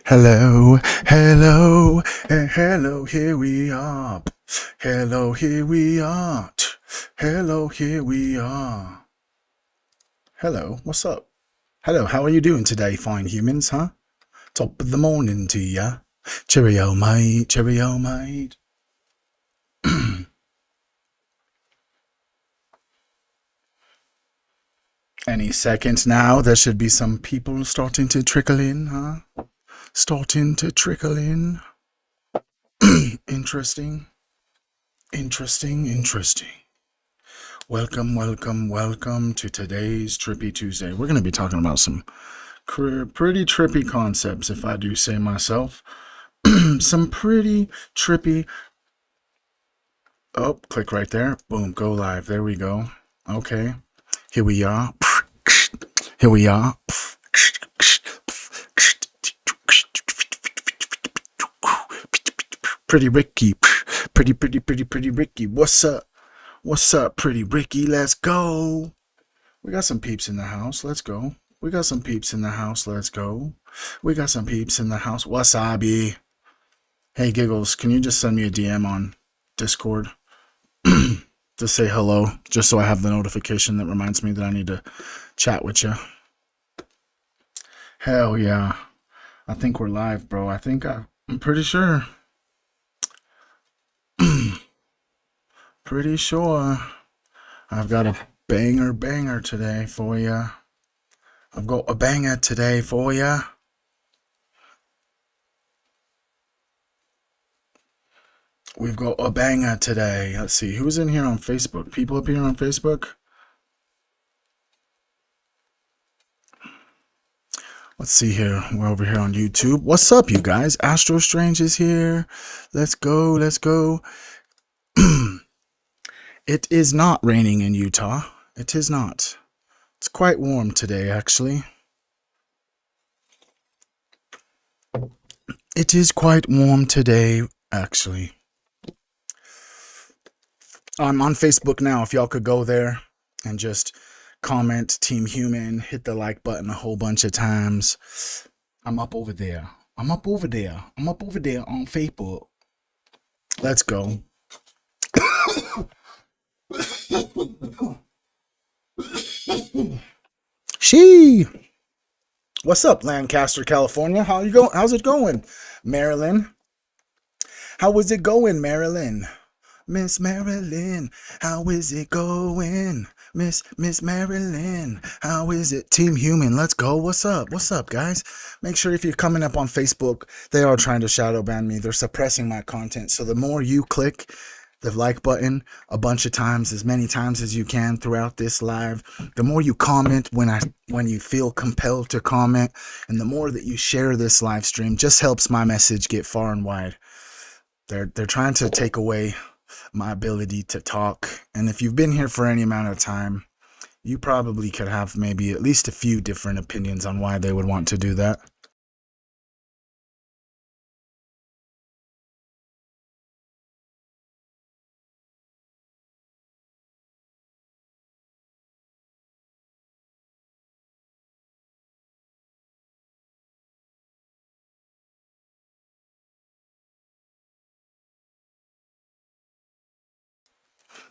Hello, hello, hello, here we are. Hello, here we are. Hello, here we are. Hello, what's up? Hello, how are you doing today, fine humans, huh? Top of the morning to ya. Cheerio, mate, cheerio, mate. Any second now, there should be some people starting to trickle in, huh? Starting to trickle in. Interesting, interesting. Welcome, welcome, welcome to today's Trippy Tuesday. We're going to be talking about some pretty trippy concepts, if I do say myself. Some pretty trippy. Oh, click right there. Boom, go live. There we go. Okay, here we are. Here we are. Pretty Ricky. Pretty Ricky. What's up? What's up, Pretty Ricky? Let's go. We got some peeps in the house. Let's go. We got some peeps in the house. Let's go. We got some peeps in the house. Wasabi. Hey, Giggles, can you just send me a DM on Discord to say hello, just so I have the notification that reminds me that I need to chat with you? Hell yeah. I think we're live, bro. I'm pretty sure. Pretty sure. I've got a banger today for you. I've got a banger today for you. We've got a banger today. Let's see. Who's in here on Facebook? People up here on Facebook? Let's see here. We're over here on YouTube. What's up, you guys? Astro Strange is here. Let's go. Let's go. It is not raining in Utah. It is not. It's quite warm today, actually. It is quite warm today, actually. I'm on Facebook now. If y'all could go there and just comment Team Human, hit the like button a whole bunch of times. I'm up over there. I'm up over there on Facebook. Let's go. She. What's up, Lancaster, California? How you going? How's it going, Maryland? How is it going, Maryland? Miss Marilyn, how is it going? Miss Marilyn, how is it? Team Human, let's go. What's up? What's up, guys? Make sure if you're coming up on Facebook, they are trying to shadow ban me. They're suppressing my content. So the more you click the like button a bunch of times, as many times as you can throughout this live, the more you comment when you feel compelled to comment, and the more that you share this live stream, just helps my message get far and wide. They're trying to take away my ability to talk, and if you've been here for any amount of time, you probably could have maybe at least a few different opinions on why they would want to do that.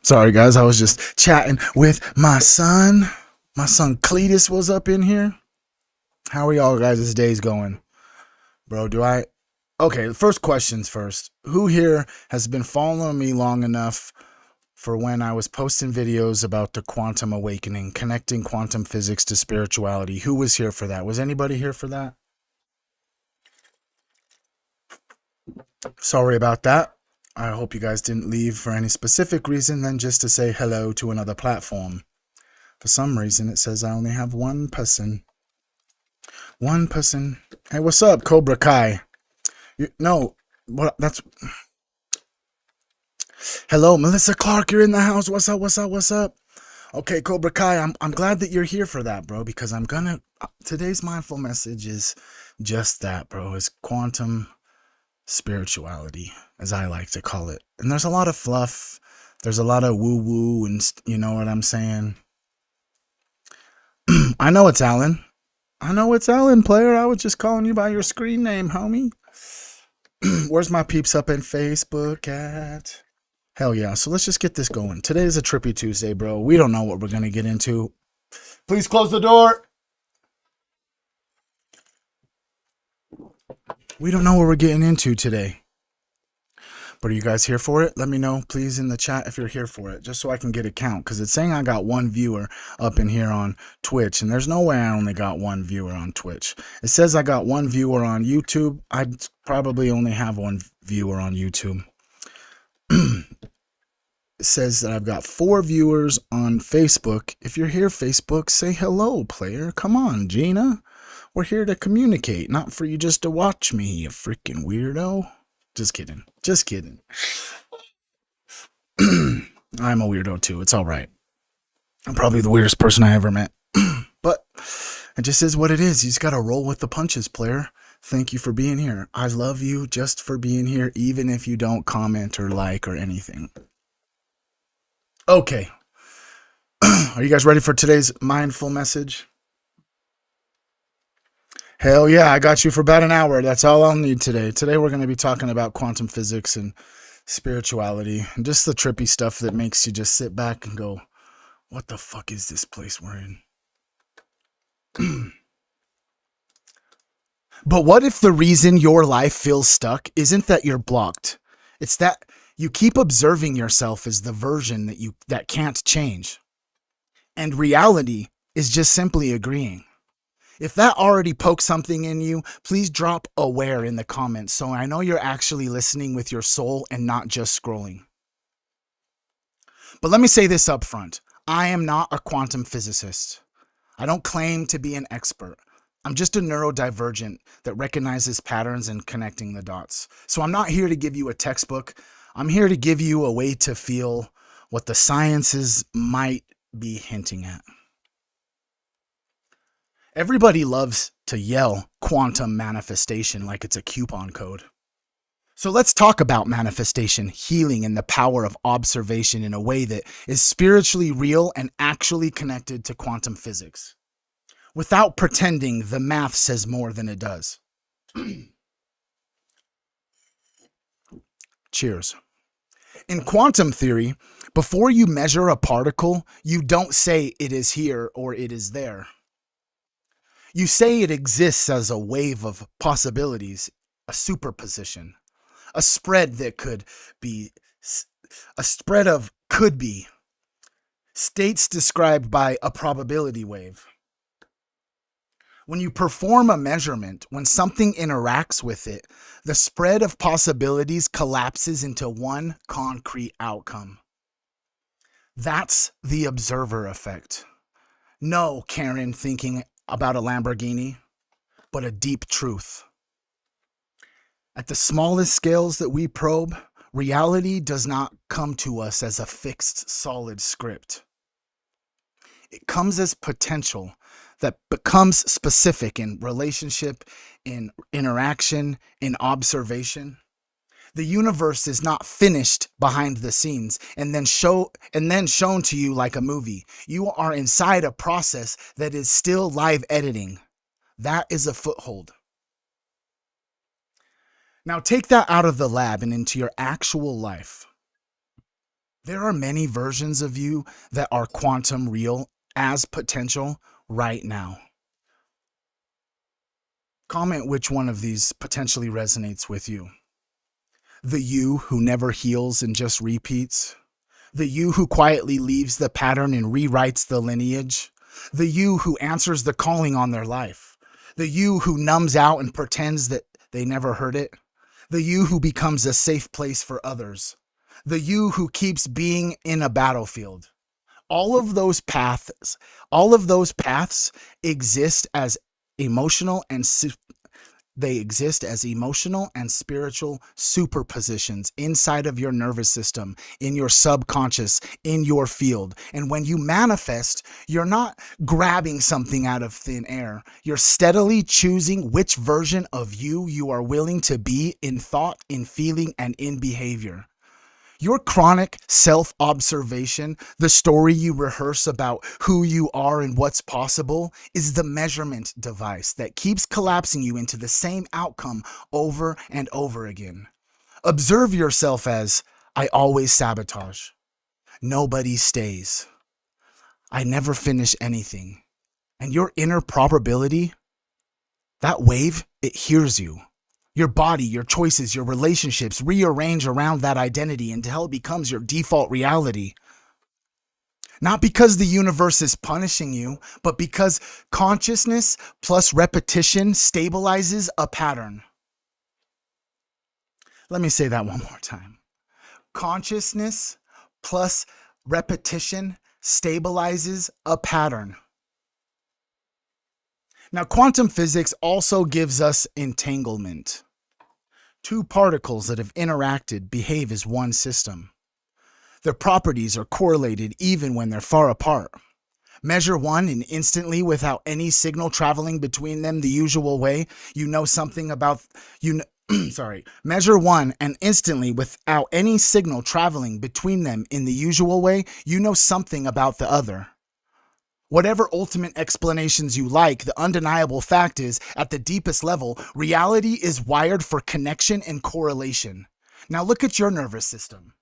Sorry guys, I was just chatting with my son. My son Cletus was up in here. How are y'all guys' days going? Bro, okay, first questions first. Who here has been following me long enough for when I was posting videos about the quantum awakening, connecting quantum physics to spirituality? Who was here for that? Was anybody here for that? Sorry about that. I hope you guys didn't leave for any specific reason than just to say hello to another platform. For some reason, it says I only have one person. One person. Hey, what's up, Cobra Kai? No, what? That's. Hello, Melissa Clark. You're in the house. What's up? What's up? What's up? Okay, Cobra Kai. I'm glad that you're here for that, bro. Because today's mindful message is just that, bro. Is quantum spirituality, as I like to call it. And there's a lot of fluff. There's a lot of woo-woo, and you know what I'm saying? I know it's Alan. I know it's Ellen, player. I was just calling you by your screen name, homie. Where's my peeps up in Facebook at? Hell yeah. So let's just get this going. Today is a Trippy Tuesday, bro. We don't know what we're going to get into. Please close the door. We don't know what we're getting into today. But are you guys here for it? Let me know, please, in the chat if you're here for it, just so I can get a count. Because it's saying I got one viewer up in here on Twitch, and there's no way I only got one viewer on Twitch. It says I got one viewer on YouTube. I'd probably only have one viewer on YouTube. It says that I've got 4 viewers on Facebook. If you're here, Facebook, say hello, player. Come on, Gina. We're here to communicate, not for you just to watch me, you freaking weirdo. Just kidding. Just kidding. I'm a weirdo too. It's all right. I'm probably the weirdest person I ever met. But it just is what it is. You just got to roll with the punches, player. Thank you for being here. I love you just for being here, even if you don't comment or like or anything. Okay. Are you guys ready for today's mindful message? Hell yeah, I got you for about an hour. That's all I'll need today. Today we're going to be talking about quantum physics and spirituality and just the trippy stuff that makes you just sit back and go, what the fuck is this place we're in? But what if the reason your life feels stuck isn't that you're blocked? It's that you keep observing yourself as the version that can't change. And reality is just simply agreeing. If that already pokes something in you, please drop aware in the comments so I know you're actually listening with your soul and not just scrolling. But let me say this up front. I am not a quantum physicist. I don't claim to be an expert. I'm just a neurodivergent that recognizes patterns and connecting the dots. So I'm not here to give you a textbook. I'm here to give you a way to feel what the sciences might be hinting at. Everybody loves to yell quantum manifestation like it's a coupon code. So let's talk about manifestation, healing, and the power of observation in a way that is spiritually real and actually connected to quantum physics, without pretending the math says more than it does. Cheers. In quantum theory, before you measure a particle, you don't say it is here or it is there. You say it exists as a wave of possibilities, a superposition, a spread that could be, a spread of could be, states described by a probability wave. When you perform a measurement, when something interacts with it, the spread of possibilities collapses into one concrete outcome. That's the observer effect. No, Karen thinking about a Lamborghini, but a deep truth. At the smallest scales that we probe, reality does not come to us as a fixed, solid script. It comes as potential that becomes specific in relationship, in interaction, in observation. The universe is not finished behind the scenes and then shown to you like a movie. You are inside a process that is still live editing. That is a foothold. Now take that out of the lab and into your actual life. There are many versions of you that are quantum real as potential right now. Comment which one of these potentially resonates with you. The you who never heals and just repeats. The you who quietly leaves the pattern and rewrites the lineage. The you who answers the calling on their life. The you who numbs out and pretends that they never heard it. The you who becomes a safe place for others. The you who keeps being in a battlefield. All of those paths exist as emotional and spiritual superpositions inside of your nervous system, in your subconscious, in your field. And when you manifest, you're not grabbing something out of thin air. You're steadily choosing which version of you are willing to be in thought, in feeling, and in behavior. Your chronic self-observation, the story you rehearse about who you are and what's possible, is the measurement device that keeps collapsing you into the same outcome over and over again. Observe yourself as, I always sabotage. Nobody stays. I never finish anything. And your inner probability, that wave, it hears you. Your body, your choices, your relationships rearrange around that identity until it becomes your default reality. Not because the universe is punishing you, but because consciousness plus repetition stabilizes a pattern. Let me say that one more time. Consciousness plus repetition stabilizes a pattern. Now, quantum physics also gives us entanglement. Two particles that have interacted behave as one system. Their properties are correlated even when they're far apart. Measure one and instantly, without any signal traveling between them the usual way, you know something about Measure one and instantly, without any signal traveling between them in the usual way, you know something about the other. Whatever ultimate explanations you like, the undeniable fact is, at the deepest level, reality is wired for connection and correlation. Now look at your nervous system.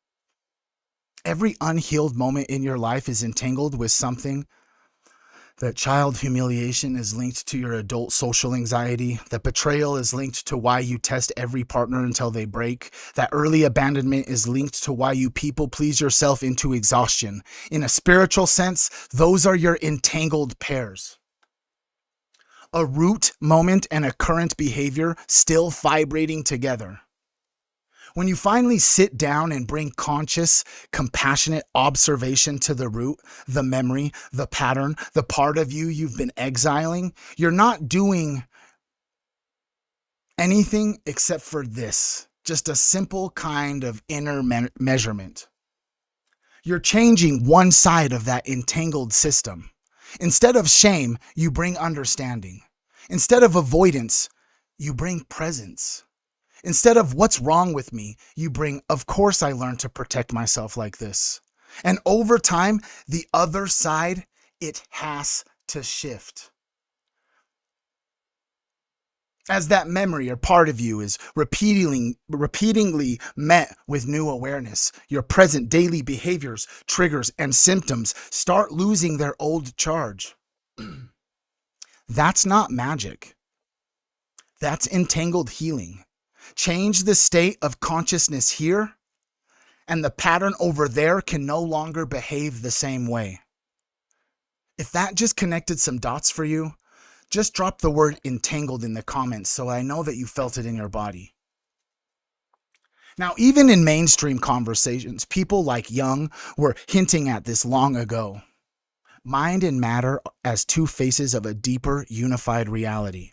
Every unhealed moment in your life is entangled with something. That child humiliation is linked to your adult social anxiety. That betrayal is linked to why you test every partner until they break. That early abandonment is linked to why you people please yourself into exhaustion. In a spiritual sense, those are your entangled pairs. A root moment and a current behavior still vibrating together. When you finally sit down and bring conscious, compassionate observation to the root, the memory, the pattern, the part of you you've been exiling, you're not doing anything except for this, just a simple kind of inner measurement. You're changing one side of that entangled system. Instead of shame, you bring understanding. Instead of avoidance, you bring presence. Instead of what's wrong with me, you bring, of course I learned to protect myself like this. And over time, the other side, it has to shift. As that memory or part of you is repeatedly met with new awareness, your present daily behaviors, triggers, and symptoms start losing their old charge. That's not magic. That's entangled healing. Change the state of consciousness here, and the pattern over there can no longer behave the same way. If that just connected some dots for you, just drop the word entangled in the comments so I know that you felt it in your body. Now, even in mainstream conversations, people like Jung were hinting at this long ago. Mind and matter as two faces of a deeper, unified reality.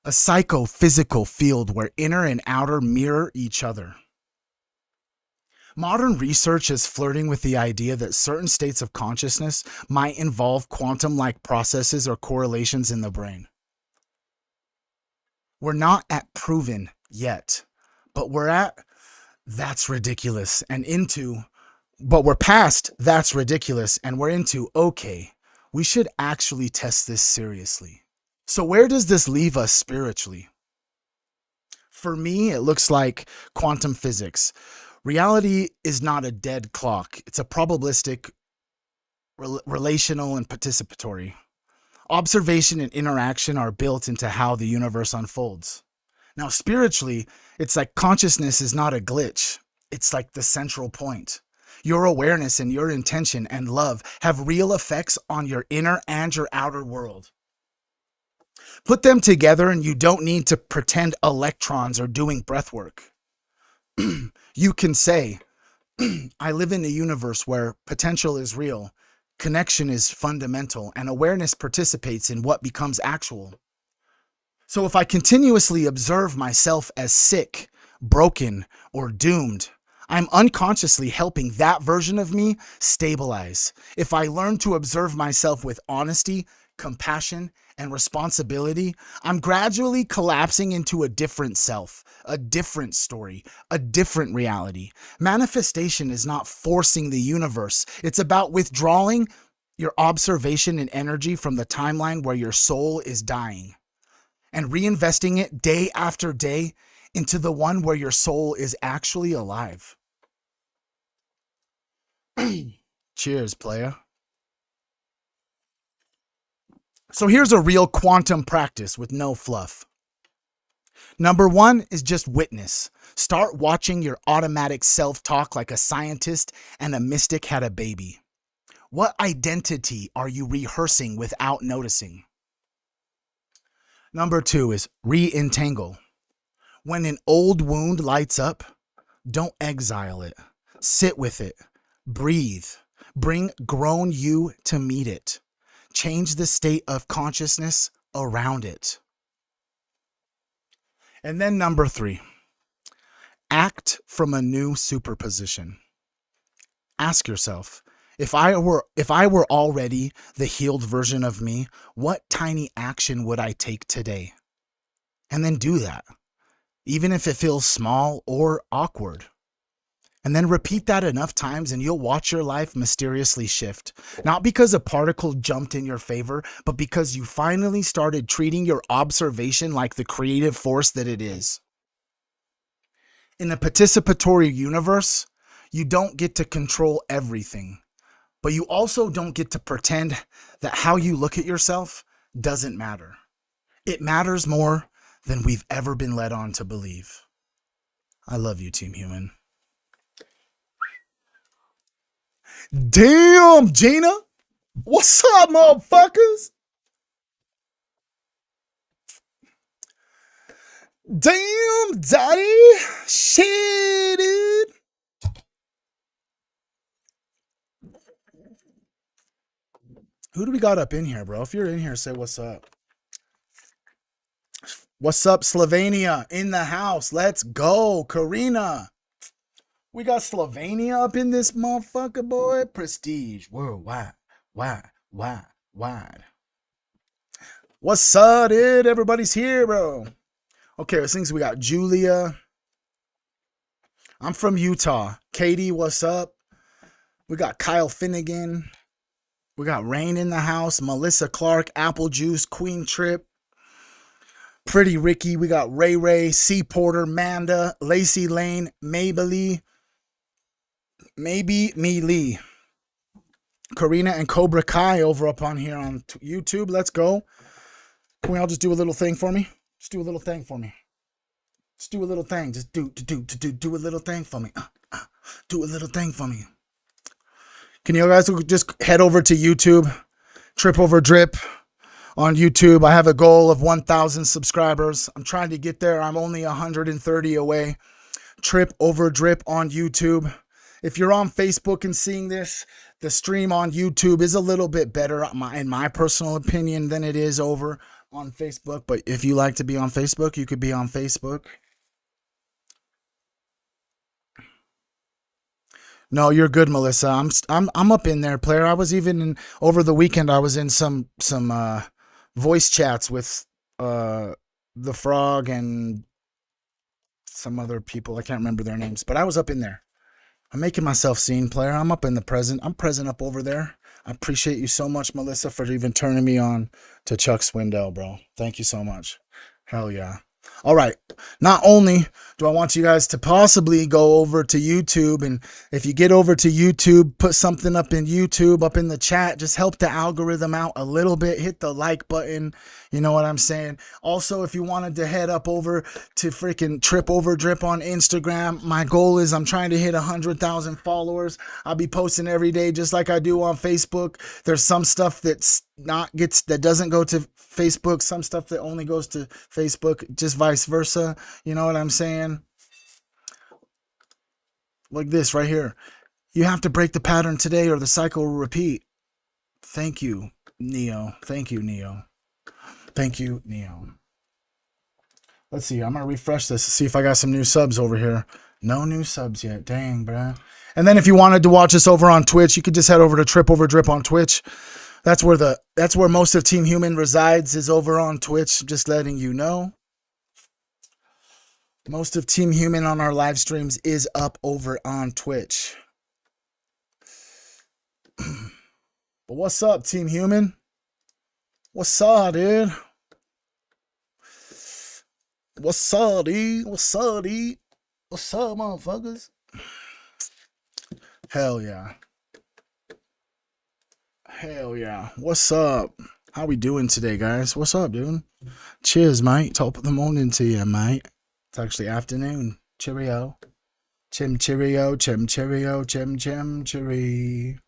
A psychophysical field where inner and outer mirror each other. Modern research is flirting with the idea that certain states of consciousness might involve quantum-like processes or correlations in the brain. We're not at proven yet, but we're at that's ridiculous but we're past that's ridiculous and we're into okay, we should actually test this seriously. So where does this leave us spiritually? For me, it looks like quantum physics. Reality is not a dead clock. It's a probabilistic, relational, and participatory. Observation and interaction are built into how the universe unfolds. Now, spiritually, it's like consciousness is not a glitch. It's like the central point. Your awareness and your intention and love have real effects on your inner and your outer world. Put them together and you don't need to pretend electrons are doing breath work. You can say, I live in a universe where potential is real, connection is fundamental, and awareness participates in what becomes actual. So if I continuously observe myself as sick, broken, or doomed, I'm unconsciously helping that version of me stabilize. If I learn to observe myself with honesty, compassion, and responsibility, I'm gradually collapsing into a different self, a different story, a different reality. Manifestation is not forcing the universe. It's about withdrawing your observation and energy from the timeline where your soul is dying and reinvesting it day after day into the one where your soul is actually alive. Cheers, playa. So here's a real quantum practice with no fluff. Number one is just witness. Start watching your automatic self-talk like a scientist and a mystic had a baby. What identity are you rehearsing without noticing? Number two is re-entangle. When an old wound lights up, don't exile it. Sit with it. Breathe. Bring grown you to meet it. Change the state of consciousness around it. And then number three, act from a new superposition. Ask yourself, if I were already the healed version of me, what tiny action would I take today? And then do that, even if it feels small or awkward. And then repeat that enough times and you'll watch your life mysteriously shift. Not because a particle jumped in your favor, but because you finally started treating your observation like the creative force that it is. In a participatory universe, you don't get to control everything, but you also don't get to pretend that how you look at yourself doesn't matter. It matters more than we've ever been led on to believe. I love you, Team Human. Damn, Gina. What's up, motherfuckers? Damn, daddy. Shit, dude. Who do we got up in here, bro? If you're in here, say what's up. What's up, Slovenia? In the house. Let's go. Karina. We got Slovenia up in this motherfucker, boy. Prestige. Worldwide. Wide. What's up, dude? Everybody's here, bro. Okay, it seems we got Julia. I'm from Utah. Katie, what's up? We got Kyle Finnegan. We got Rain in the house. Melissa Clark, Apple Juice, Queen Trip. Pretty Ricky. We got Ray, C. Porter, Manda, Lacey Lane, Maybelline. Maybe Me Lee, Karina, and Cobra Kai over up on here on YouTube. Let's go. Can we all just do a little thing for me? Just do a little thing for me. Just do a little thing. Just do a little thing for me. Do a little thing for me. Can you guys just head over to YouTube? Trip Over Drip on YouTube. I have a goal of 1,000 subscribers. I'm trying to get there. I'm only 130 away. Trip Over Drip on YouTube. If you're on Facebook and seeing this, the stream on YouTube is a little bit better, in my personal opinion, than it is over on Facebook. But if you like to be on Facebook, you could be on Facebook. No, you're good, Melissa. I'm up in there, player. I was even over the weekend. I was in some voice chats with the Frog and some other people. I can't remember their names, but I was up in there. I'm making myself seen, player. I'm up in the present. I'm present up over there. I appreciate you so much, Melissa, for even turning me on to Chuck Swindell, bro. Thank you so much. Hell yeah. All right. Not only do I want you guys to possibly go over to YouTube, and if you get over to YouTube, put something up in YouTube, up in the chat, just help the algorithm out a little bit. Hit the like button. You know what I'm saying? Also, if you wanted to head up over to freaking Trip Over Drip on Instagram, my goal is I'm trying to hit 100,000 followers. I'll be posting every day just like I do on Facebook. There's some stuff that doesn't go to Facebook, some stuff that only goes to Facebook, just vice versa. You know what I'm saying? Like this right here. You have to break the pattern today or the cycle will repeat. Thank you, Neo. Thank you, Neo. Thank you, Neo. Let's see. I'm going to refresh this to see if I got some new subs over here. No new subs yet. Dang, bruh. And then if you wanted to watch us over on Twitch, you could just head over to Trip Over Drip on Twitch. That's where most of Team Human resides, is over on Twitch. Just letting you know. Most of Team Human on our live streams is up over on Twitch. But what's up, Team Human? What's up, dude? What's up, dude? What's up, dude? What's up, motherfuckers? Hell yeah. Hell yeah. What's up? How we doing today, guys? What's up, dude? Cheers, mate. Top of the morning to you, mate. It's actually afternoon. Cheerio. Chim cheerio, chim cheerio, chim chim cheerio.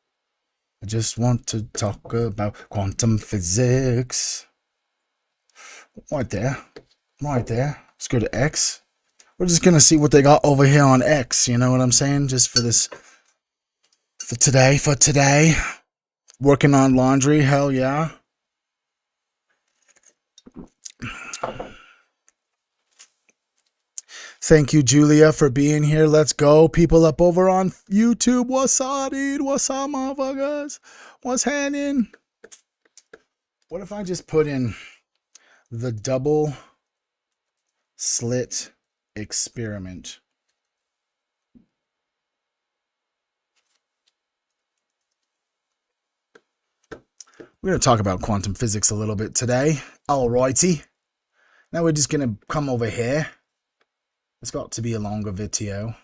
I just want to talk about quantum physics. Right there. Right there. Let's go to X. We're just going to see what they got over here on X. You know what I'm saying? Just for this. For today. Working on laundry. Hell yeah. Thank you, Julia, for being here. Let's go. People up over on YouTube. What's up, dude? What's up, motherfuckers? What's happening? What if I just put in the double slit experiment? We're going to talk about quantum physics a little bit today. Alrighty. Now we're just going to come over here. It's got to be a longer video.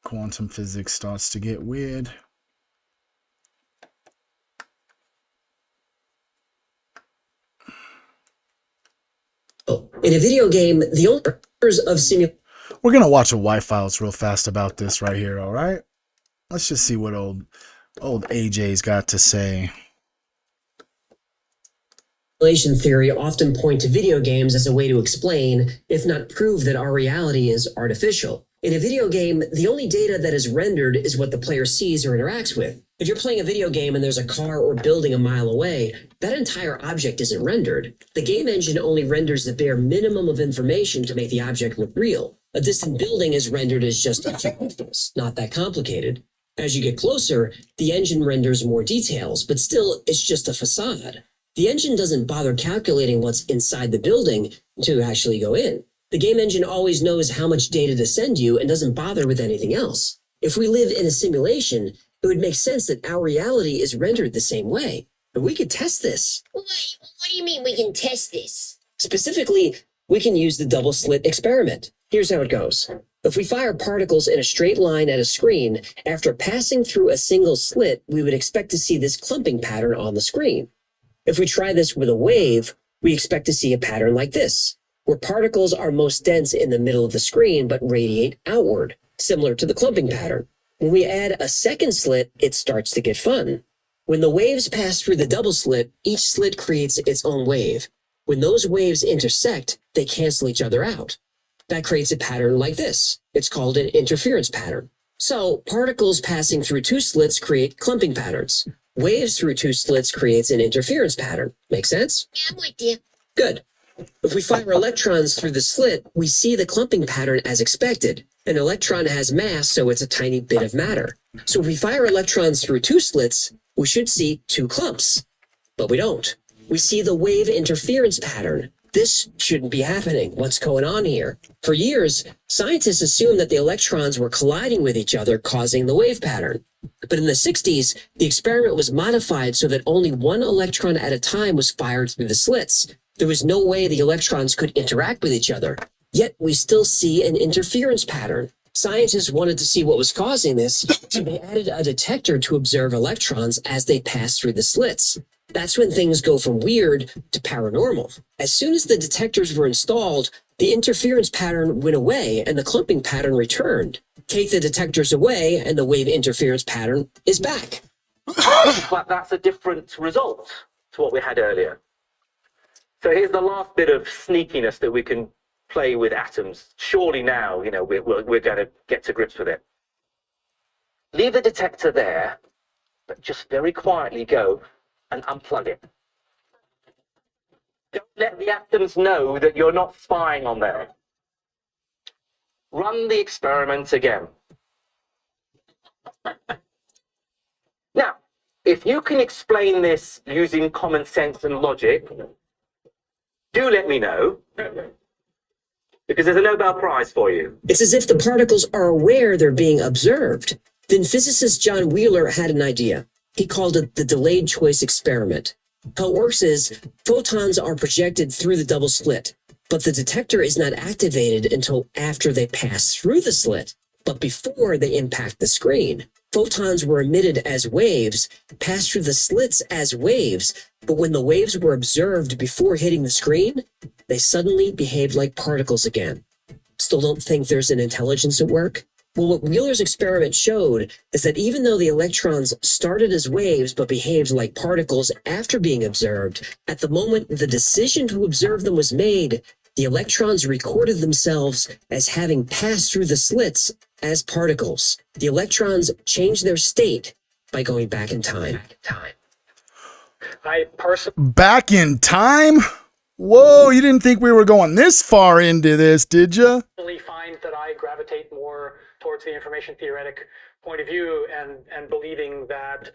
Quantum physics starts to get weird. In a video game, the owners of simulation. We're going to watch a Y-Files real fast about this right here, all right? Let's just see what old AJ's got to say. Simulation theory often point to video games as a way to explain, if not prove, that our reality is artificial. In a video game, the only data that is rendered is what the player sees or interacts with. If you're playing a video game and there's a car or building a mile away, that entire object isn't rendered. The game engine only renders the bare minimum of information to make the object look real. A distant building is rendered as just pixels, not that complicated. As you get closer, the engine renders more details, but still, it's just a facade. The engine doesn't bother calculating what's inside the building to actually go in. The game engine always knows how much data to send you and doesn't bother with anything else. If we live in a simulation, it would make sense that our reality is rendered the same way. But we could test this. Wait, what do you mean we can test this? Specifically, we can use the double slit experiment. Here's how it goes. If we fire particles in a straight line at a screen, after passing through a single slit, we would expect to see this clumping pattern on the screen. If we try this with a wave, we expect to see a pattern like this, where particles are most dense in the middle of the screen but radiate outward, similar to the clumping pattern. When we add a second slit, it starts to get fun. When the waves pass through the double slit, each slit creates its own wave. When those waves intersect, they cancel each other out. That creates a pattern like this. It's called an interference pattern. So, particles passing through two slits create clumping patterns. Waves through two slits creates an interference pattern. Make sense? Yeah, I'm with you. Good. If we fire electrons through the slit, we see the clumping pattern as expected. An electron has mass, so it's a tiny bit of matter. So if we fire electrons through two slits, we should see two clumps. But we don't. We see the wave interference pattern. This shouldn't be happening. What's going on here? For years, scientists assumed that the electrons were colliding with each other, causing the wave pattern. But in the 60s, the experiment was modified so that only one electron at a time was fired through the slits. There was no way the electrons could interact with each other. Yet we still see an interference pattern. Scientists wanted to see what was causing this, so they added a detector to observe electrons as they pass through the slits. That's when things go from weird to paranormal. As soon as the detectors were installed, the interference pattern went away and the clumping pattern returned. Take the detectors away and the wave interference pattern is back. But that's a different result to what we had earlier. So here's the last bit of sneakiness that we can play with atoms. Surely now, we're going to get to grips with it. Leave the detector there, but just very quietly go and unplug it. Don't let the atoms know that you're not spying on them. Run the experiment again. Now, if you can explain this using common sense and logic, do let me know, because there's a Nobel Prize for you. It's as if the particles are aware they're being observed. Then physicist John Wheeler had an idea. He called it the delayed choice experiment. How it works is photons are projected through the double slit, but the detector is not activated until after they pass through the slit, but before they impact the screen. Photons were emitted as waves, passed through the slits as waves, but when the waves were observed before hitting the screen, they suddenly behaved like particles again. Still don't think there's an intelligence at work? Well, what Wheeler's experiment showed is that even though the electrons started as waves but behaved like particles after being observed, at the moment the decision to observe them was made, the electrons recorded themselves as having passed through the slits as particles. The electrons changed their state by going back in time. I personally Back in time? Whoa, you didn't think we were going this far into this, did you? find that I gravitate more towards the information theoretic point of view and believing that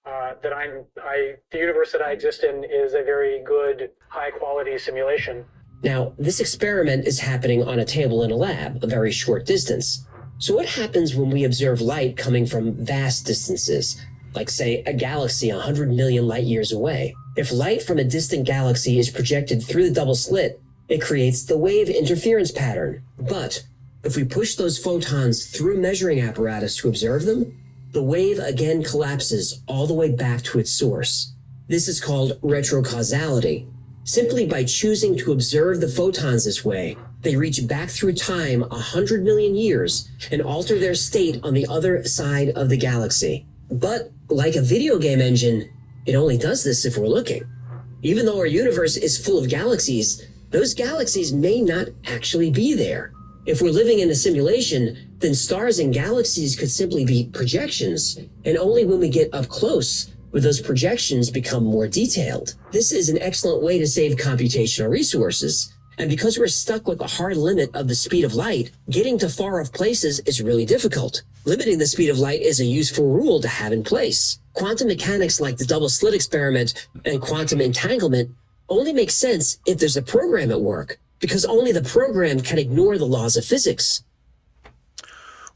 the universe that I exist in is a very good, high quality simulation. Now, this experiment is happening on a table in a lab, a very short distance. So what happens when we observe light coming from vast distances, like say a galaxy 100 million light years away? If light from a distant galaxy is projected through the double slit, it creates the wave interference pattern. But if we push those photons through a measuring apparatus to observe them, the wave again collapses all the way back to its source. This is called retrocausality. Simply by choosing to observe the photons this way, they reach back through time 100 million years and alter their state on the other side of the galaxy. But like a video game engine, it only does this if we're looking. Even though our universe is full of galaxies, those galaxies may not actually be there. If we're living in a simulation, then stars and galaxies could simply be projections, and only when we get up close would those projections become more detailed. This is an excellent way to save computational resources. And because we're stuck with a hard limit of the speed of light, getting to far off places is really difficult. Limiting the speed of light is a useful rule to have in place. Quantum mechanics like the double slit experiment and quantum entanglement only make sense if there's a program at work, because only the program can ignore the laws of physics.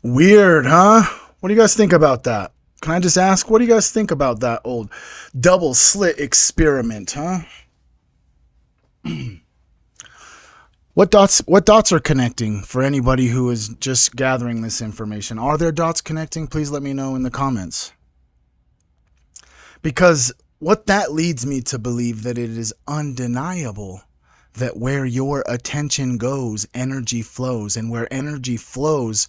Weird, huh? What do you guys think about that? Can I just ask, what do you guys think about that old double slit experiment, huh? What dots are connecting for anybody who is just gathering this information? Are there dots connecting? Please let me know in the comments. Because what that leads me to believe that it is undeniable that where your attention goes, energy flows, and where energy flows,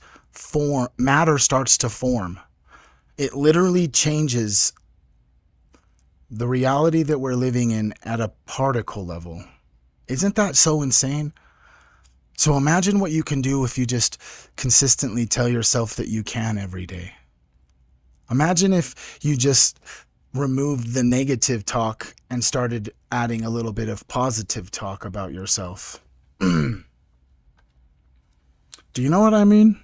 matter starts to form. It literally changes the reality that we're living in at a particle level. Isn't that so insane? So imagine what you can do if you just consistently tell yourself that you can every day. Imagine if you just removed the negative talk and started adding a little bit of positive talk about yourself. Do you know what I mean?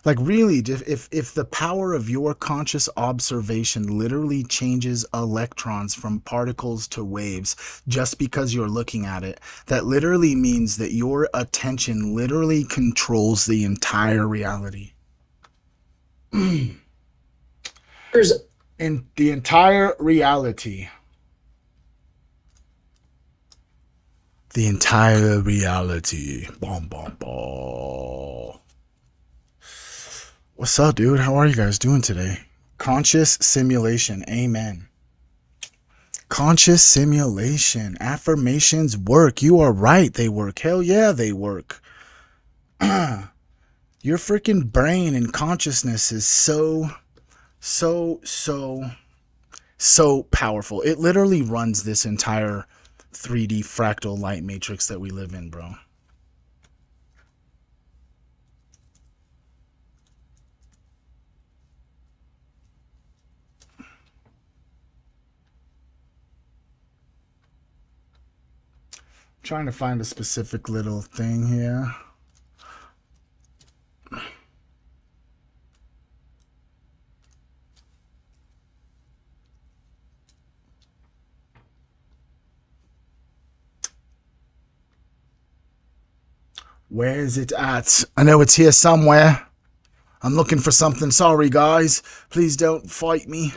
Like really, if the power of your conscious observation literally changes electrons from particles to waves just because you're looking at it, that literally means that your attention literally controls the entire reality. In the entire reality. The entire reality. Bom, bom, bom. What's up, dude? How are you guys doing today? Conscious simulation. Amen. Conscious simulation. Affirmations work. You are right. They work. Hell yeah, they work. Your freaking brain and consciousness is so powerful. It literally runs this entire 3D fractal light matrix that we live in, bro. Trying to find a specific little thing here. Where is it at? I know it's here somewhere. I'm looking for something. Sorry, guys. Please don't fight me.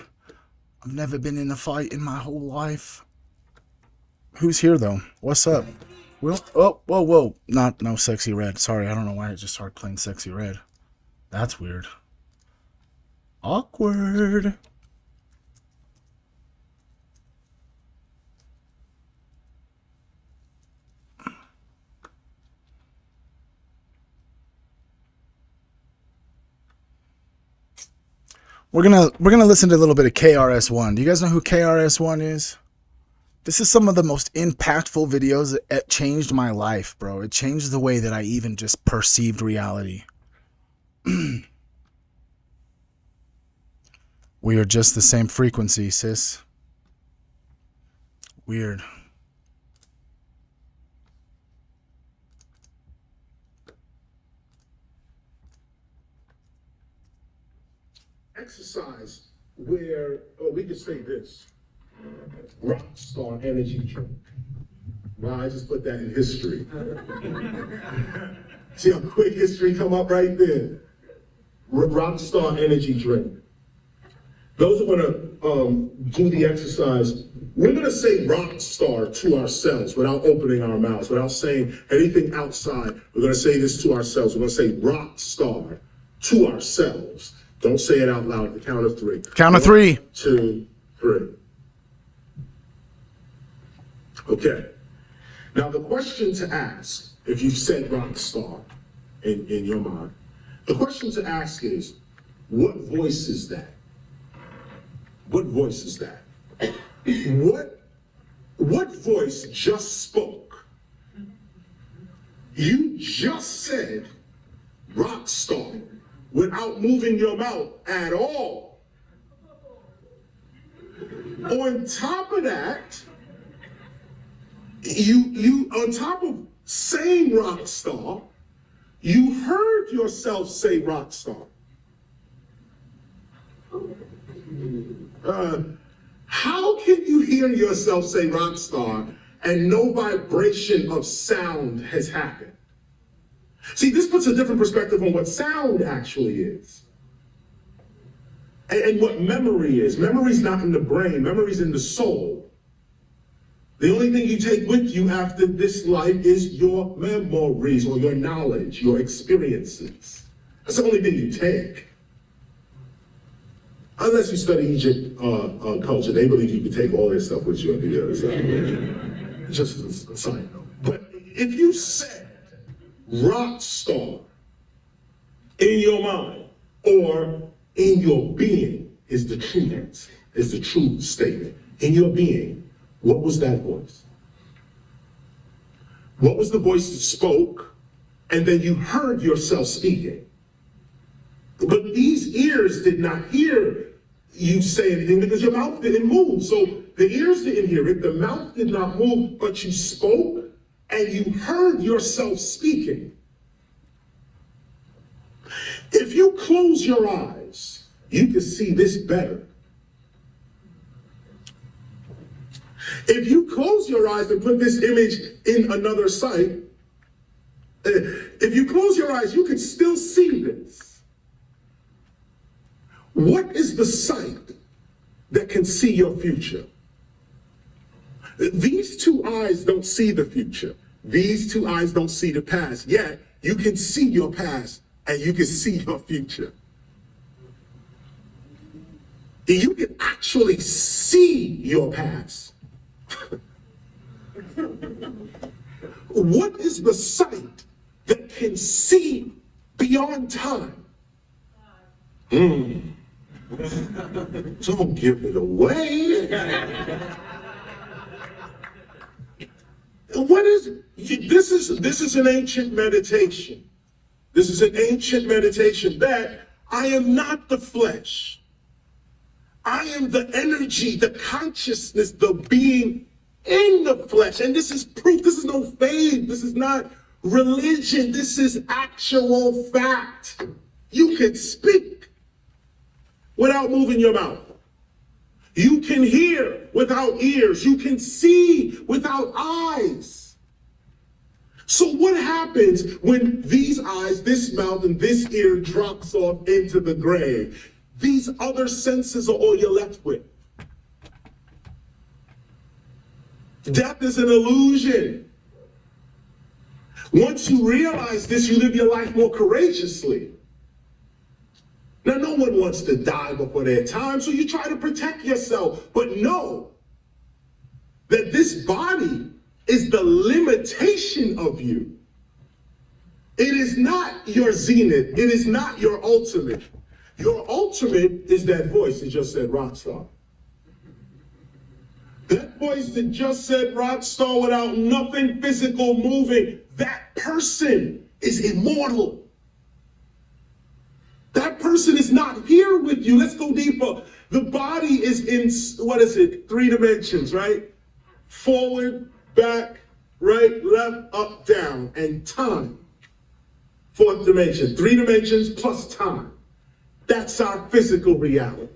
I've never been in a fight in my whole life. Who's here, though? What's up? Well, oh, whoa, whoa. No Sexy Red. Sorry, I don't know why I just started playing Sexy Red. That's weird. Awkward. We're gonna listen to a little bit of KRS-One. Do you guys know who KRS-One is? This is some of the most impactful videos that changed my life, bro. It changed the way that I even just perceived reality. We are just the same frequency, sis. Weird. Exercise where, oh, we could say this, rock star energy drink. Wow, I just put that in history. See how quick history come up right there. Rock star energy drink. Those who want to do the exercise, we're going to say rock star to ourselves without opening our mouths, without saying anything outside. We're going to say this to ourselves. We're going to say rock star to ourselves. Don't say it out loud at the count of three. Count of three. 1, 2, 3. Okay. Now the question to ask, if you've said rock star in your mind, the question to ask is, what voice is that? What voice is that? What voice just spoke? You just said rock star without moving your mouth at all. On top of that, you on top of saying rock star, you heard yourself say rock star. How can you hear yourself say rock star and no vibration of sound has happened? See, this puts a different perspective on what sound actually is. And what memory is. Memory's not in the brain, memory's in the soul. The only thing you take with you after this life is your memories or your knowledge, your experiences. That's the only thing you take. Unless you study Egypt culture, they believe you can take all their stuff with you on the other side. Just a side note. But if you said rock star in your mind or in your being is the true answer, is the true statement. In your being, what was that voice? What was the voice that spoke and then you heard yourself speaking? But these ears did not hear you say anything because your mouth didn't move. So the ears didn't hear it, the mouth did not move, but you spoke and you heard yourself speaking. If you close your eyes, you can see this better. If you close your eyes and put this image in another sight, if you close your eyes, you can still see this. What is the sight that can see your future? These two eyes don't see the future. These two eyes don't see the past. Yet, you can see your past and you can see your future. You can actually see your past. What is the sight that can see beyond time? Don't give it away. What is this? This is an ancient meditation. This is an ancient meditation that I am not the flesh. I am the energy, the consciousness, the being in the flesh. And this is proof. This is no faith. This is not religion. This is actual fact. You can speak without moving your mouth. You can hear without ears. You can see without eyes. So what happens when these eyes, this mouth, and this ear drops off into the grave? These other senses are all you're left with. Death is an illusion. Once you realize this, you live your life more courageously. Now, no one wants to die before their time, so you try to protect yourself. But know that this body is the limitation of you. It is not your zenith. It is not your ultimate. Your ultimate is that voice that just said rock star. That voice that just said rock star without nothing physical moving, that person is immortal. That person is not here with you. Let's go deeper. The body is in, 3 dimensions, right? Forward, back, right, left, up, down, and time. 4th dimension, 3 dimensions plus time. That's our physical reality.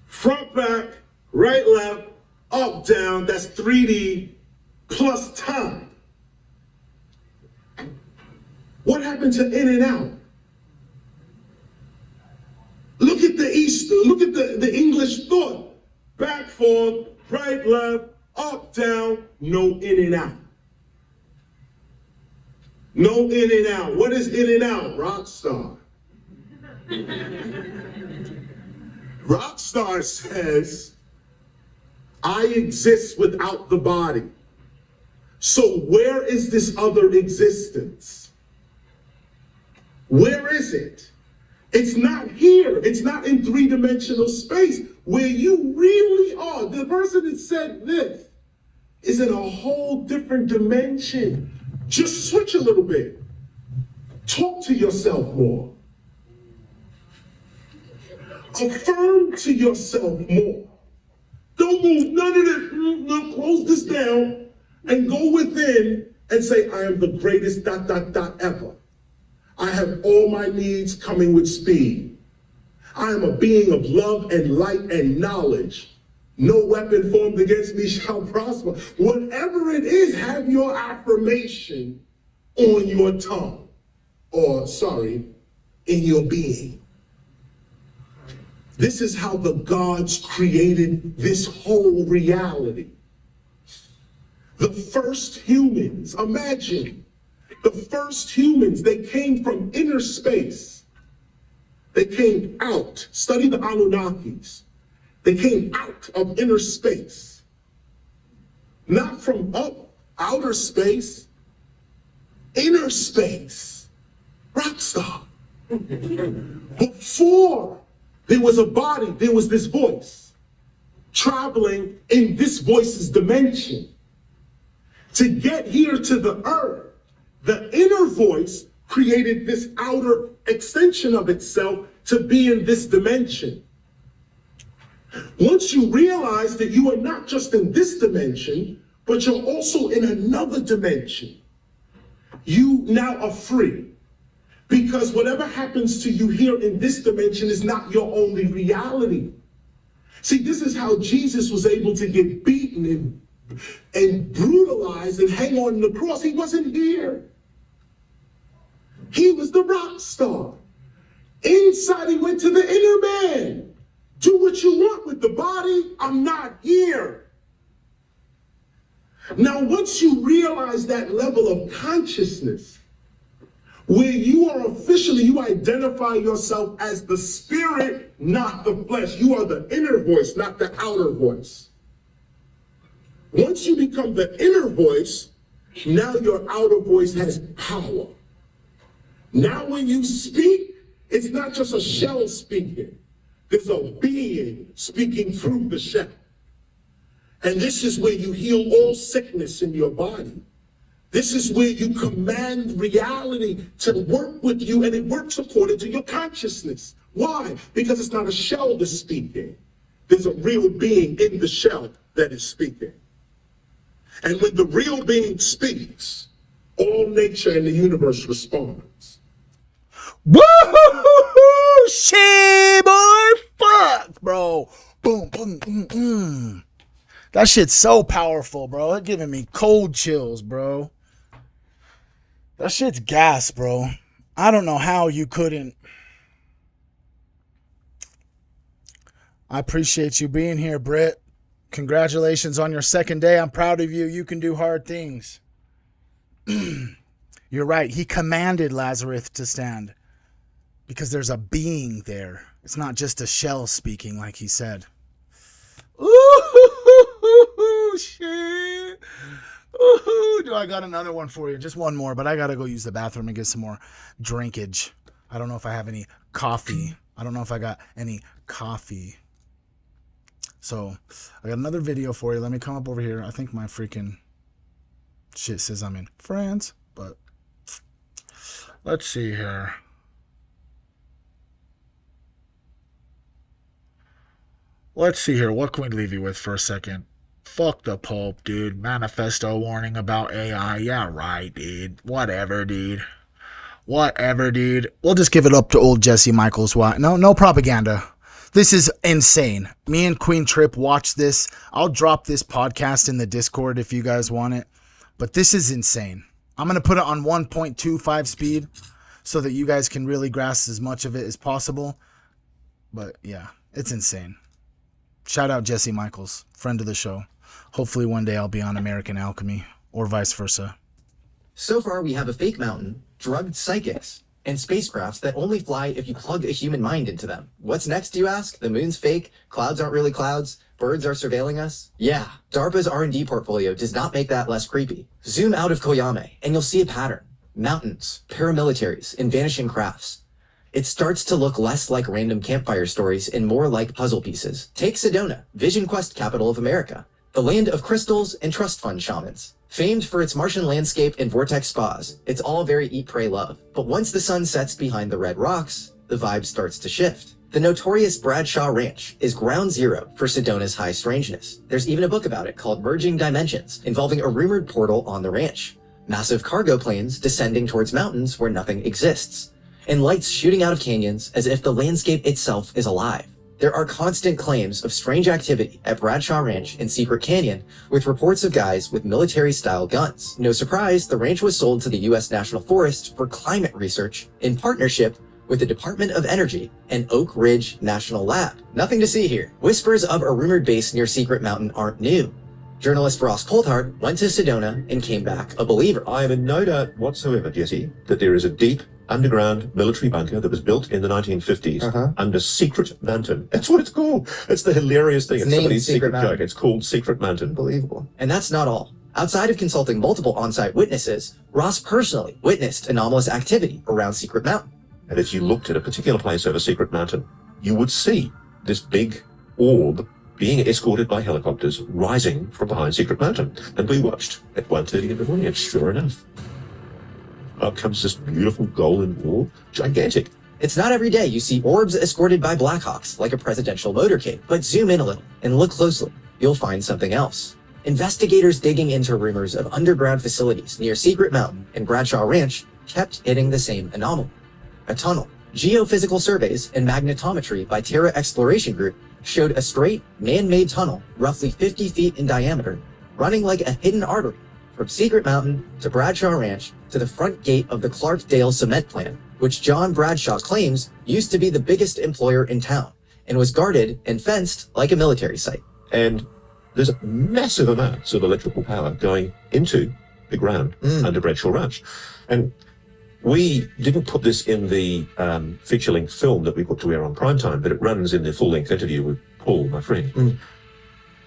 Front, back, right, left, up, down, that's 3D plus time. What happened to in and out? Look at the English thought. Back, forth, right, left, up, down, no in and out. No in and out. What is in and out? Rock star. Rock star says, I exist without the body. So where is this other existence? Where is it? It's not here. It's not in 3-dimensional space where you really are. The person that said this is in a whole different dimension. Just switch a little bit. Talk to yourself more. Affirm to yourself more. Don't move none of this. No, close this down and go within and say, I am the greatest ... ever. I have all my needs coming with speed. I am a being of love and light and knowledge. No weapon formed against me shall prosper. Whatever it is, have your affirmation on your tongue. In your being. This is how the gods created this whole reality. The first humans, imagine, the first humans, they came from inner space. They came out. Study the Anunnakis. They came out of inner space. Not from outer space. Inner space. Rock star. Before there was a body, there was this voice traveling in this voice's dimension. To get here to the earth, the inner voice created this outer extension of itself to be in this dimension. Once you realize that you are not just in this dimension, but you're also in another dimension, you now are free. Because whatever happens to you here in this dimension is not your only reality. See, this is how Jesus was able to get beaten and brutalized and hang on the cross. He wasn't here. He was the rock star. Inside, he went to the inner man. Do what you want with the body. I'm not here. Now, once you realize that level of consciousness, where you are officially, you identify yourself as the spirit, not the flesh. You are the inner voice, not the outer voice. Once you become the inner voice, now your outer voice has power. Now when you speak, it's not just a shell speaking. There's a being speaking through the shell. And this is where you heal all sickness in your body. This is where you command reality to work with you, and it works according to your consciousness. Why? Because it's not a shell that's speaking. There's a real being in the shell that is speaking. And when the real being speaks, all nature and the universe responds. Woo! Shit, boy! Fuck, bro. Boom, boom, boom, boom. That shit's so powerful, bro. It's giving me cold chills, bro. That shit's gas, bro. I don't know how you couldn't. I appreciate you being here, Britt. Congratulations on your second day. I'm proud of you. You can do hard things. You're right. He commanded Lazarus to stand because there's a being there. It's not just a shell speaking like he said. Ooh, shit. Ooh, do I got another one for you? Just one more, but I got to go use the bathroom and get some more drinkage. I don't know if I have any coffee. I don't know if I got any coffee. So, I got another video for you. Let me come up over here. I think my freaking shit says I'm in France, but let's see here. Let's see here. What can we leave you with for a second? Fuck the Pope, dude. Manifesto warning about AI. Yeah, right, dude. Whatever, dude. Whatever, dude. We'll just give it up to old Jesse Michaels. Why? No propaganda. This is insane. Me and Queen Trip watched this. I'll drop this podcast in the Discord if you guys want it. But this is insane. I'm going to put it on 1.25 speed so that you guys can really grasp as much of it as possible. But yeah, it's insane. Shout out Jesse Michaels, friend of the show. Hopefully one day I'll be on American Alchemy or vice versa. So far, we have a fake mountain, drugged psychics, and spacecrafts that only fly if you plug a human mind into them. What's next, you ask? The moon's fake, clouds aren't really clouds, birds are surveilling us? Yeah, DARPA's R&D portfolio does not make that less creepy. Zoom out of Koyame, and you'll see a pattern. Mountains, paramilitaries, and vanishing crafts. It starts to look less like random campfire stories and more like puzzle pieces. Take Sedona, Vision Quest capital of America, the land of crystals and trust fund shamans. Famed for its Martian landscape and vortex spas, it's all very eat, pray, love. But once the sun sets behind the red rocks, the vibe starts to shift. The notorious Bradshaw Ranch is ground zero for Sedona's high strangeness. There's even a book about it called Merging Dimensions, involving a rumored portal on the ranch. Massive cargo planes descending towards mountains where nothing exists. And lights shooting out of canyons as if the landscape itself is alive. There are constant claims of strange activity at Bradshaw Ranch and Secret Canyon, with reports of guys with military-style guns. No surprise, the ranch was sold to the U.S. National Forest for climate research in partnership with the Department of Energy and Oak Ridge National Lab. Nothing to see here. Whispers of a rumored base near Secret Mountain aren't new. Journalist Ross Coulthard went to Sedona and came back a believer. I am in no doubt whatsoever, Jesse, that there is a deep underground military bunker that was built in the 1950s under Secret Mountain. That's what it's called. It's the hilarious thing. It's somebody's secret joke. It's called Secret Mountain. Unbelievable. And that's not all. Outside of consulting multiple on-site witnesses, Ross personally witnessed anomalous activity around Secret Mountain. And if you looked at a particular place over Secret Mountain, you would see this big orb being escorted by helicopters rising from behind Secret Mountain. And we watched at 1:30 in the morning, and sure enough, up comes this beautiful golden orb, gigantic. It's not every day you see orbs escorted by Blackhawks like a presidential motorcade, but zoom in a little and look closely. You'll find something else. Investigators digging into rumors of underground facilities near Secret Mountain and Bradshaw Ranch kept hitting the same anomaly. A tunnel. Geophysical surveys and magnetometry by Terra Exploration Group showed a straight, man-made tunnel roughly 50 feet in diameter, running like a hidden artery from Secret Mountain to Bradshaw Ranch to the front gate of the Clarkdale cement plant, which John Bradshaw claims used to be the biggest employer in town and was guarded and fenced like a military site. And there's massive amounts of electrical power going into the ground under Bradshaw Ranch. And we didn't put this in the feature-length film that we put to air on primetime, but it runs in the full-length interview with Paul, my friend.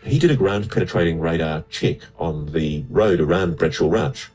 He did a ground-penetrating radar check on the road around Bradshaw Ranch,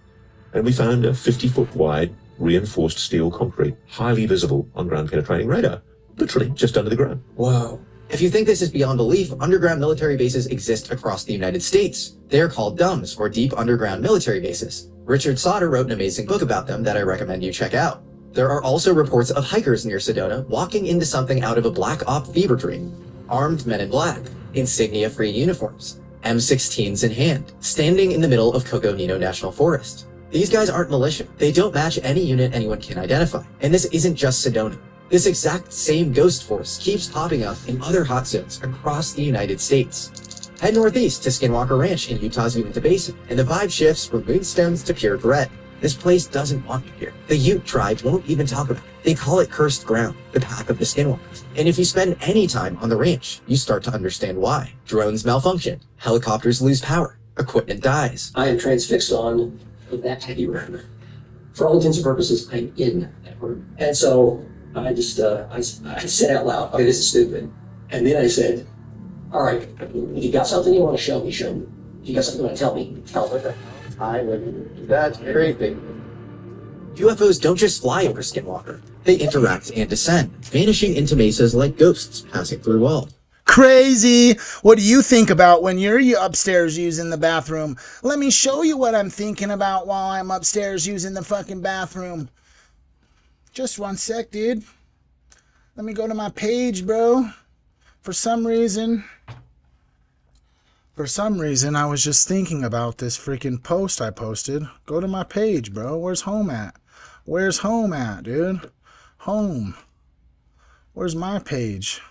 and we found a 50-foot wide reinforced steel concrete, highly visible on ground-penetrating radar, literally just under the ground. Wow. If you think this is beyond belief, underground military bases exist across the United States. They are called DUMBs, or Deep Underground Military Bases. Richard Sauter wrote an amazing book about them that I recommend you check out. There are also reports of hikers near Sedona walking into something out of a black op fever dream. Armed men in black, insignia-free uniforms, M16s in hand, standing in the middle of Coconino National Forest. These guys aren't militia. They don't match any unit anyone can identify. And this isn't just Sedona. This exact same ghost force keeps popping up in other hot zones across the United States. Head northeast to Skinwalker Ranch in Utah's Uinta Basin, and the vibe shifts from moonstones to pure dread. This place doesn't want you here. The Ute tribe won't even talk about it. They call it cursed ground, the path of the skinwalkers. And if you spend any time on the ranch, you start to understand why. Drones malfunction, helicopters lose power, equipment dies. I am transfixed on that heavy room. For all intents and purposes, I'm in that room. And so I just, I said out loud, okay, this is stupid. And then I said, all right, if you got something you want to show me, show me. If you got something you want to tell me, tell me. That's creepy. UFOs don't just fly over Skinwalker. They interact and descend, vanishing into mesas like ghosts passing through walls. Crazy. What do you think about when you're upstairs using the bathroom? Let me show you what I'm thinking about while I'm upstairs using the fucking bathroom. Just 1 sec, dude. Let me go to my page, bro. For some reason, I was just thinking about this freaking post I posted. Go to my page, bro. Where's home at? Where's home at, dude? Home. Where's my page?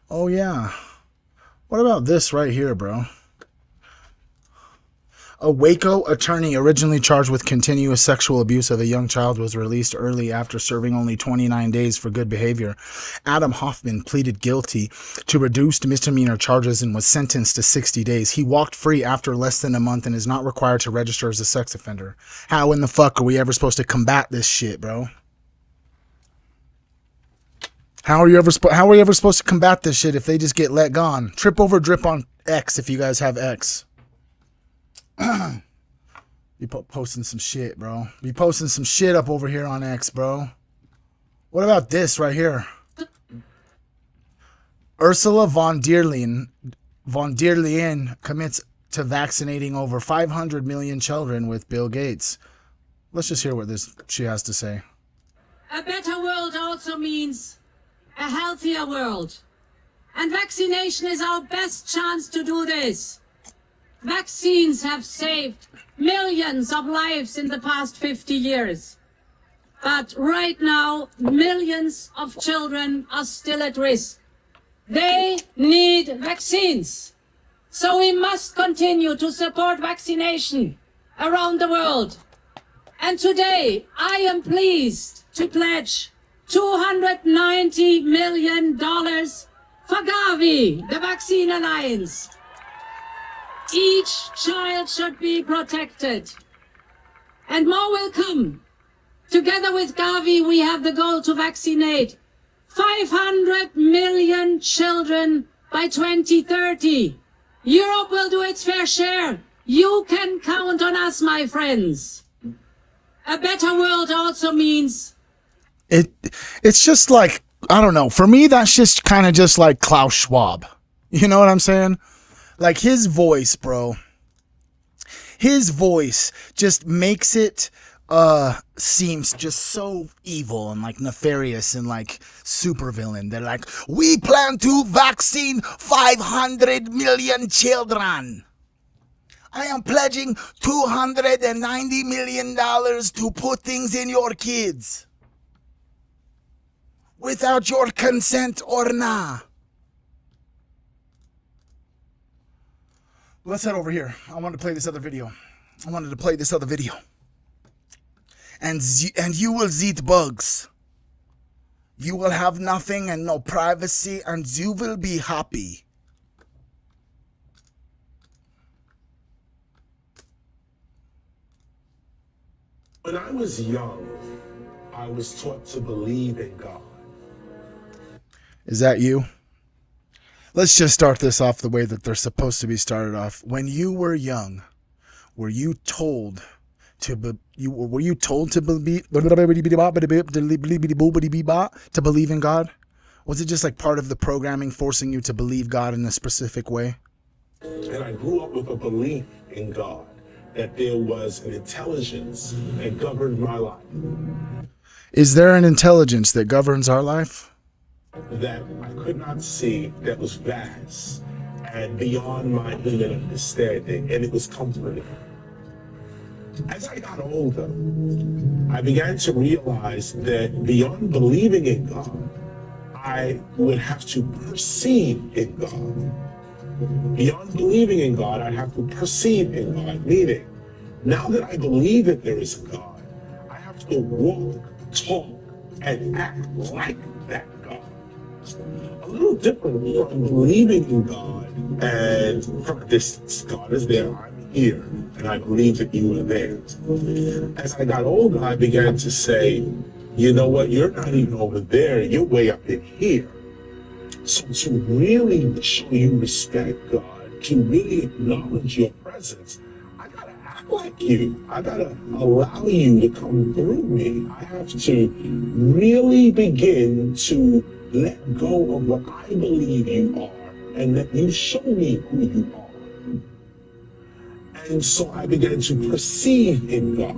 Oh, yeah. What about this right here, bro? A Waco attorney originally charged with continuous sexual abuse of a young child was released early after serving only 29 days for good behavior. Adam Hoffman pleaded guilty to reduced misdemeanor charges and was sentenced to 60 days. He walked free after less than a month and is not required to register as a sex offender. How in the fuck are we ever supposed to combat this shit, bro? How are we ever supposed to combat this shit if they just get let gone? Trip over drip on X if you guys have X. Be posting some shit, bro. Be posting some shit up over here on X, bro. What about this right here? Ursula von der Leyen commits to vaccinating over 500 million children with Bill Gates. Let's just hear what she has to say. A better world also means a healthier world. And vaccination is our best chance to do this. Vaccines have saved millions of lives in the past 50 years. But right now, millions of children are still at risk. They need vaccines. So we must continue to support vaccination around the world. And today, I am pleased to pledge $290 million for Gavi, the Vaccine Alliance. Each child should be protected. And more will come. Together with Gavi, we have the goal to vaccinate 500 million children by 2030. Europe will do its fair share. You can count on us, my friends. A better world also means... It's just like, I don't know. For me, that's just kind of just like Klaus Schwab. You know what I'm saying? Like his voice, bro. His voice just makes it seems just so evil and like nefarious and like supervillain. They're like, we plan to vaccine 500 million children. I am pledging $290 million to put things in your kids. Without your consent or nah. Let's head over here. I wanted to play this other video. And you will eat bugs. You will have nothing and no privacy, and you will be happy. When I was young, I was taught to believe in God. Is that you? Let's just start this off the way that they're supposed to be started off. When you were young, were you told to believe in God? Was it just like part of the programming forcing you to believe God in a specific way? And I grew up with a belief in God, that there was an intelligence that governed my life. Is there an intelligence that governs our life? That I could not see, that was vast and beyond my human understanding, and it was comforting. As I got older, I began to realize that beyond believing in God, I would have to perceive in God. Beyond believing in God, I'd have to perceive in God, meaning Now that I believe that there is a God, I have to walk, talk, and act like that God. A little different from believing in God and from a distance. God is there, I'm here, and I believe that you are there. As I got older, I began to say, you know what, you're not even over there, you're way up in here. So to really show you respect, God, to really acknowledge your presence, I gotta act like you. I gotta allow you to come through me. I have to really begin to let go of what I believe you are and let you show me who you are. And so I began to perceive in God.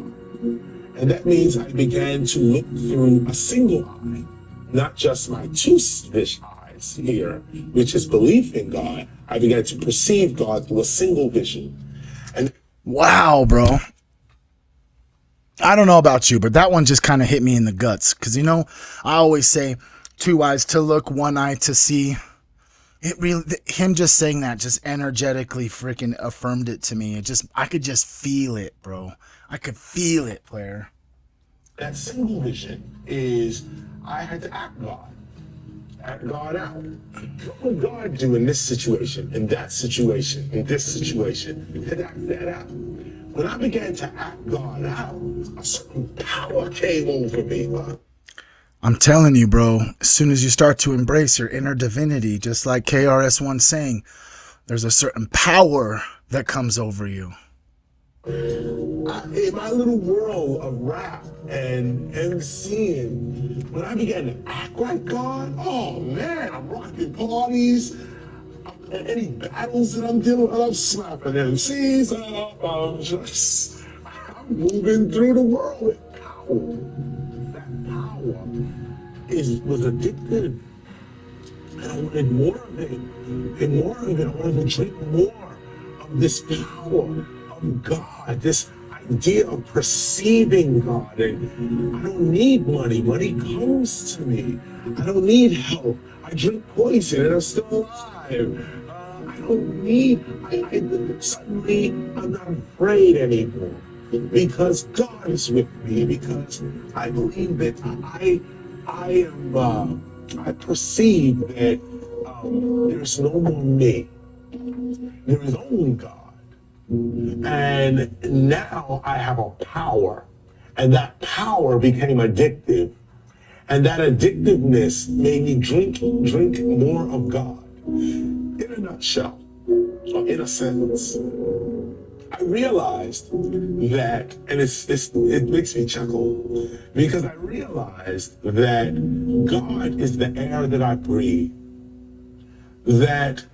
And that means I began to look through a single eye, not just my two-fish eyes here, which is belief in God. I began to perceive God through a single vision. And Wow, bro. I don't know about you, but that one just kind of hit me in the guts. Because, you know, I always say 2 eyes to look, 1 eye to see. It really, him just saying that just energetically freaking affirmed it to me. I could just feel it, bro. I could feel it, player. that single vision is I had to act God. Act God out. What would God do in this situation, in that situation, in this situation? And act that out. When I began to act God out, a certain power came over me. I'm telling you, bro, as soon as you start to embrace your inner divinity, just like KRS-One saying, there's a certain power that comes over you. In my little world of rap and MCing, when I began to act like God, oh man, I'm rocking parties. Any battles that I'm dealing with, I'm slapping MCs up. I'm moving through the world with power. That power was addictive. And I wanted more of it. And more of it. I wanted to drink more of this power of God, this idea of perceiving God. And I don't need money. Money comes to me. I don't need help. I drink poison and I'm still alive. I don't need, suddenly I'm not afraid anymore because God is with me, because I believe that I perceive that there's no more me. There is only God. And now I have a power, and that power became addictive. And that addictiveness made me drink more of God. In a nutshell, or in a sentence, I realized that, and it makes me chuckle, because I realized that God is the air that I breathe, that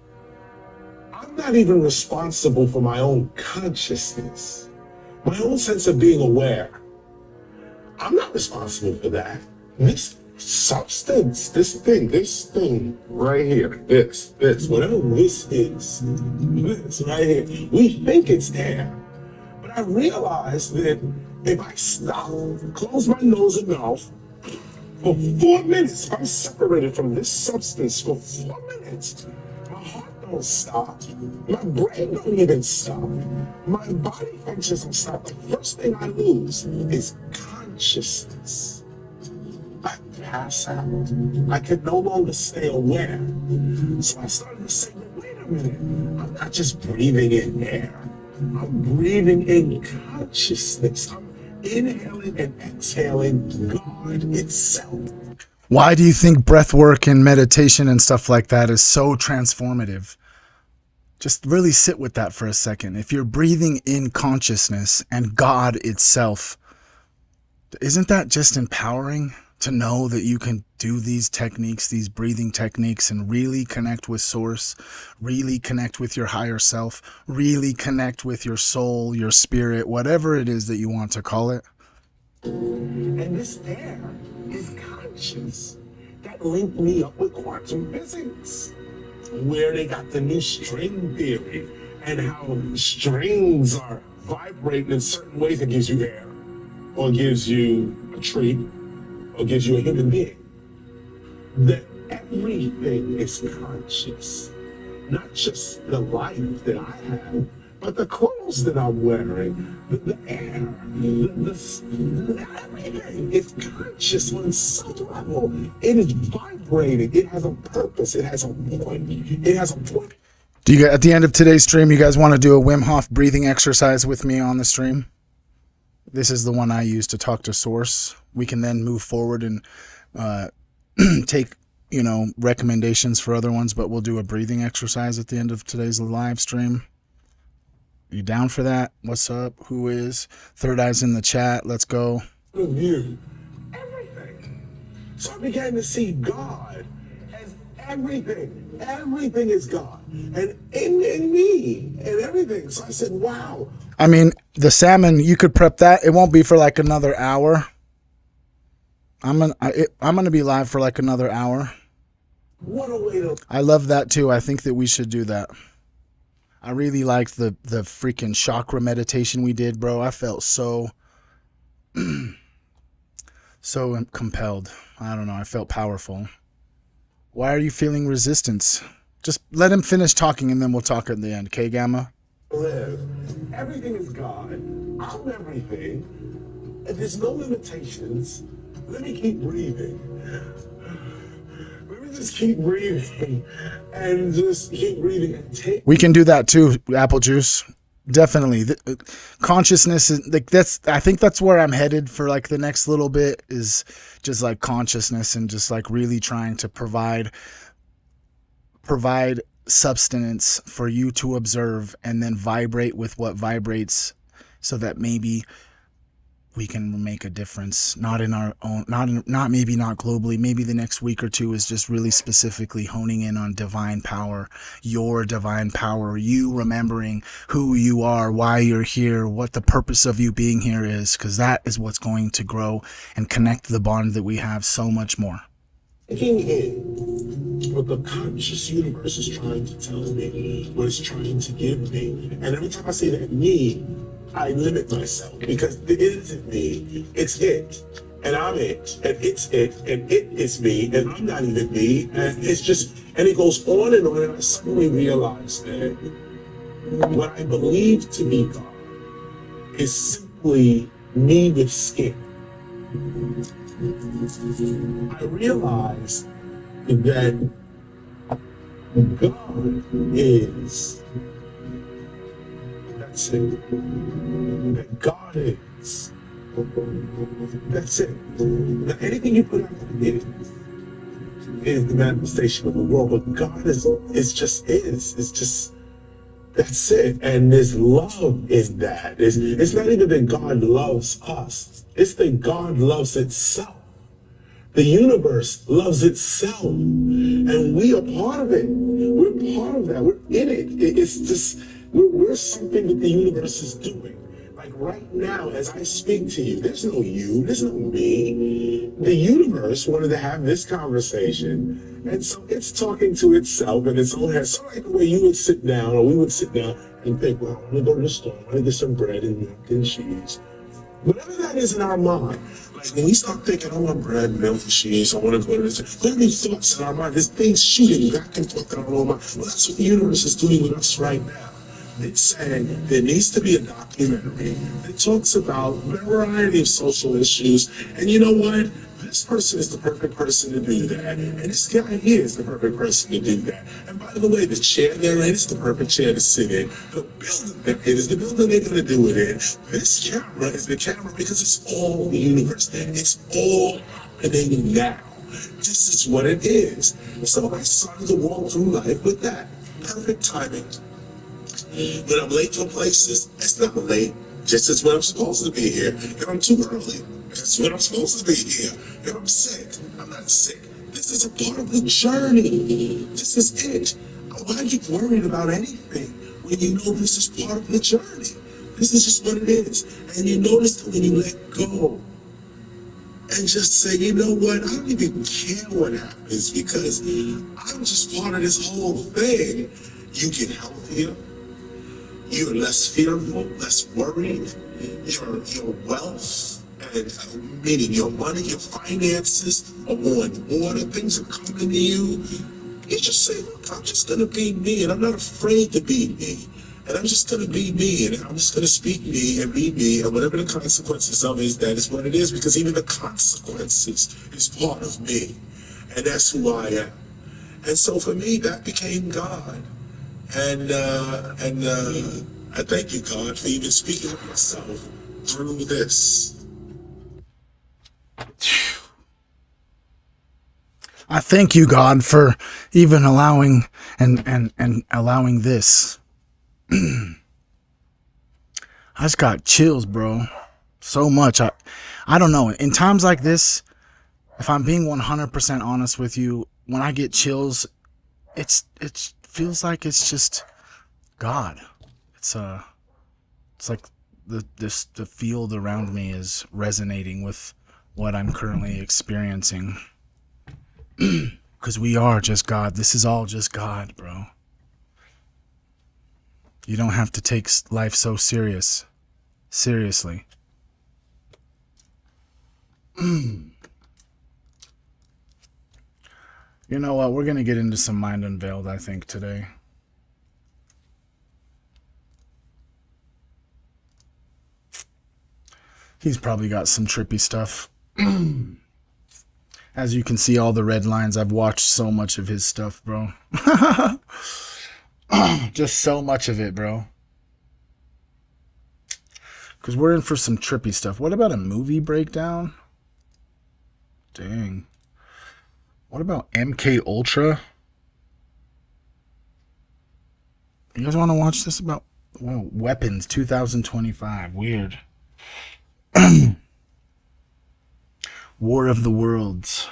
I'm not even responsible for my own consciousness, my own sense of being aware. I'm not responsible for that. This substance, this thing right here, this, whatever this is, this right here, we think it's air. But I realized that if I stop, close my nose and mouth, for 4 minutes, if I'm separated from this substance for 4 minutes, my heart don't stop, my brain don't even stop, my body functions don't stop. The first thing I lose is consciousness. I pass out. I can no longer stay aware. So I started to say, wait a minute, I'm not just breathing in air. I'm breathing in consciousness. I'm inhaling and exhaling God itself. Why do you think breath work and meditation and stuff like that is so transformative? Just really sit with that for a second. If you're breathing in consciousness and God itself, isn't that just empowering? To know that you can do these techniques, these breathing techniques, and really connect with source, really connect with your higher self, really connect with your soul, your spirit, whatever it is that you want to call it. And this air is conscious. That linked me up with quantum physics, where they got the new string theory and how strings are vibrating in certain ways. That gives you air, or gives you a tree, or gives you a human being. That everything is conscious, not just the life that I have, but the clothes clothes that I'm wearing, the air, everything is conscious on some level. It is vibrating. It has a purpose. It has a point. It has a point. Do you, at the end of today's stream, you guys want to do a Wim Hof breathing exercise with me on the stream? This is the one I use to talk to Source. We can then move forward and take, recommendations for other ones, but we'll do a breathing exercise at the end of today's live stream. You down for that? What's up? Who is? Third Eye's in the chat. Let's go. View everything. So I began to see God as everything. Everything is God, and in me, and everything. So I said, "Wow." I mean, the salmon, you could prep that. It won't be for like another hour. I'm gonna be live for like another hour. What a way to. I love that too. I think that we should do that. I really liked the freaking chakra meditation we did, bro. I felt so compelled. I don't know. I felt powerful. Why are you feeling resistance? Just let him finish talking and then we'll talk at the end. Okay, Gamma? Live. Everything is God. I'm everything. And there's no limitations. Let me keep breathing. Let me just keep breathing. And just keep breathing. And take. We can do that too, Apple Juice. Definitely. Consciousness is like I think that's where I'm headed for like the next little bit, is just like consciousness and just like really trying to provide substance for you to observe and then vibrate with what vibrates, so that maybe we can make a difference, not in our own, not globally. Maybe the next week or two is just really specifically honing in on divine power, your divine power, you remembering who you are, why you're here, what the purpose of you being here is, because that is what's going to grow and connect the bond that we have so much more. Taking in what the conscious universe is trying to tell me, what it's trying to give me. And every time I say that me, I limit myself, because it isn't me, it's it. And I'm it, and it's it, and it is me, and I'm not even me. And it's just, and it goes on, and I suddenly realize that what I believe to be God is simply me with skin. I realize that God is, that's it. That God is, that's it. Now, anything you put out there is the manifestation of the world, but God is just, it's just, that's it. And there's love in that. It's not even that God loves us, it's that God loves itself. The universe loves itself, and we are part of it. We're part of that. We're in it. It's just, we're something that the universe is doing. Like right now, as I speak to you, there's no you, there's no me. The universe wanted to have this conversation, and so it's talking to itself in its own head. So like the way you would sit down, or we would sit down and think, well, I'm gonna go to the store, I'm gonna get some bread and milk and cheese. Whatever that is in our mind, like when we start thinking, I want bread, milk, and cheese, I want to go to this, there are these thoughts in our mind, there's things shooting back and forth in our own mind. Well, that's what the universe is doing with us right now. It's saying there needs to be a documentary that talks about a variety of social issues, and you know what? This person is the perfect person to do that, and this guy here is the perfect person to do that. And by the way, the chair they're in is the perfect chair to sit in. The building they're in is the building they're going to do it in. This camera is the camera because it's all the universe. It's all happening now. This is what it is. So I started to walk through life with that. Perfect timing. When I'm late for places, it's not late. Just as when I'm supposed to be here. If I'm too early, that's when I'm supposed to be here. If I'm sick, I'm not sick. This is a part of the journey. This is it. Why are you worried about anything when you know this is part of the journey? This is just what it is. And you notice that when you let go and just say, you know what, I don't even care what happens because I'm just part of this whole thing. You get healthier. You're less fearful, less worried. Your wealth, and meaning your money, your finances are on order. Things are coming to you. You just say, look, I'm just going to be me, and I'm not afraid to be me. And I'm just gonna be me, and I'm just gonna speak me and be me, and whatever the consequences of it is, that is what it is, because even the consequences is part of me, and that's who I am. And so for me, that became God. And I thank you, God, for even speaking of myself through this. I thank you, God, for even allowing and allowing this. I just got chills, bro. So much. I don't know. In times like this, if I'm being 100% honest with you, when I get chills, it feels like it's just God. It's like the field around me is resonating with what I'm currently experiencing. Because we are just God. This is all just God, bro. You don't have to take life so seriously. You know what? We're going to get into some Mind Unveiled, I think, today. He's probably got some trippy stuff. As you can see, all the red lines. I've watched so much of his stuff, bro. Just so much of it, bro. Because we're in for some trippy stuff. What about a movie breakdown? Dang. What about MK Ultra? You guys want to watch this about weapons 2025? Weird. War of the Worlds.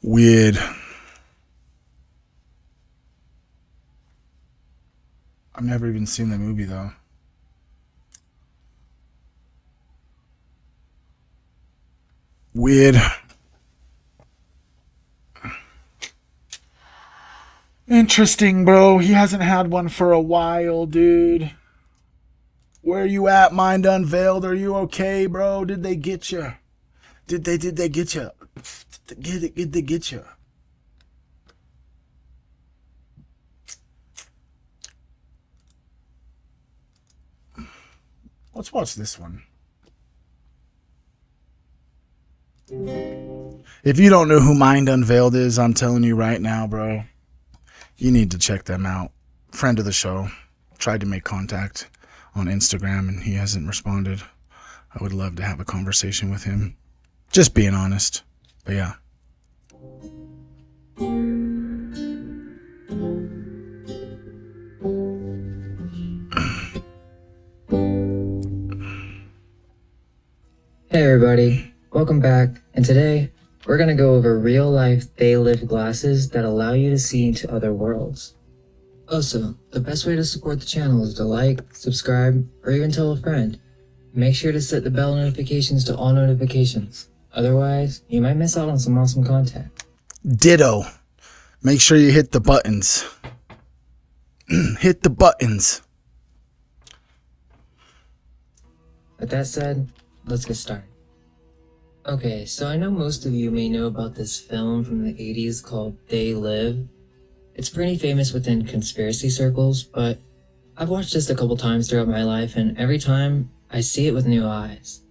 Weird. I've never even seen the movie, though. Weird. Interesting, bro. He hasn't had one for a while, dude. Where you at, Mind Unveiled? Are you okay, bro? Did they get you? Did they get you? Did they get you? Let's watch this one. If you don't know who Mind Unveiled is, I'm telling you right now, bro, you need to check them out. Friend of the show. Tried to make contact on Instagram and he hasn't responded. I would love to have a conversation with him. Just being honest. But yeah. Hey everybody, welcome back, and today we're going to go over real-life They Live glasses that allow you to see into other worlds. Also, the best way to support the channel is to like, subscribe, or even tell a friend. Make sure to set the bell notifications to all notifications, otherwise you might miss out on some awesome content. Ditto. Make sure you hit the buttons. Hit the buttons. With that said, let's get started. Okay, so I know most of you may know about this film from the 80s called They Live. It's pretty famous within conspiracy circles, but I've watched this a couple times throughout my life, and every time I see it with new eyes.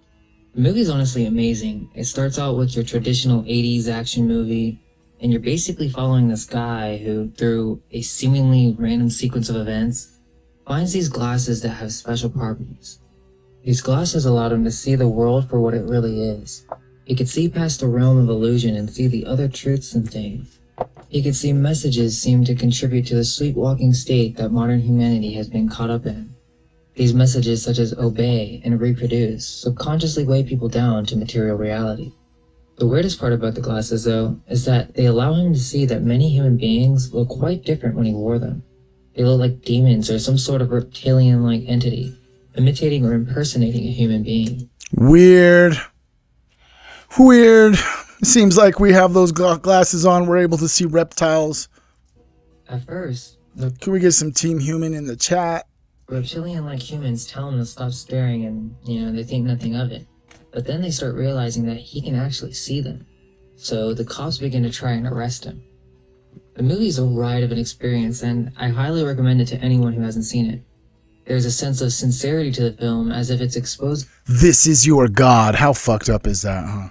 The movie's honestly amazing. It starts out with your traditional 80s action movie, and you're basically following this guy who, through a seemingly random sequence of events, finds these glasses that have special properties. These glasses allowed him to see the world for what it really is. He could see past the realm of illusion and see the other truths and things. He could see messages seem to contribute to the sleepwalking state that modern humanity has been caught up in. These messages, such as obey and reproduce, subconsciously weigh people down to material reality. The weirdest part about the glasses, though, is that they allow him to see that many human beings look quite different when he wore them. They look like demons or some sort of reptilian-like entity, imitating or impersonating a human being. Weird. Weird. It seems like we have those glasses on. We're able to see reptiles. At first, Can we get some Team Human in the chat? reptilian-like humans tell him to stop staring and, they think nothing of it. But then they start realizing that he can actually see them. So the cops begin to try and arrest him. The movie's a ride of an experience, and I highly recommend it to anyone who hasn't seen it. There's a sense of sincerity to the film, as if it's exposing This is your God. How fucked up is that, huh?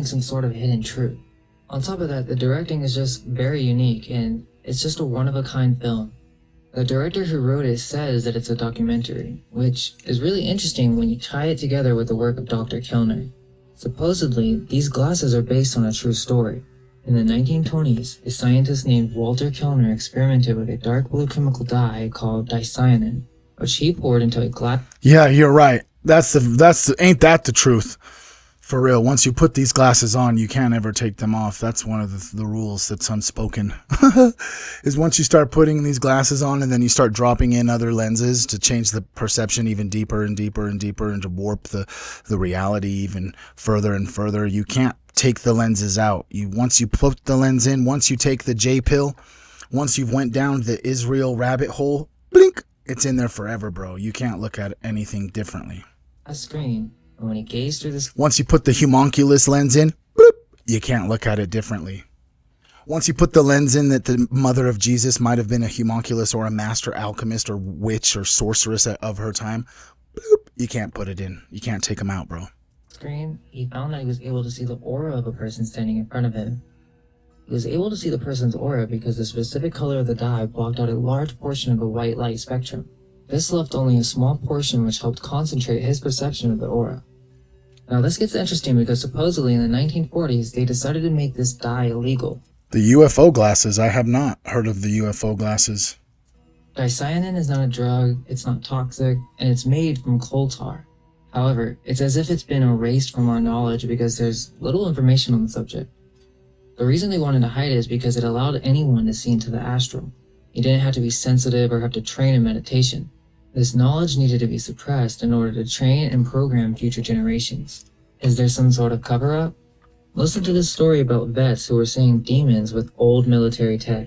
some sort of hidden truth. On top of that, the directing is just very unique, and it's just a one-of-a-kind film. The director who wrote it says that it's a documentary, which is really interesting when you tie it together with the work of Dr. Kellner. Supposedly, these glasses are based on a true story. In the 1920s, a scientist named Walter Kellner experimented with a dark blue chemical dye called dicyanin, which he poured into a glass. Yeah, you're right. Ain't that the truth? For real, once you put these glasses on, you can't ever take them off. That's one of the rules that's unspoken. Is once you start putting these glasses on and then you start dropping in other lenses to change the perception even deeper and deeper and deeper and to warp the reality even further and further, you can't take the lenses out. Once you put the lens in, once you take the J pill, once you've went down the Israel rabbit hole, blink, it's in there forever, bro. You can't look at anything differently. Screen. And when he gazed through this, once you put the homunculus lens in, bloop, you can't look at it differently. Once you put the lens in that the mother of Jesus might have been a homunculus or a master alchemist or witch or sorceress of her time, bloop, you can't put it in. You can't take them out, bro. Screen, he found that he was able to see the aura of a person standing in front of him. He was able to see the person's aura because the specific color of the dye blocked out a large portion of the white light spectrum. This left only a small portion, which helped concentrate his perception of the aura. Now this gets interesting because supposedly in the 1940s, they decided to make this dye illegal. The UFO glasses, I have not heard of the UFO glasses. Dicyanin is not a drug, it's not toxic, and it's made from coal tar. However, it's as if it's been erased from our knowledge because there's little information on the subject. The reason they wanted to hide it is because it allowed anyone to see into the astral. You didn't have to be sensitive or have to train in meditation. This knowledge needed to be suppressed in order to train and program future generations. Is there some sort of cover-up? Listen to this story about vets who were seeing demons with old military tech.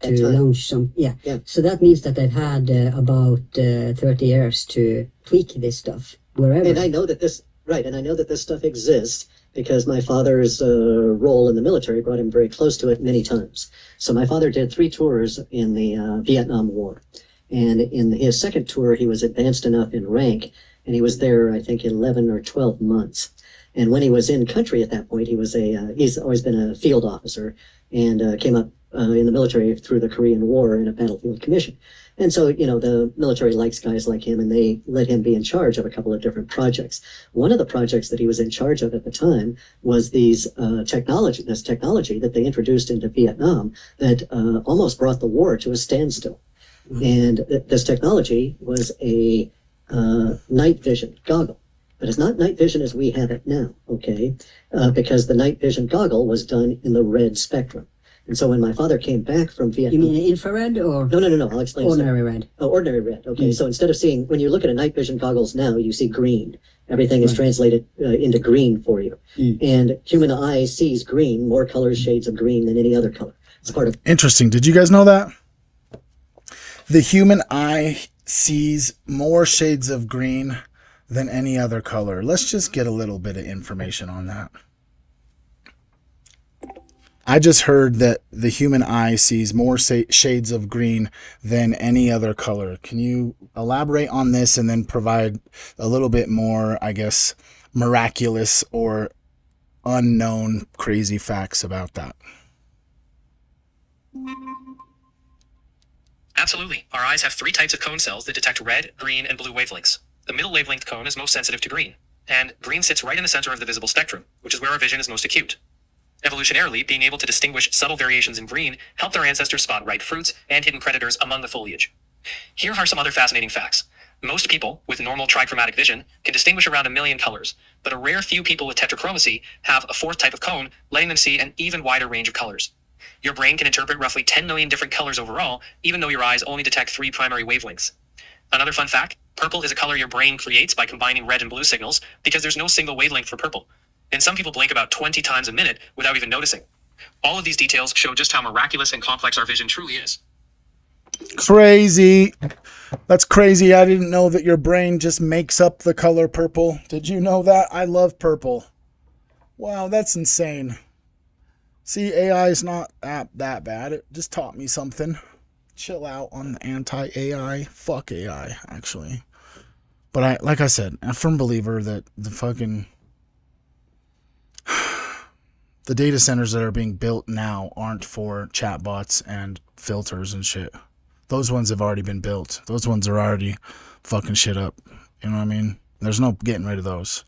To launch some, yeah. So that means that they've had about 30 years to tweak this stuff wherever. And I know that this stuff exists because my father's role in the military brought him very close to it many times. So my father did 3 tours in the Vietnam War. And in his second tour, he was advanced enough in rank, and he was there, I think, 11 or 12 months. And when he was in country at that point, he's always been a field officer and came up in the military through the Korean War in a battlefield commission. And so, the military likes guys like him, and they let him be in charge of a couple of different projects. One of the projects that he was in charge of at the time was this technology that they introduced into Vietnam that almost brought the war to a standstill. And this technology was a night vision goggle. But it's not night vision as we have it now, okay? Because the night vision goggle was done in the red spectrum. And so when my father came back from Vietnam... You mean infrared or...? No, I'll explain. Ordinary red. Oh, ordinary red, okay. So instead of seeing... When you look at a night vision goggles now, you see green. Everything is translated into green for you. And human eye sees green, more colors, shades of green than any other color. It's part of... Interesting. Did you guys know that? The human eye sees more shades of green than any other color. Let's just get a little bit of information on that. I just heard that the human eye sees more shades of green than any other color. Can you elaborate on this and then provide a little bit more, I guess, miraculous or unknown crazy facts about that? Absolutely. Our eyes have 3 types of cone cells that detect red, green, and blue wavelengths. The middle wavelength cone is most sensitive to green, and green sits right in the center of the visible spectrum, which is where our vision is most acute. Evolutionarily, being able to distinguish subtle variations in green helped our ancestors spot ripe fruits and hidden predators among the foliage. Here are some other fascinating facts. Most people with normal trichromatic vision can distinguish around 1 million colors, but a rare few people with tetrachromacy have a 4th type of cone, letting them see an even wider range of colors. Your brain can interpret roughly 10 million different colors overall, even though your eyes only detect 3 primary wavelengths. Another fun fact, purple is a color your brain creates by combining red and blue signals because there's no single wavelength for purple. And some people blink about 20 times a minute without even noticing. All of these details show just how miraculous and complex our vision truly is. Crazy. That's crazy. I didn't know that your brain just makes up the color purple. Did you know that? I love purple. Wow, that's insane. See, AI is not that bad. It just taught me something. Chill out on the anti-AI. Fuck AI, actually. But like I said, I'm a firm believer that the data centers that are being built now aren't for chatbots and filters and shit. Those ones have already been built. Those ones are already fucking shit up. You know what I mean? There's no getting rid of those.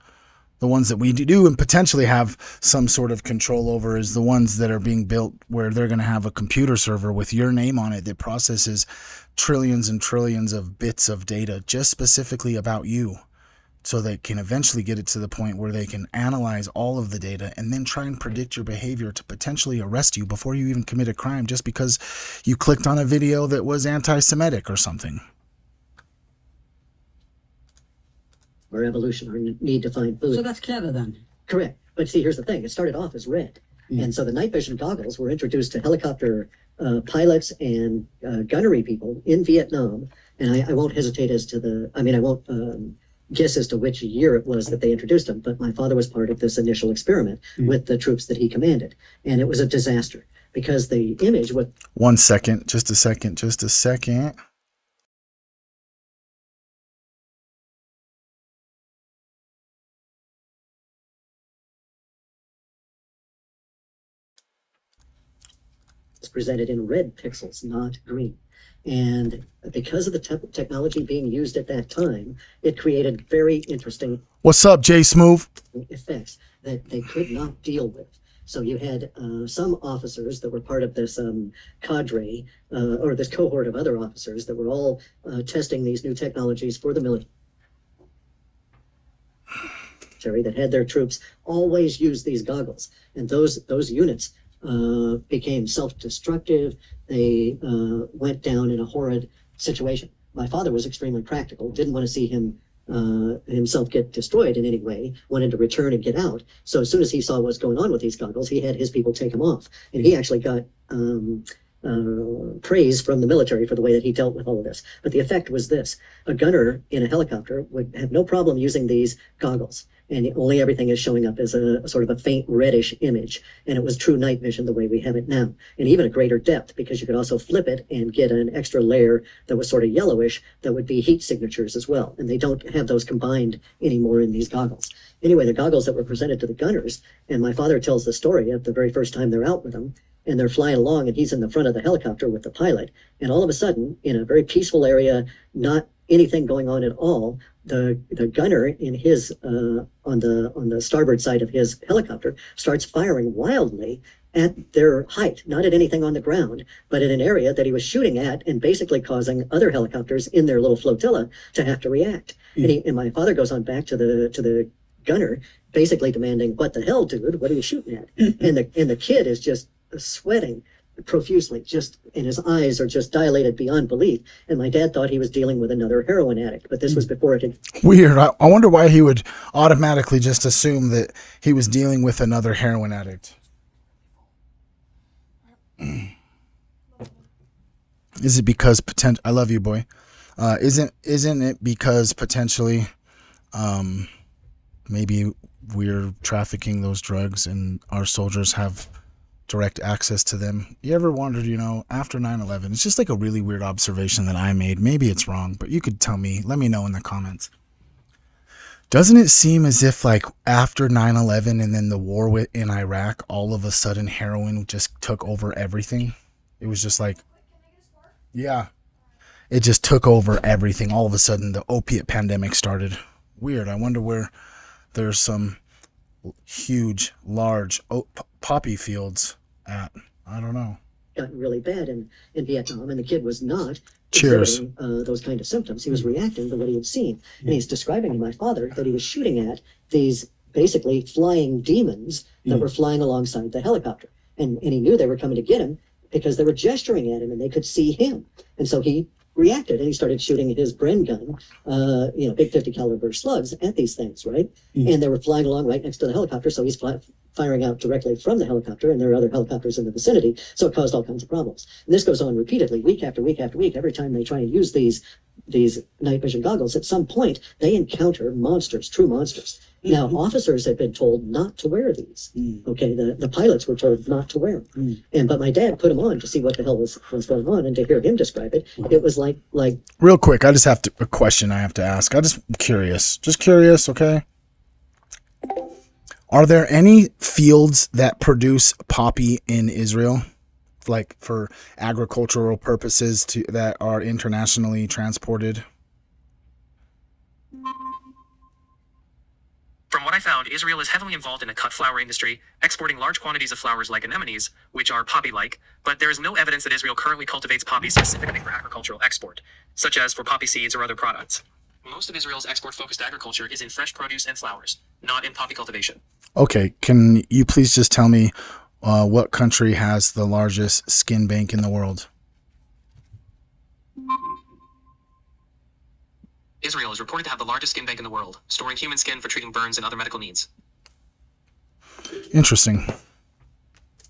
The ones that we do and potentially have some sort of control over is the ones that are being built where they're going to have a computer server with your name on it that processes trillions and trillions of bits of data just specifically about you, so they can eventually get it to the point where they can analyze all of the data and then try and predict your behavior to potentially arrest you before you even commit a crime just because you clicked on a video that was anti-Semitic or something. Our evolution, our need to find food. So that's clever then. Correct. But see, here's the thing. It started off as red. And so the night vision goggles were introduced to helicopter pilots and gunnery people in Vietnam. And I won't hesitate as to I won't guess as to which year it was that they introduced them. But my father was part of this initial experiment with the troops that he commanded. And it was a disaster because the image was... 1 second. Just a second. presented in red pixels, not green. And because of the technology being used at that time, it created very interesting What's up, Jay Smooth? effects that they could not deal with. So you had some officers that were part of this cadre or this cohort of other officers that were all testing these new technologies for the military that had their troops always use these goggles. And those units became self-destructive. They went down in a horrid situation. My father was extremely practical, didn't want to see himself get destroyed in any way, wanted to return and get out. So as soon as he saw what was going on with these goggles, he had his people take them off. And he actually got praise from the military for the way that he dealt with all of this. But the effect was this: a gunner in a helicopter would have no problem using these goggles, and only everything is showing up as a sort of a faint reddish image. And it was true night vision the way we have it now, and even a greater depth, because you could also flip it and get an extra layer that was sort of yellowish that would be heat signatures as well. And they don't have those combined anymore in these goggles. Anyway, the goggles that were presented to the gunners, and my father tells the story of the very first time they're out with them, and they're flying along, and he's in the front of the helicopter with the pilot. And all of a sudden, in a very peaceful area, not anything going on at all, the gunner in his on the starboard side of his helicopter starts firing wildly at their height, not at anything on the ground, but at an area that he was shooting at, and basically causing other helicopters in their little flotilla to have to react. And my father goes on back to the gunner, basically demanding, "What the hell, dude? What are you shooting at?" And the kid is just sweating profusely, and his eyes are just dilated beyond belief. And my dad thought he was dealing with another heroin addict, but this was before it had... Weird. I wonder why he would automatically just assume that he was dealing with another heroin addict. Is it because I love you, boy. Isn't it because potentially maybe we're trafficking those drugs and our soldiers have direct access to them? You ever wondered, after 9/11, it's just like a really weird observation that I made. Maybe it's wrong, but you could tell me, let me know in the comments. Doesn't it seem as if like after 9/11 and then the war in Iraq, all of a sudden heroin just took over everything? It was just like, yeah, it just took over everything. All of a sudden the opiate pandemic started. Weird. I wonder where there's some huge, large poppy fields at. I don't know. Gotten really bad in Vietnam, and the kid was not Cheers. exhibiting those kind of symptoms. He was reacting to what he had seen. And he's describing to my father that he was shooting at these basically flying demons that were flying alongside the helicopter. And he knew they were coming to get him because they were gesturing at him and they could see him. And so he reacted, and he started shooting his Bren gun, big 50 caliber slugs at these things, right? And they were flying along right next to the helicopter, so he's firing out directly from the helicopter, and there are other helicopters in the vicinity, so it caused all kinds of problems. And this goes on repeatedly, week after week after week. Every time they try and use these night vision goggles, at some point they encounter monsters, true monsters. Now, officers have been told not to wear these. Okay, the pilots were told not to wear them. But my dad put them on to see what the hell was going on, and to hear him describe it, it was like. Real quick, I just have a question I have to ask. I'm just curious, okay? Are there any fields that produce poppy in Israel, like for agricultural purposes that are internationally transported? From what I found, Israel is heavily involved in the cut flower industry, exporting large quantities of flowers like anemones, which are poppy-like, but there is no evidence that Israel currently cultivates poppy specifically for agricultural export, such as for poppy seeds or other products. Most of Israel's export-focused agriculture is in fresh produce and flowers, not in poppy cultivation. Okay, can you please just tell me what country has the largest skin bank in the world? Israel is reported to have the largest skin bank in the world, storing human skin for treating burns and other medical needs. Interesting.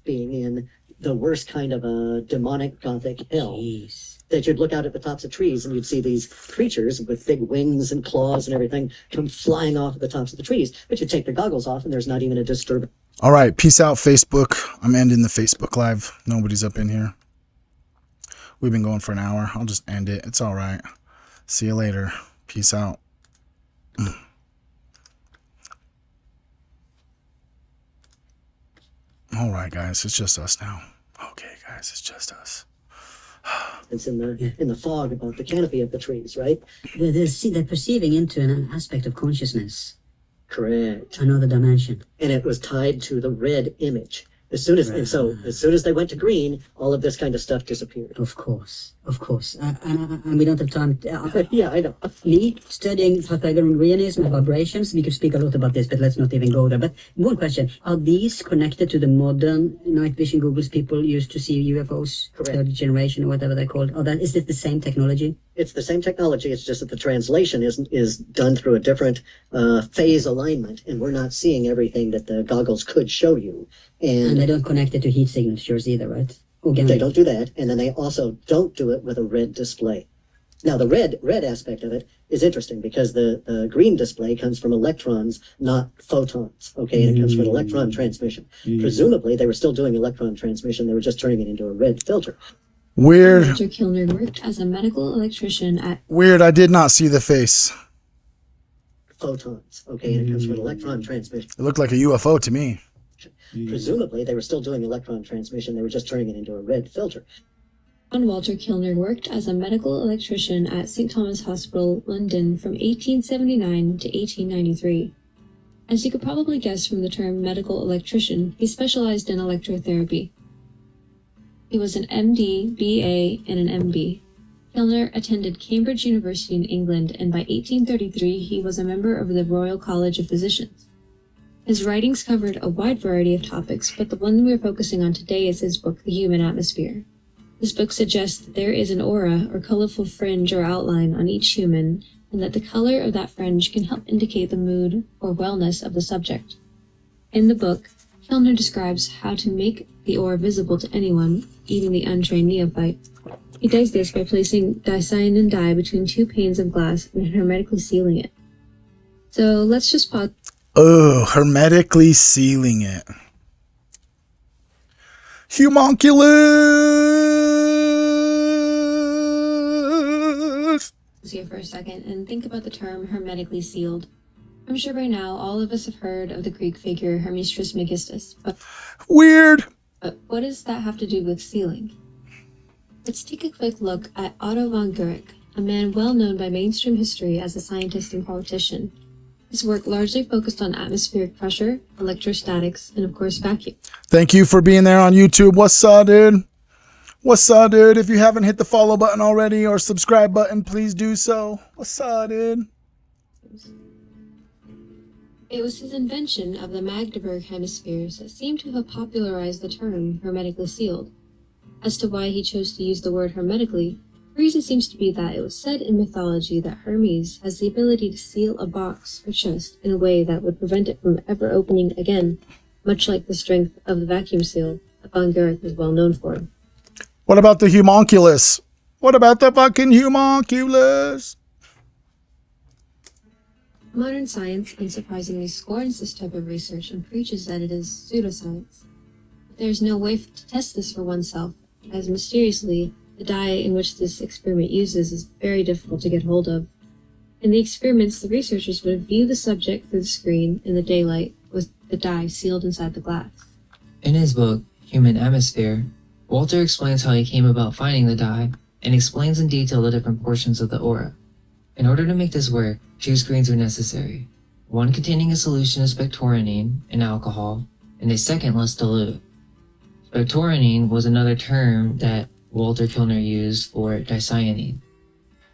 Being in the worst kind of a demonic gothic hell. That you'd look out at the tops of trees and you'd see these creatures with big wings and claws and everything come flying off at the tops of the trees. But you take the goggles off and there's not even a disturbance. All right, peace out, Facebook. I'm ending the Facebook Live. Nobody's up in here. We've been going for an hour. I'll just end it. It's all right. See you later. Peace out. All right, guys. It's just us now. Okay, guys. It's just us. It's in the fog about the canopy of the trees, right? They're perceiving into an aspect of consciousness. Correct. Another dimension. And it was tied to the red image. As soon as they went to green, all of this kind of stuff disappeared. Of course. And we don't have time. Yeah, I know. Me studying Pythagoreanism and vibrations, we could speak a lot about this, but let's not even go there. But one question: are these connected to the modern night vision goggles people used to see UFOs, Correct. third generation or whatever they're called? Is it the same technology? It's the same technology. It's just that the translation is done through a different phase alignment, and we're not seeing everything that the goggles could show you. And they don't connect it to heat signatures either, right? Organic. They don't do that, and then they also don't do it with a red display. Now, the red aspect of it is interesting because the green display comes from electrons, not photons, okay? And it comes from electron transmission. Presumably, they were still doing electron transmission. They were just turning it into a red filter. Weird. Dr. Kilner worked as a medical electrician at... Weird. I did not see the face. Photons, okay? And it comes from electron transmission. It looked like a UFO to me. Presumably, they were still doing electron transmission. They were just turning it into a red filter. John Walter Kilner worked as a medical electrician at St. Thomas Hospital, London from 1879 to 1893. As you could probably guess from the term medical electrician, he specialized in electrotherapy. He was an MD, BA, and an MB. Kilner attended Cambridge University in England, and by 1833 he was a member of the Royal College of Physicians. His writings covered a wide variety of topics, but the one we're focusing on today is his book, The Human Atmosphere. This book suggests that there is an aura or colorful fringe or outline on each human, and that the color of that fringe can help indicate the mood or wellness of the subject. In the book, Kilner describes how to make the aura visible to anyone, even the untrained neophyte. He does this by placing dicyanin dye between two panes of glass and hermetically sealing it. So let's just pause. Oh, hermetically sealing it. Humunculus! Here for a second and think about the term hermetically sealed. I'm sure by now all of us have heard of the Greek figure Hermes Trismegistus, but weird. But what does that have to do with sealing? Let's take a quick look at Otto von Guericke, a man well known by mainstream history as a scientist and politician. His work largely focused on atmospheric pressure, electrostatics, and of course vacuum. Thank you for being there on YouTube. What's up, dude? What's up, dude? If you haven't hit the follow button already or subscribe button, please do so. What's up, dude? It was his invention of the Magdeburg hemispheres that seemed to have popularized the term hermetically sealed. As to why he chose to use the word hermetically, the reason seems to be that it was said in mythology that Hermes has the ability to seal a box or chest in a way that would prevent it from ever opening again. much like the strength of the vacuum seal that Von Guericke was well known for. What about the homunculus? What about the fucking homunculus? Modern science unsurprisingly scorns this type of research and preaches that it is pseudoscience. But there is no way to test this for oneself, as mysteriously, the dye in which this experiment uses is very difficult to get hold of. In the experiments, the researchers would view the subject through the screen in the daylight with the dye sealed inside the glass. In his book, Human Atmosphere, Walter explains how he came about finding the dye and explains in detail the different portions of the aura. In order to make this work, 2 screens were necessary, one containing a solution of spectoranine, an alcohol, and a second less dilute. Spectoranine was another term that Walter Kilner used for dicyanine.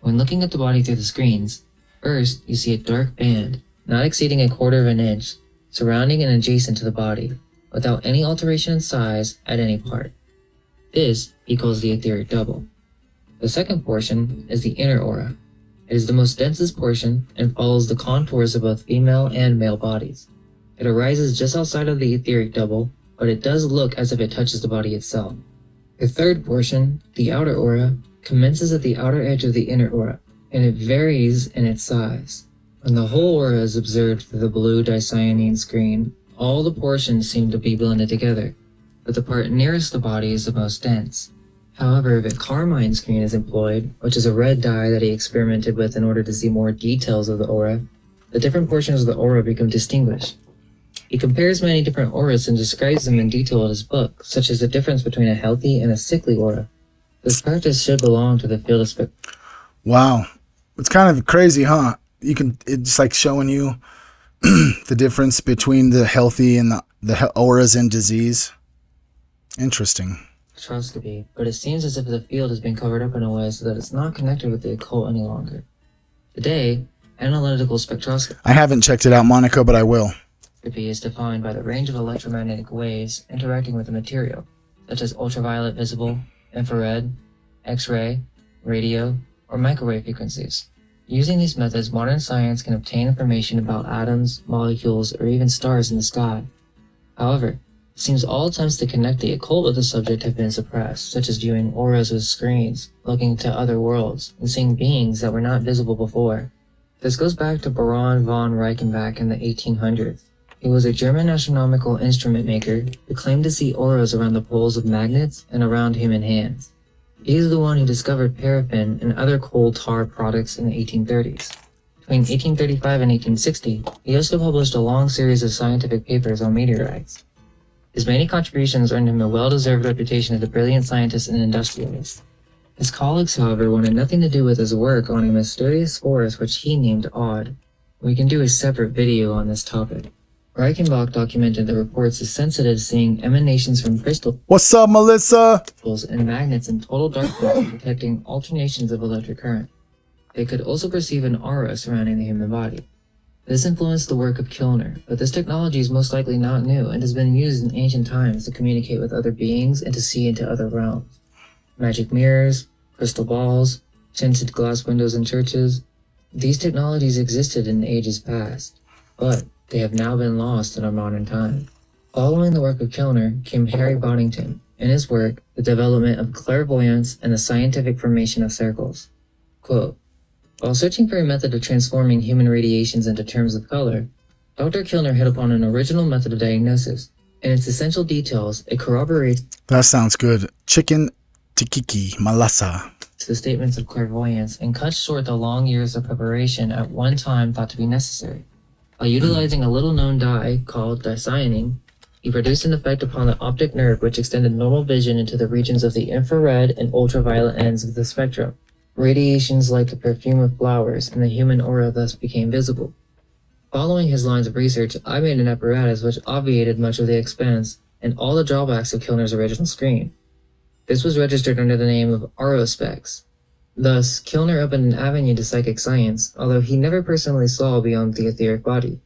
When looking at the body through the screens, first you see a dark band, not exceeding 1/4 of an inch, surrounding and adjacent to the body, without any alteration in size at any part. This he calls the etheric double. The second portion is the inner aura. It is the most densest portion and follows the contours of both female and male bodies. It arises just outside of the etheric double, but it does look as if it touches the body itself. The third portion, the outer aura, commences at the outer edge of the inner aura, and it varies in its size. When the whole aura is observed through the blue dicyanine screen, all the portions seem to be blended together, but the part nearest the body is the most dense. However, if a carmine screen is employed, which is a red dye that he experimented with in order to see more details of the aura, the different portions of the aura become distinguished. He compares many different auras and describes them in detail in his book, such as the difference between a healthy and a sickly aura. This practice should belong to the field of Wow. It's kind of crazy, huh? It's like showing you the difference between the healthy and the auras and disease. Interesting. spectroscopy, but it seems as if the field has been covered up in a way so that it's not connected with the occult any longer. Today, analytical spectroscopy I haven't checked it out, Monica, but I will. is defined by the range of electromagnetic waves interacting with the material, such as ultraviolet visible, infrared, X-ray, radio, or microwave frequencies. Using these methods, modern science can obtain information about atoms, molecules, or even stars in the sky. However, it seems all attempts to connect the occult with the subject have been suppressed, such as viewing auras with screens, looking to other worlds, and seeing beings that were not visible before. This goes back to Baron von Reichenbach in the 1800s. He was a German astronomical instrument maker who claimed to see auras around the poles of magnets and around human hands. He is the one who discovered paraffin and other coal tar products in the 1830s. Between 1835 and 1860, he also published a long series of scientific papers on meteorites. His many contributions earned him a well-deserved reputation as a brilliant scientist and industrialist. His colleagues, however, wanted nothing to do with his work on a mysterious force which he named Odd. We can do a separate video on this topic. Reichenbach documented the reports as sensitive seeing emanations from crystals. What's up, Melissa? And magnets in total darkness detecting alternations of electric current. They could also perceive an aura surrounding the human body. This influenced the work of Kilner, but this technology is most likely not new and has been used in ancient times to communicate with other beings and to see into other realms. Magic mirrors, crystal balls, tinted glass windows in churches. These technologies existed in ages past, but they have now been lost in our modern time. Following the work of Kilner came Harry Boddington, in his work, The Development of Clairvoyance and the Scientific Formation of Circles. Quote, while searching for a method of transforming human radiations into terms of color, Dr. Kilner hit upon an original method of diagnosis. In its essential details, it corroborates That sounds good. Chicken tikiki malasa. the statements of clairvoyance and cuts short the long years of preparation at one time thought to be necessary. By utilizing a little-known dye called dicyanine, he produced an effect upon the optic nerve which extended normal vision into the regions of the infrared and ultraviolet ends of the spectrum. Radiations like the perfume of flowers and the human aura thus became visible. Following his lines of research, I made an apparatus which obviated much of the expense and all the drawbacks of Kilner's original screen. This was registered under the name of Aurospecs. Thus, Kilner opened an avenue to psychic science, although he never personally saw beyond the etheric body.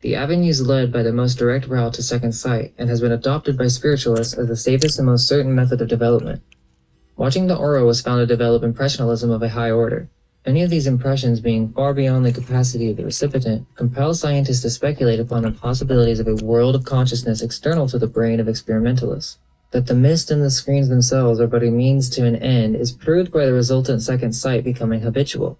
The avenue is led by the most direct route to second sight and has been adopted by spiritualists as the safest and most certain method of development. Watching the aura was found to develop impressionalism of a high order. Any of these impressions being far beyond the capacity of the recipient compels scientists to speculate upon the possibilities of a world of consciousness external to the brain of experimentalists. That the mist and the screens themselves are but a means to an end is proved by the resultant second sight becoming habitual.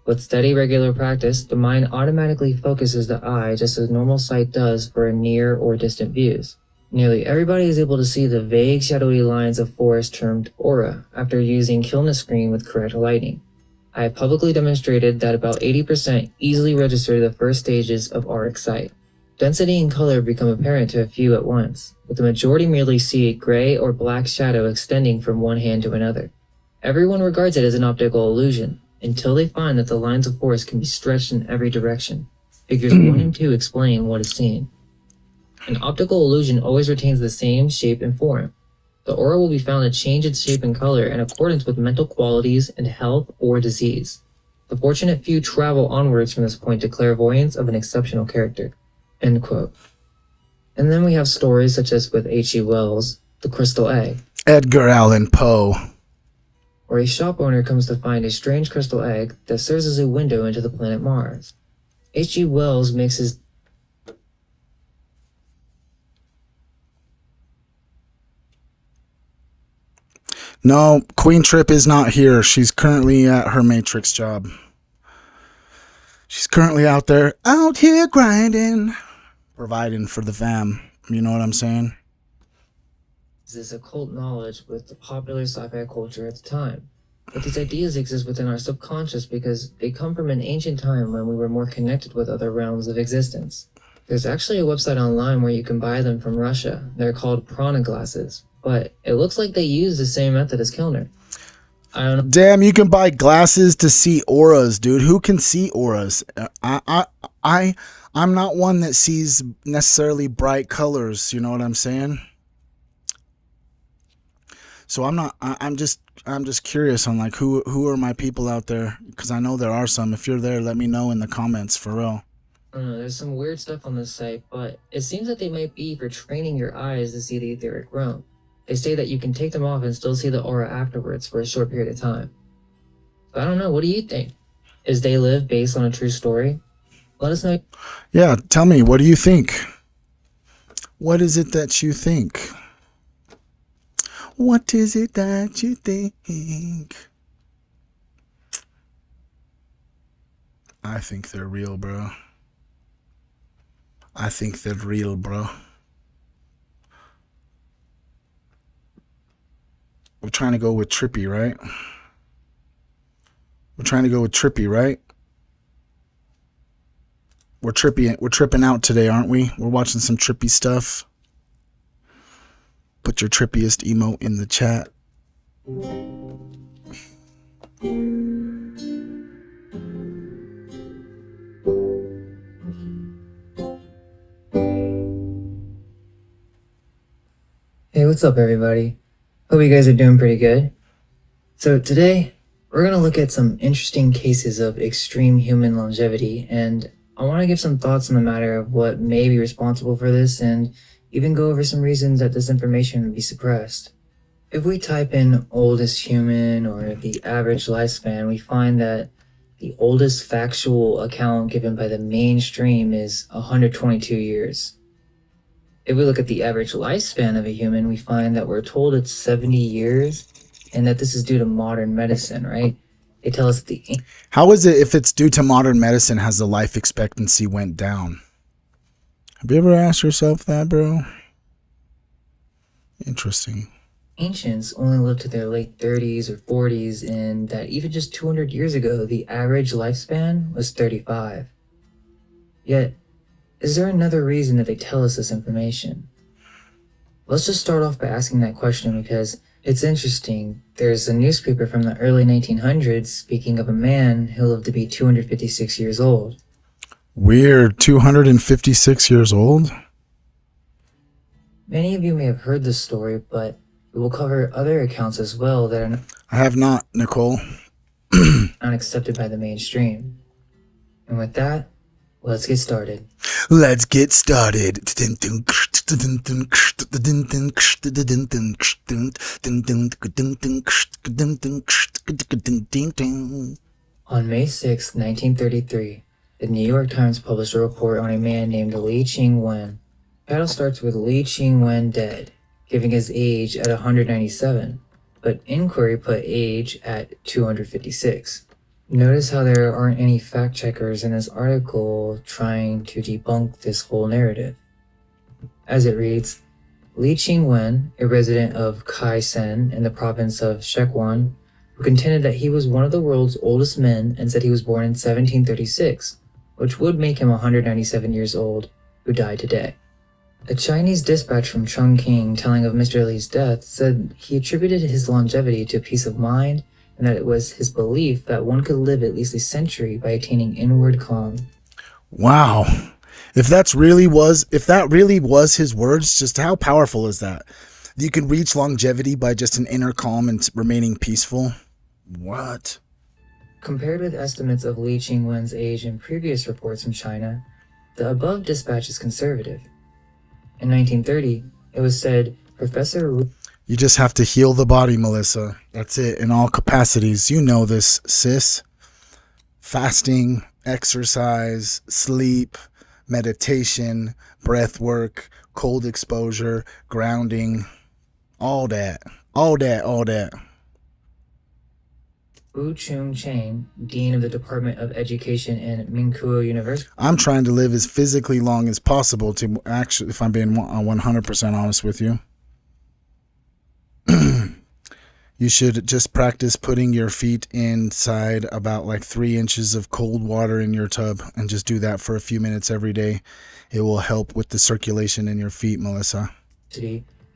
With steady, regular practice, the mind automatically focuses the eye just as normal sight does for near or distant views. Nearly everybody is able to see the vague, shadowy lines of forest termed aura after using Kilna screen with correct lighting. I have publicly demonstrated that about 80% easily register the first stages of auric sight. Density and color become apparent to a few at once, but the majority merely see a gray or black shadow extending from one hand to another. Everyone regards it as an optical illusion, until they find that the lines of forest can be stretched in every direction. Figures 1 and 2 explain what is seen. An optical illusion always retains the same shape and form. The aura will be found to change its shape and color in accordance with mental qualities and health or disease. The fortunate few travel onwards from this point to clairvoyance of an exceptional character." End quote. And then we have stories such as with H.G. Wells' The Crystal Egg. Edgar Allan Poe. Where a shop owner comes to find a strange crystal egg that serves as a window into the planet Mars. H.G. Wells makes his No, Queen Trip is not here. She's currently at her Matrix job. She's currently out here grinding, providing for the fam. You know what I'm saying? this occult knowledge with the popular sci-fi culture at the time. But these ideas exist within our subconscious because they come from an ancient time when we were more connected with other realms of existence. There's actually a website online where you can buy them from Russia. They're called prana glasses, but it looks like they use the same method as Kilner. I don't know. Damn, you can buy glasses to see auras, dude. Who can see auras? I'm not one that sees necessarily bright colors. You know what I'm saying? So I'm just curious on like who are my people out there, because I know there are some. If you're there, let me know in the comments for real. I don't know, there's some weird stuff on this site, but it seems that they might be for training your eyes to see the etheric realm. They say that you can take them off and still see the aura afterwards for a short period of time. So I don't know, what do you think? Is They Live based on a true story? Let us know. Yeah, tell me, what do you think? What is it that you think? What is it that you think? I think they're real, bro. I think they're real, bro. We're trying to go with Trippy, right? We're trying to go with Trippy, right? We're tripping out today, aren't we? We're watching some trippy stuff. Put your trippiest emote in the chat. Hey, what's up everybody? Hope you guys are doing pretty good. So today, we're going to look at some interesting cases of extreme human longevity, and I want to give some thoughts on the matter of what may be responsible for this, and even go over some reasons that this information would be suppressed. If we type in oldest human or the average lifespan, we find that the oldest factual account given by the mainstream is 122 years. If we look at the average lifespan of a human, we find that we're told it's 70 years, and that this is due to modern medicine, right? They tell us How is it if it's due to modern medicine has the life expectancy went down? Have you ever asked yourself that, bro? Interesting. Ancients only lived to their late 30s or 40s, and that even just 200 years ago, the average lifespan was 35. Yet, is there another reason that they tell us this information? Let's just start off by asking that question because it's interesting. There's a newspaper from the early 1900s speaking of a man who lived to be 256 years old. Weird, 256 years old? Many of you may have heard this story, but we will cover other accounts as well that are I have not, Nicole. not accepted by the mainstream. And with that, let's get started. Let's get started. On May 6, 1933, the New York Times published a report on a man named Li Ching-wen. The title starts with Li Ching-wen dead, giving his age at 197, but inquiry put age at 256. Notice how there aren't any fact checkers in this article trying to debunk this whole narrative. As it reads, Li Ching-wen, a resident of Kaisen in the province of Sichuan, who contended that he was one of the world's oldest men and said he was born in 1736, which would make him 197 years old, who died today. A Chinese dispatch from Chongqing telling of Mr. Li's death said he attributed his longevity to peace of mind and that it was his belief that one could live at least a century by attaining inward calm. Wow. If that really was his words, just how powerful is that? You can reach longevity by just an inner calm and remaining peaceful? What? Compared with estimates of Li Ching-wen's age in previous reports from China, the above dispatch is conservative. In 1930, it was said Professor... You just have to heal the body, Melissa. That's it, in all capacities. You know this, sis. Fasting, exercise, sleep, meditation, breath work, cold exposure, grounding, all that. Wu Chung-chang, Dean of the Department of Education in Minkuo University. I'm trying to live as physically long as possible to actually, if I'm being 100% honest with you. You should just practice putting your feet inside about like 3 inches of cold water in your tub and just do that for a few minutes every day. It will help with the circulation in your feet, Melissa.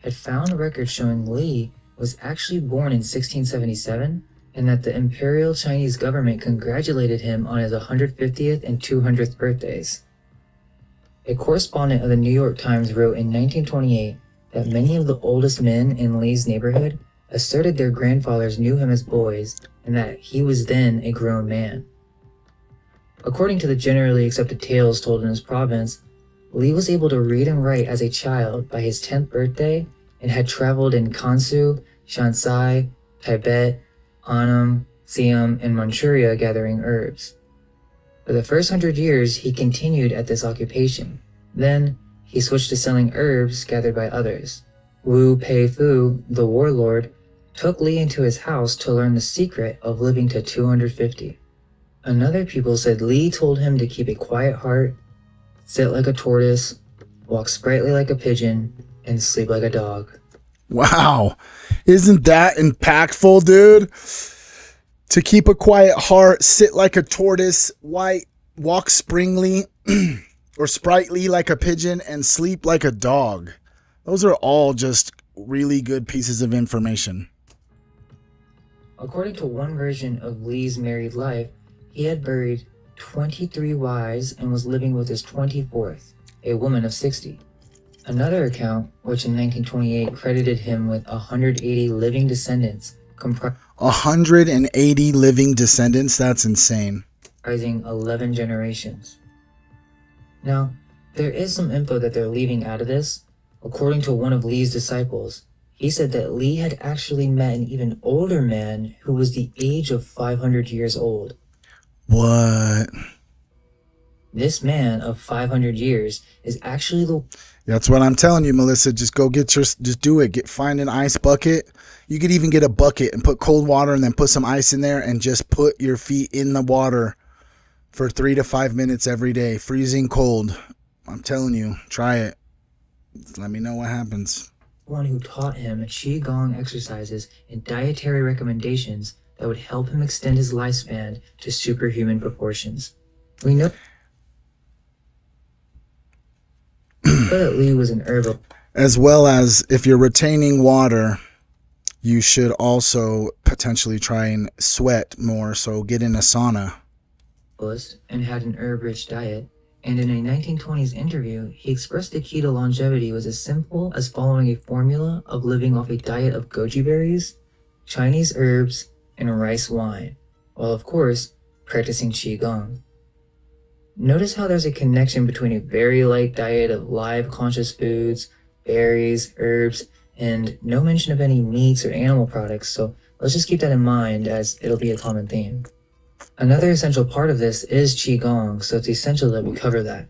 Had found records showing Li was actually born in 1677 and that the Imperial Chinese government congratulated him on his 150th and 200th birthdays. A correspondent of the New York Times wrote in 1928 that many of the oldest men in Li's neighborhood asserted their grandfathers knew him as boys and that he was then a grown man. According to the generally accepted tales told in his province, Li was able to read and write as a child by his 10th birthday and had traveled in Kansu, Shaanxi, Tibet, Annam, Siam, and Manchuria gathering herbs. For the first 100 years, he continued at this occupation. Then, he switched to selling herbs gathered by others. Wu Peifu, the warlord, took Li into his house to learn the secret of living to 250. Another pupil said Li told him to keep a quiet heart, sit like a tortoise, walk sprightly like a pigeon, and sleep like a dog. Wow. Isn't that impactful, dude? To keep a quiet heart, sit like a tortoise, walk springly or sprightly like a pigeon, and sleep like a dog. Those are all just really good pieces of information. According to one version of Li's married life, he had buried 23 wives and was living with his 24th, a woman of 60. Another account, which in 1928 credited him with 180 living descendants, 180 living descendants? That's insane. Comprising 11 generations. Now, there is some info that they're leaving out of this. According to one of Li's disciples, he said that Li had actually met an even older man who was the age of 500 years old. What? This man of 500 years is actually the... That's what I'm telling you, Melissa. Just go just do it. Find an ice bucket. You could even get a bucket and put cold water and then put some ice in there and just put your feet in the water for 3 to 5 minutes every day. Freezing cold. I'm telling you, try it. Let me know what happens. One who taught him Qigong exercises and dietary recommendations that would help him extend his lifespan to superhuman proportions. We know that Li was an herbalist. As well as if you're retaining water, you should also potentially try and sweat more, so get in a sauna. And had an herb-rich diet, and in a 1920s interview, he expressed the key to longevity was as simple as following a formula of living off a diet of goji berries, Chinese herbs, and rice wine, while of course, practicing Qigong. Notice how there's a connection between a very light diet of live conscious foods, berries, herbs, and no mention of any meats or animal products, so let's just keep that in mind as it'll be a common theme. Another essential part of this is Qigong, so it's essential that we cover that.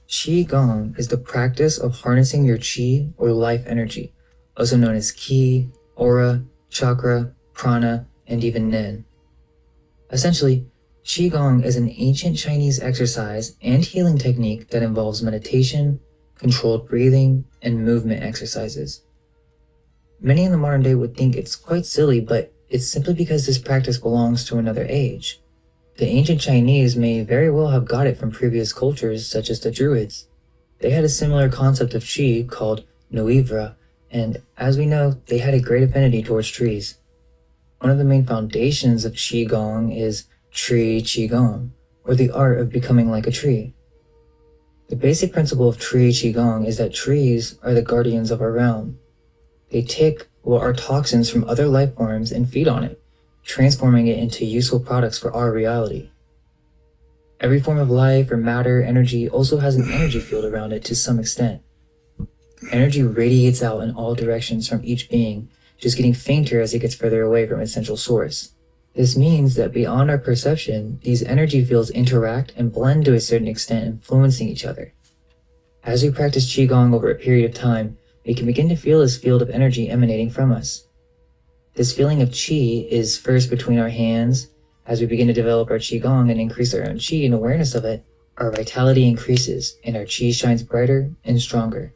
Qigong is the practice of harnessing your qi or life energy, also known as ki, aura, chakra, prana, and even nen. Essentially, Qigong is an ancient Chinese exercise and healing technique that involves meditation, controlled breathing, and movement exercises. Many in the modern day would think it's quite silly, but it's simply because this practice belongs to another age. The ancient Chinese may very well have got it from previous cultures such as the Druids. They had a similar concept of qi called noivra, and as we know, they had a great affinity towards trees. One of the main foundations of Qigong is tree Qigong, or the art of becoming like a tree. The basic principle of tree Qigong is that trees are the guardians of our realm. They take what are toxins from other life forms and feed on it, transforming it into useful products for our reality. Every form of life or matter, energy, also has an energy field around it to some extent. Energy radiates out in all directions from each being, just getting fainter as it gets further away from its central source. This means that beyond our perception, these energy fields interact and blend to a certain extent, influencing each other. As we practice Qigong over a period of time, we can begin to feel this field of energy emanating from us. This feeling of qi is first between our hands. As we begin to develop our Qigong and increase our own qi and awareness of it, our vitality increases and our qi shines brighter and stronger.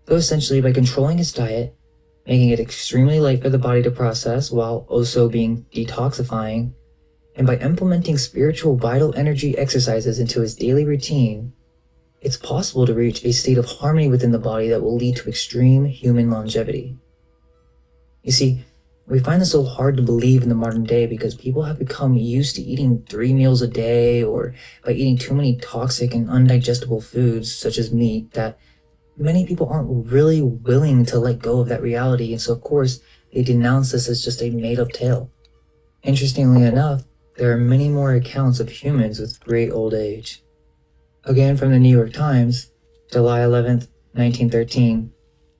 So essentially, by controlling his diet, making it extremely light for the body to process while also being detoxifying, and by implementing spiritual vital energy exercises into his daily routine, it's possible to reach a state of harmony within the body that will lead to extreme human longevity. You see, we find this so hard to believe in the modern day because people have become used to eating 3 meals a day, or by eating too many toxic and undigestible foods such as meat, that many people aren't really willing to let go of that reality, and so of course they denounce this as just a made-up tale. Interestingly enough, there are many more accounts of humans with great old age. Again, from the New York Times, July 11th, 1913,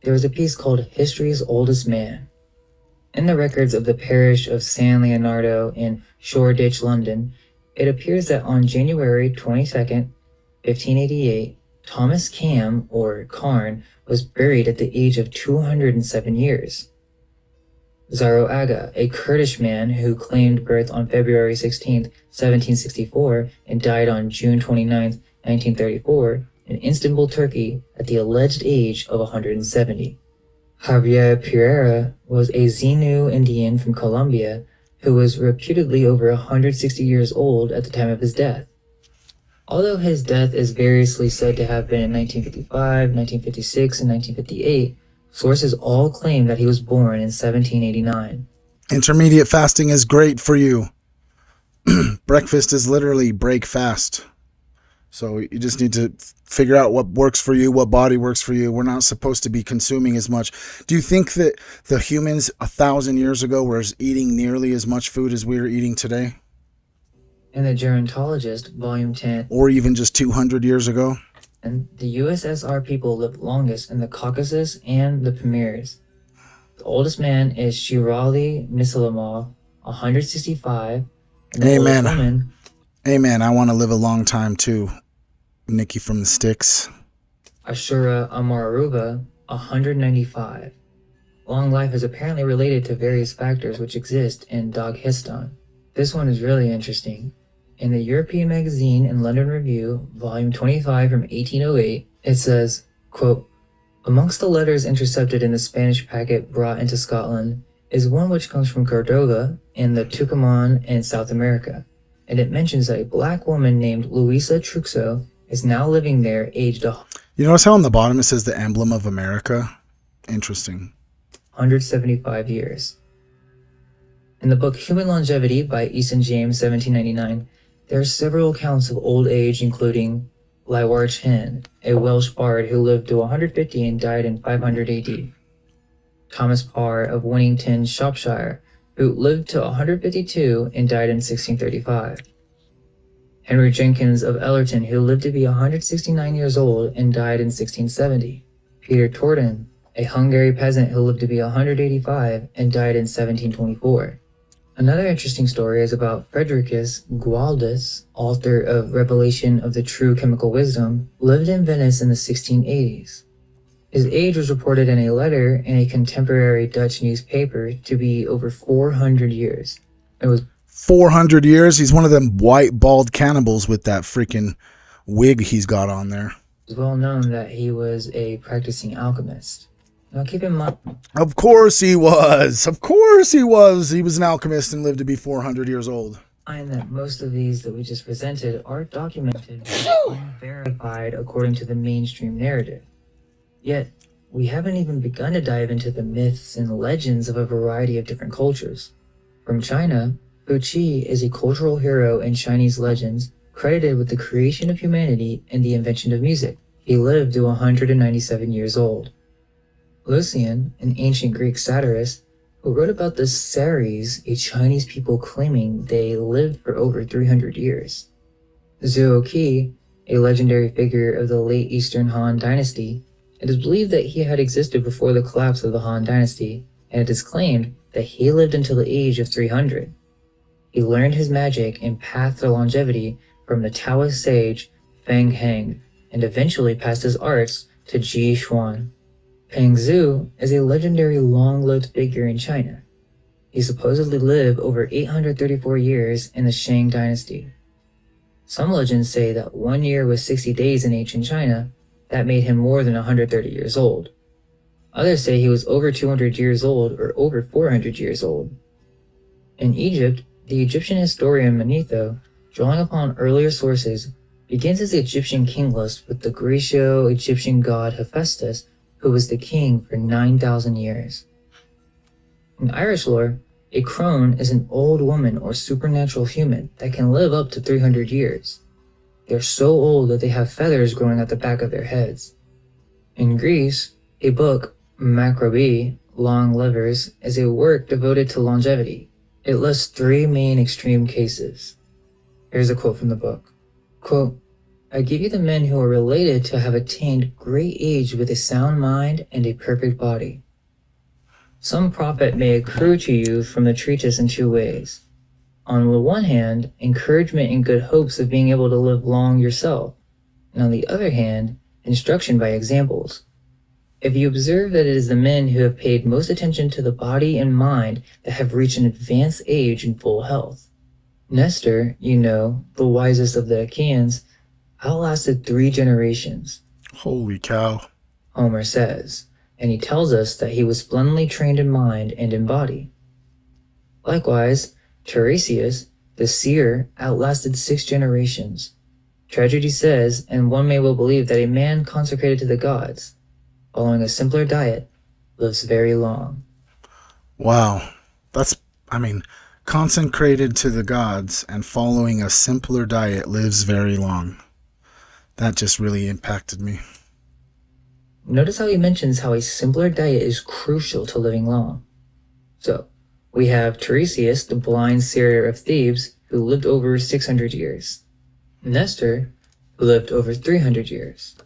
there was a piece called History's Oldest Man. In the records of the parish of San Leonardo in Shoreditch, London, it appears that on January 22nd, 1588, Thomas Cam, or Carn, was buried at the age of 207 years. Zaro Aga, a Kurdish man who claimed birth on February 16, 1764, and died on June 29, 1934, in Istanbul, Turkey, at the alleged age of 170. Javier Pereira was a Zenu Indian from Colombia who was reputedly over 160 years old at the time of his death. Although his death is variously said to have been in 1955, 1956, and 1958, sources all claim that he was born in 1789. Intermediate fasting is great for you. Breakfast is literally break fast. So you just need to figure out what works for you, what body works for you. We're not supposed to be consuming as much. Do you think that the humans 1,000 years ago were eating nearly as much food as we are eating today? In the Gerontologist, Volume 10, or even just 200 years ago? And the USSR people lived longest in the Caucasus and the Pamirs. The oldest man is Shirali Mislimov, 165, and the oldest woman... Amen. I want to live a long time too. Nikki from the Sticks. Ashura Amaruba, 195. Long life is apparently related to various factors which exist in Daghistan. This one is really interesting. In the European Magazine and London Review, volume 25 from 1808, it says, quote, "Amongst the letters intercepted in the Spanish packet brought into Scotland is one which comes from Cordova in the Tucumán in South America, and it mentions that a black woman named Luisa Truxo is now living there aged You notice how on the bottom it says the emblem of America? Interesting. 175 years. In the book Human Longevity by Easton James, 1799, there are several accounts of old age, including Lywar Chen, a Welsh bard who lived to 150 and died in 500 AD. Thomas Parr of Winnington, Shropshire, who lived to 152 and died in 1635. Henry Jenkins of Ellerton, who lived to be 169 years old and died in 1670. Peter Torden, a Hungary peasant who lived to be 185 and died in 1724. Another interesting story is about Frederikus Gualdus, author of Revelation of the True Chemical Wisdom, lived in Venice in the 1680s. His age was reported in a letter in a contemporary Dutch newspaper to be over 400 years. It was 400 years? He's one of them white bald cannibals with that freaking wig he's got on there. well known that he was a practicing alchemist. Now keep in mind... Of course he was. Of course he was. He was an alchemist and lived to be 400 years old. Find that most of these that we just presented are documented and verified according to the mainstream narrative. Yet, we haven't even begun to dive into the myths and legends of a variety of different cultures. From China, Fu Qi is a cultural hero in Chinese legends credited with the creation of humanity and the invention of music. He lived to 197 years old. Lucian, an ancient Greek satirist, who wrote about the Saris, a Chinese people claiming they lived for over 300 years. Zhuo Qi, a legendary figure of the late Eastern Han Dynasty, it is believed that he had existed before the collapse of the Han Dynasty, and it is claimed that he lived until the age of 300. He learned his magic and path to longevity from the Taoist sage Feng Heng, and eventually passed his arts to Ji Xuan. Peng Zhu is a legendary long-lived figure in China. He supposedly lived over 834 years in the Shang Dynasty. Some legends say that 1 year was 60 days in ancient China. That made him more than 130 years old. Others say he was over 200 years old or over 400 years old. In Egypt, the Egyptian historian Manetho, drawing upon earlier sources, begins his Egyptian king list with the Greco-Egyptian god Hephaestus, who was the king for 9,000 years. In Irish lore, a crone is an old woman or supernatural human that can live up to 300 years. They're so old that they have feathers growing at the back of their heads. In Greece, a book, Macrobi, Long Livers, is a work devoted to longevity. It lists 3 main extreme cases. Here's a quote from the book. Quote, I give you the men who are related to have attained great age with a sound mind and a perfect body. Some profit may accrue to you from the treatise in 2 ways. On the one hand, encouragement and good hopes of being able to live long yourself, and on the other hand, instruction by examples. If you observe that it is the men who have paid most attention to the body and mind that have reached an advanced age and full health. Nestor, you know, the wisest of the Achaeans, outlasted 3 generations. Holy cow. Homer says, and he tells us that he was splendidly trained in mind and in body. Likewise, Tiresias, the seer, outlasted 6 generations. Tragedy says, and one may well believe, that a man consecrated to the gods, following a simpler diet, lives very long. Wow. Consecrated to the gods and following a simpler diet lives very long. That just really impacted me. Notice how he mentions how a simpler diet is crucial to living long. So, we have Tiresias, the blind seer of Thebes, who lived over 600 years. Nestor, who lived over 300 years.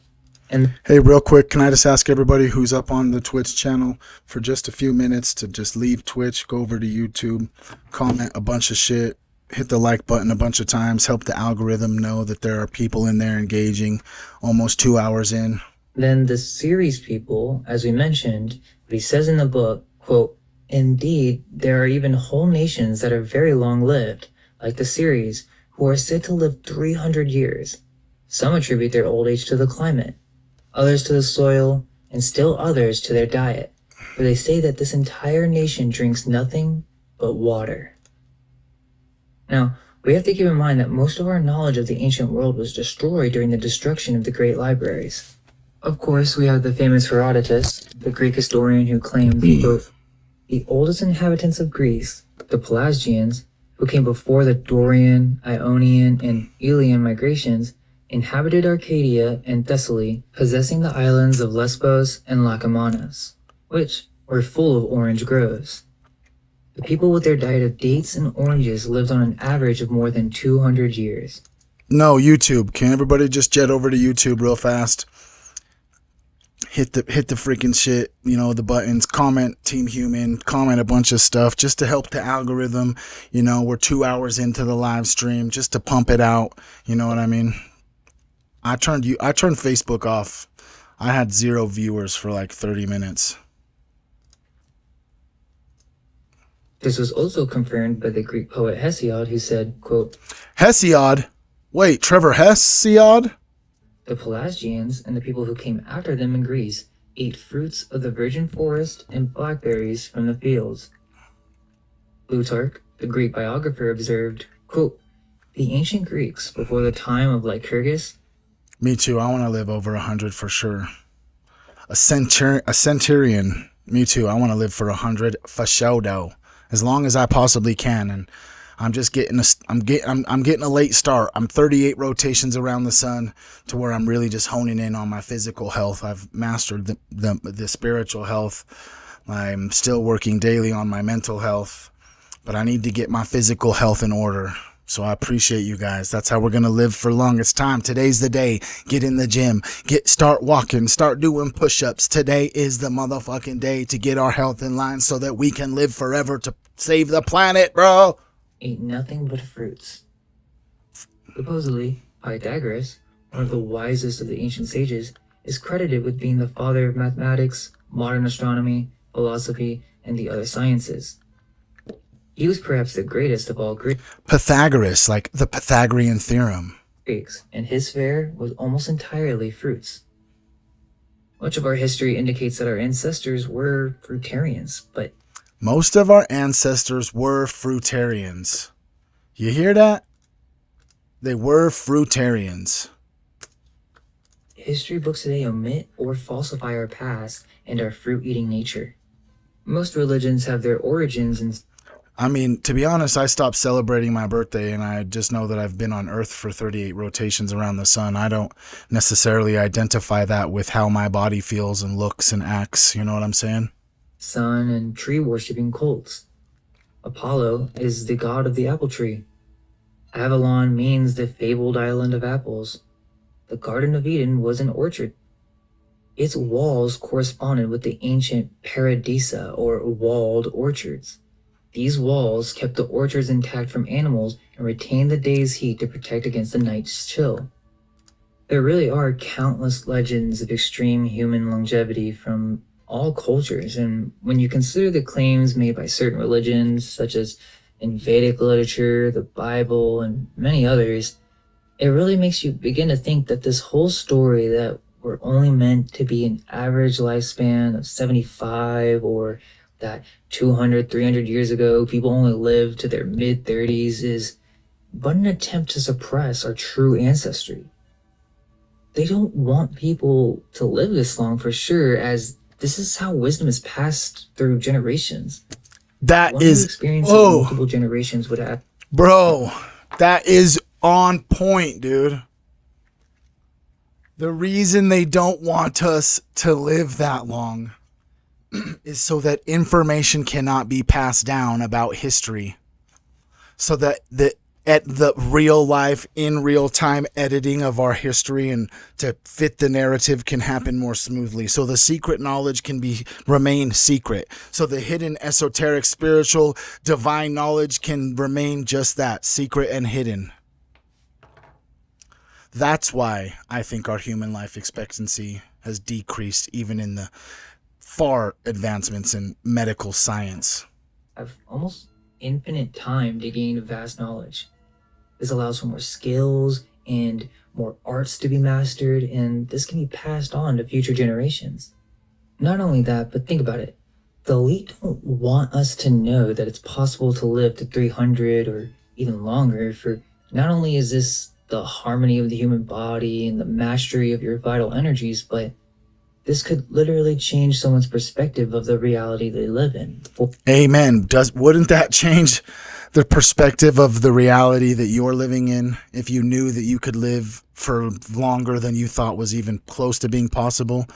And hey, real quick, can I just ask everybody who's up on the Twitch channel for just a few minutes to just leave Twitch, go over to YouTube, comment a bunch of shit, hit the like button a bunch of times, help the algorithm know that there are people in there engaging almost 2 hours in. Then the series people, as we mentioned, what he says in the book, quote, indeed, there are even whole nations that are very long-lived, like the series, who are said to live 300 years. Some attribute their old age to the climate, others to the soil, and still others to their diet, for they say that this entire nation drinks nothing but water. Now, we have to keep in mind that most of our knowledge of the ancient world was destroyed during the destruction of the great libraries. Of course, we have the famous Herodotus, the Greek historian who claimed both the oldest inhabitants of Greece, the Pelasgians, who came before the Dorian, Ionian, and Elian migrations, inhabited Arcadia and Thessaly, possessing the islands of Lesbos and Lacomanus, which were full of orange groves. The people with their diet of dates and oranges lived on an average of more than 200 years. No, YouTube. Can everybody just jet over to YouTube real fast? hit the freaking shit, the buttons, comment Team Human, comment a bunch of stuff just to help the algorithm. We're 2 hours into the live stream just to pump it out. You know what I mean? I turned Facebook off. I had 0 viewers for like 30 minutes. This was also confirmed by the Greek poet Hesiod, who said, quote, Hesiod? Wait, Trevor Hesiod? the Pelasgians and the people who came after them in Greece ate fruits of the virgin forest and blackberries from the fields. Plutarch, the Greek biographer, observed, quote, the ancient Greeks, before the time of Lycurgus. Me too. I want to live over 100 for sure. A centurion. Me too. I want to live for 100 for sure, though. As long as I possibly can. And I'm just getting I'm getting a late start. I'm 38 rotations around the sun to where I'm really just honing in on my physical health. I've mastered the spiritual health. I'm still working daily on my mental health, but I need to get my physical health in order. So I appreciate you guys. That's how we're going to live for long. It's time. Today's the day. Get in the gym. Start walking. Start doing push-ups. Today is the motherfucking day to get our health in line so that we can live forever to save the planet, bro. Ate nothing but fruits. Supposedly, Pythagoras, one of the wisest of the ancient sages, is credited with being the father of mathematics, modern astronomy, philosophy, and the other sciences. He was perhaps the greatest of all Pythagoras, like the Pythagorean theorem. Greeks, and his fare was almost entirely fruits. Much of our history indicates that our ancestors were fruitarians, but most of our ancestors were fruitarians. You hear that? They were fruitarians. History books today omit or falsify our past and our fruit-eating nature. Most religions have their origins in... I mean, to be honest, I stopped celebrating my birthday and I just know that I've been on Earth for 38 rotations around the sun. I don't necessarily identify that with how my body feels and looks and acts. You know what I'm saying? Sun and tree-worshipping cults. Apollo is the god of the apple tree. Avalon means the fabled island of apples. The Garden of Eden was an orchard. Its walls corresponded with the ancient paradisa, or walled orchards. These walls kept the orchards intact from animals and retained the day's heat to protect against the night's chill. There really are countless legends of extreme human longevity from all cultures, and when you consider the claims made by certain religions, such as in Vedic literature, the Bible, and many others, it really makes you begin to think that this whole story that we're only meant to be an average lifespan of 75, or that 200, 300 years ago, people only lived to their mid-30s is but an attempt to suppress our true ancestry. They don't want people to live this long for sure, as this is how wisdom is passed through generations. That is... experience multiple generations would have... Bro, that is on point, dude. The reason they don't want us to live that long is so that information cannot be passed down about history. So that the real life, in real time editing of our history and to fit the narrative can happen more smoothly. So the secret knowledge can remain secret. So the hidden, esoteric, spiritual, divine knowledge can remain just that, secret and hidden. That's why I think our human life expectancy has decreased even in the far advancements in medical science. Have almost infinite time to gain vast knowledge. This allows for more skills and more arts to be mastered, and this can be passed on to future generations. Not only that, but think about it. The elite don't want us to know that it's possible to live to 300 or even longer, for not only is this the harmony of the human body and the mastery of your vital energies, but this could literally change someone's perspective of the reality they live in. Amen. Wouldn't that change the perspective of the reality that you're living in if you knew that you could live for longer than you thought was even close to being possible?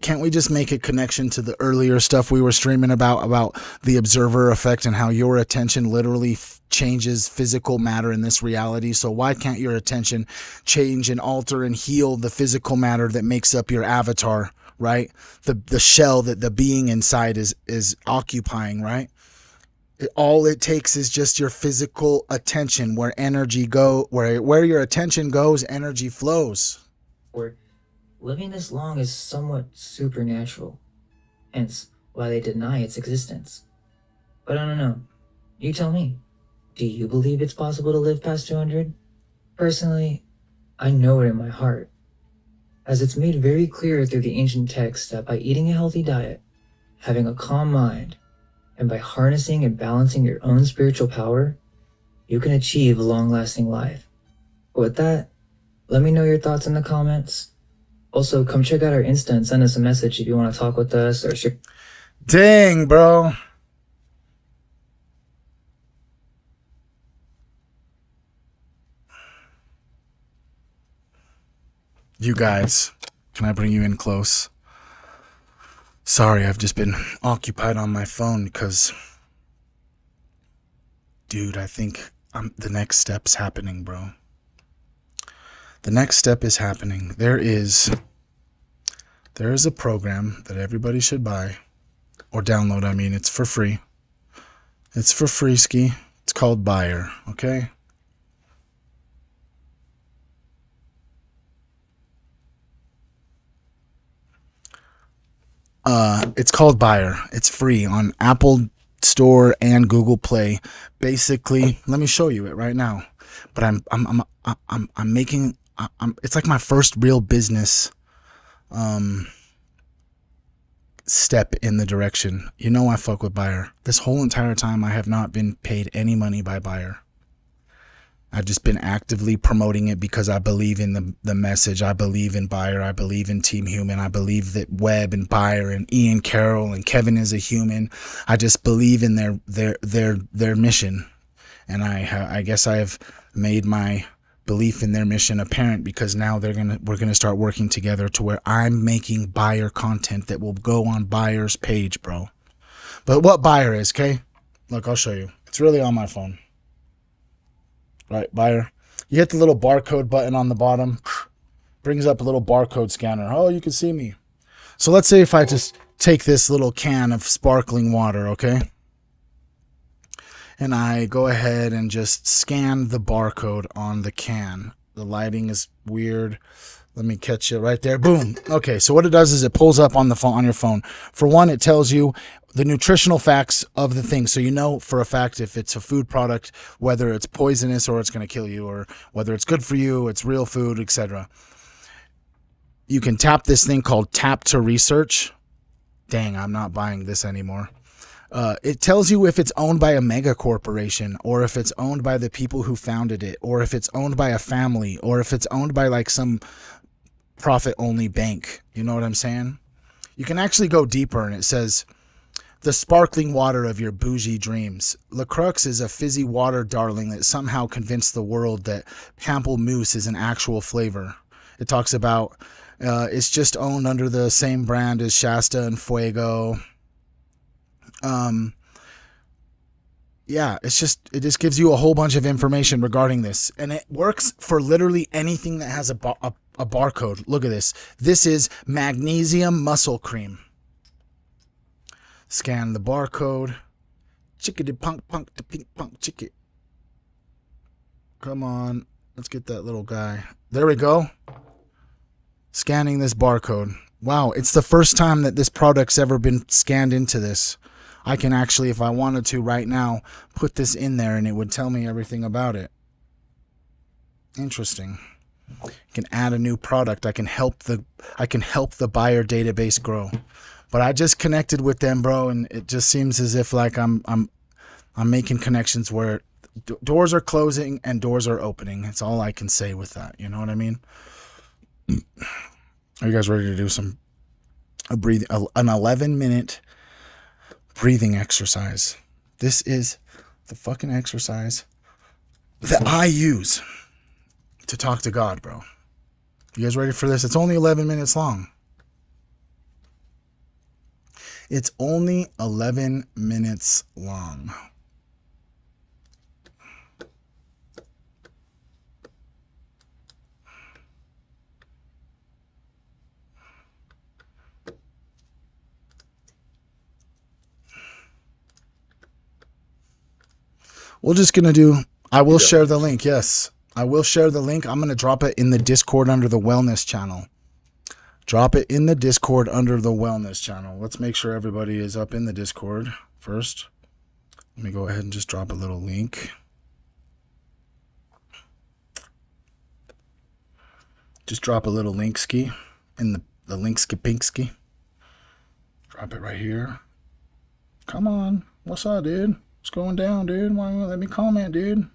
Can't we just make a connection to the earlier stuff we were streaming about the observer effect and how your attention literally changes physical matter in this reality? So why can't your attention change and alter and heal the physical matter that makes up your avatar right? The shell that the being inside is occupying, right? All it takes is just your physical attention. Where your attention goes, energy flows. Or living this long is somewhat supernatural, hence why they deny its existence. But I don't know. You tell me. Do you believe it's possible to live past 200? Personally, I know it in my heart, as it's made very clear through the ancient texts that by eating a healthy diet, having a calm mind, and by harnessing and balancing your own spiritual power, you can achieve a long-lasting life. But with that, let me know your thoughts in the comments. Also, come check out our Insta and send us a message if you want to talk with us or share. Dang, bro. You guys, can I bring you in close? Sorry, I've just been occupied on my phone because, dude, I think the next step's happening, bro. The next step is happening. There is a program that everybody should buy or download. I mean, it's for free. It's for free, ski. It's called Buyer, okay? It's called Buyer. It's free on Apple Store and Google Play. Basically, let me show you it right now. But I'm making it's like my first real business step in the direction. You know I fuck with Buyer. This whole entire time I have not been paid any money by Buyer. I've just been actively promoting it because I believe in the message. I believe in Buyer. I believe in Team Human. I believe that Webb and Buyer and Ian Carroll and Kevin is a human. I just believe in their mission. And I guess I have made my belief in their mission apparent because now we're gonna start working together to where I'm making Buyer content that will go on Buyer's page, bro. But what Buyer is, okay? Look, I'll show you. It's really on my phone. Right, Buyer. You hit the little barcode button on the bottom. Brings up a little barcode scanner. Oh, you can see me. So let's say if I just take this little can of sparkling water, okay? And I go ahead and just scan the barcode on the can. The lighting is weird. Let me catch it right there. Boom. Okay, so what it does is it pulls up on the phone, on your phone. For one, it tells you the nutritional facts of the thing. So you know for a fact if it's a food product, whether it's poisonous or it's going to kill you, or whether it's good for you, it's real food, etc. You can tap this thing called Tap to Research. Dang, I'm not buying this anymore. It tells you if it's owned by a mega corporation, or if it's owned by the people who founded it, or if it's owned by a family, or if it's owned by like some profit-only bank. You know what I'm saying? You can actually go deeper, and it says, the sparkling water of your bougie dreams. La Crux is a fizzy water darling that somehow convinced the world that pamplemousse is an actual flavor. It talks about it's just owned under the same brand as Shasta and Fuego. Yeah, it just gives you a whole bunch of information regarding this, and it works for literally anything that has a barcode. Look at this. This is magnesium muscle cream. Scan the barcode. Chickity punk punk to pink punk chicket. Come on, let's get that little guy. There we go. Scanning this barcode. Wow, it's the first time that this product's ever been scanned into this. I can actually, if I wanted to right now, put this in there and it would tell me everything about it. Interesting. I can add a new product. I can help the buyer database grow. But I just connected with them, bro, and it just seems as if like I'm making connections where doors are closing and doors are opening. That's all I can say with that. You know what I mean? Are you guys ready to do an 11-minute breathing exercise? This is the fucking exercise that I use to talk to God, bro. You guys ready for this? It's only 11 minutes long. It's only 11 minutes long. We're just going to do, I will share the link. Yes, I will share the link. I'm going to drop it in the Discord under the wellness channel. Drop it in the Discord under the wellness channel. Let's make sure everybody is up in the Discord first. Let me go ahead and just drop a little link. Just drop a little link ski in the link ski pink ski. Drop it right here. Come on. What's up, dude? What's going down, dude? Why won't you let me comment, dude?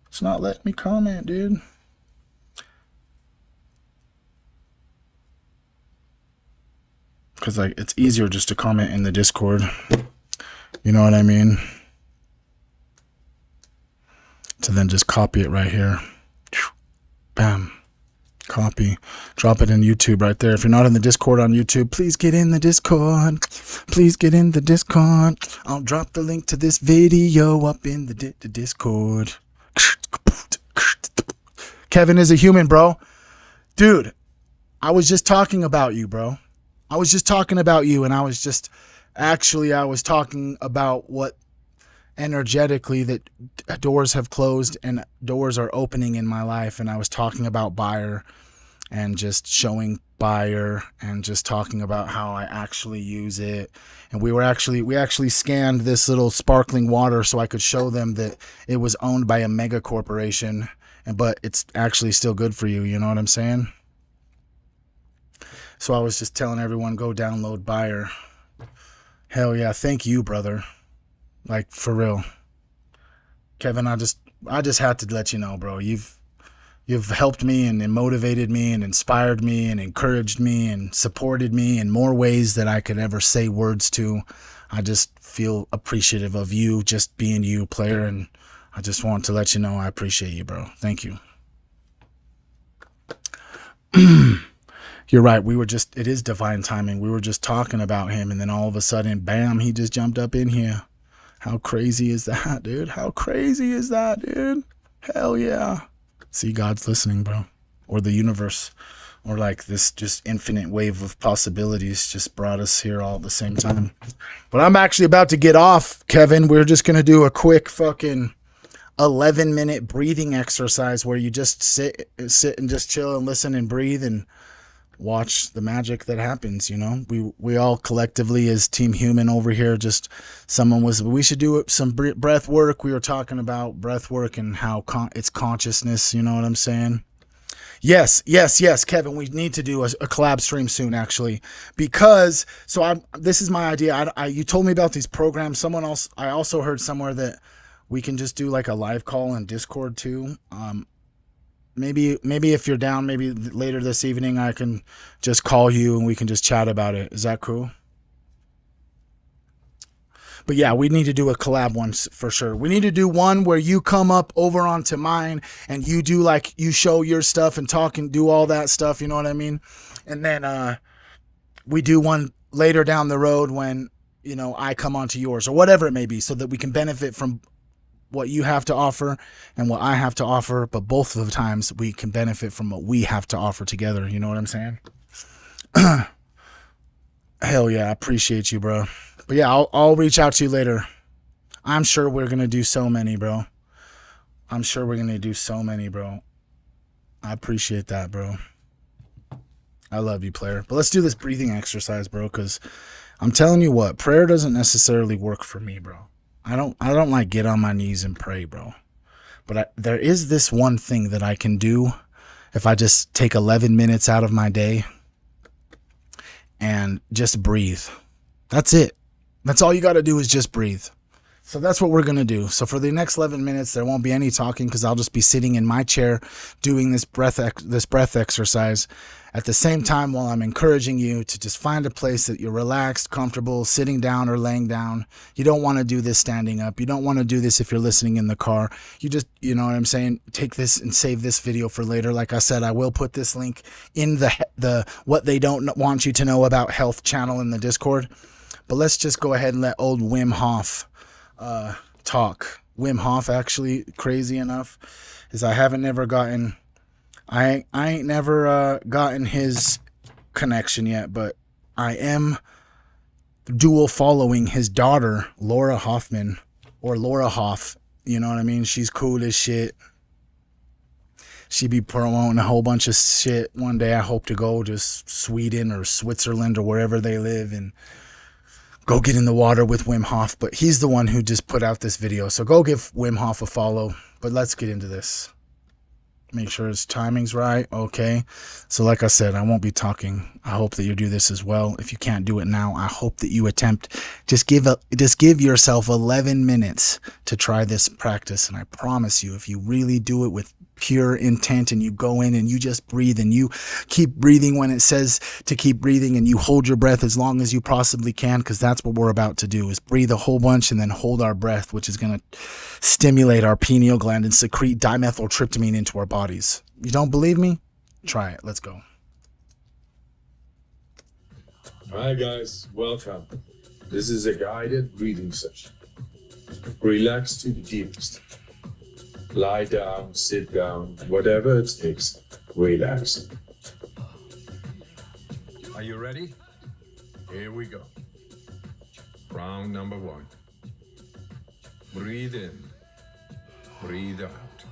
It's not letting me comment, dude. Because like it's easier just to comment in the Discord. You know what I mean? So then just copy it right here. Bam. Copy. Drop it in YouTube right there. If you're not in the Discord on YouTube, please get in the Discord. Please get in the Discord. I'll drop the link to this video up in the Discord. Kevin is a human, bro. Dude, I was just talking about you, bro. I was just talking about you, and I was talking about what energetically that doors have closed and doors are opening in my life, and I was talking about Buyer and just showing Buyer and just talking about how I actually use it. And we actually scanned this little sparkling water so I could show them that it was owned by a mega corporation, but it's actually still good for you. You know what I'm saying? So I was just telling everyone, go download Buyer. Hell yeah. Thank you, brother. Like, for real. Kevin, I just had to let you know, bro. You've helped me and motivated me and inspired me and encouraged me and supported me in more ways than I could ever say words to. I just feel appreciative of you just being you, player, and I just want to let you know I appreciate you, bro. Thank you. You're right. It is divine timing. We were just talking about him, and then all of a sudden, bam, he just jumped up in here. How crazy is that, dude? How crazy is that, dude? Hell yeah. See, God's listening, bro. Or the universe. Or like this just infinite wave of possibilities just brought us here all at the same time. But I'm actually about to get off, Kevin. We're just going to do a quick fucking 11-minute breathing exercise where you just sit and just chill and listen and breathe and watch the magic that happens. You know, we all collectively as Team Human over here, just we should do some breath work. We were talking about breath work and how it's consciousness. You know what I'm saying? Yes, Kevin, we need to do a collab stream soon, actually, because this is my idea. You told me about these programs. I also heard somewhere that we can just do like a live call in Discord too. Maybe if you're down, maybe later this evening I can just call you and we can just chat about it. Is that cool? But yeah, we need to do a collab one for sure. We need to do one where you come up over onto mine and you do like, you show your stuff and talk and do all that stuff. You know what I mean? And then we do one later down the road when, you know, I come onto yours or whatever it may be, so that we can benefit from what you have to offer and what I have to offer, but both of the times we can benefit from what we have to offer together. You know what I'm saying? Hell yeah, I appreciate you, bro. But yeah, I'll reach out to you later. I'm sure we're gonna do so many, bro. I appreciate that, bro. I love you, player. But let's do this breathing exercise, bro, because I'm telling you what, prayer doesn't necessarily work for me, bro. I don't like get on my knees and pray, bro. But there is this one thing that I can do if I just take 11 minutes out of my day and just breathe. That's it. That's all you got to do is just breathe. So that's what we're going to do. So for the next 11 minutes, there won't be any talking because I'll just be sitting in my chair doing this breath exercise at the same time while I'm encouraging you to just find a place that you're relaxed, comfortable, sitting down or laying down. You don't want to do this standing up. You don't want to do this if you're listening in the car. You just, you know what I'm saying? Take this and save this video for later. Like I said, I will put this link in the what they don't want you to know about health channel in the Discord. But let's just go ahead and let old Wim Hof talk. Wim Hof, actually, crazy enough, is I ain't never gotten his connection yet, but I am dual following his daughter, Laura Hoffman, or Laura Hoff, You know what I mean? She's cool as shit. She be promoting a whole bunch of shit. One day I hope to go to Sweden or Switzerland or wherever they live and go get in the water with Wim Hof. But he's the one who just put out this video. So go give Wim Hof a follow. But let's get into this. Make sure his timing's right. Okay. So like I said, I won't be talking. I hope that you do this as well. If you can't do it now, I hope that you attempt. Just give yourself 11 minutes to try this practice. And I promise you, if you really do it with pure intent and you go in and you just breathe and you keep breathing when it says to keep breathing and you hold your breath as long as you possibly can, because that's what we're about to do, is breathe a whole bunch and then hold our breath, which is going to stimulate our pineal gland and secrete dimethyltryptamine into our bodies. You don't believe me? Try it. Let's go. Hi guys, welcome. This is a guided breathing session. Relax to the deepest. Lie down, sit down, whatever it takes. Relax. Are you ready? Here we go. Round number 1. Breathe in. Breathe out.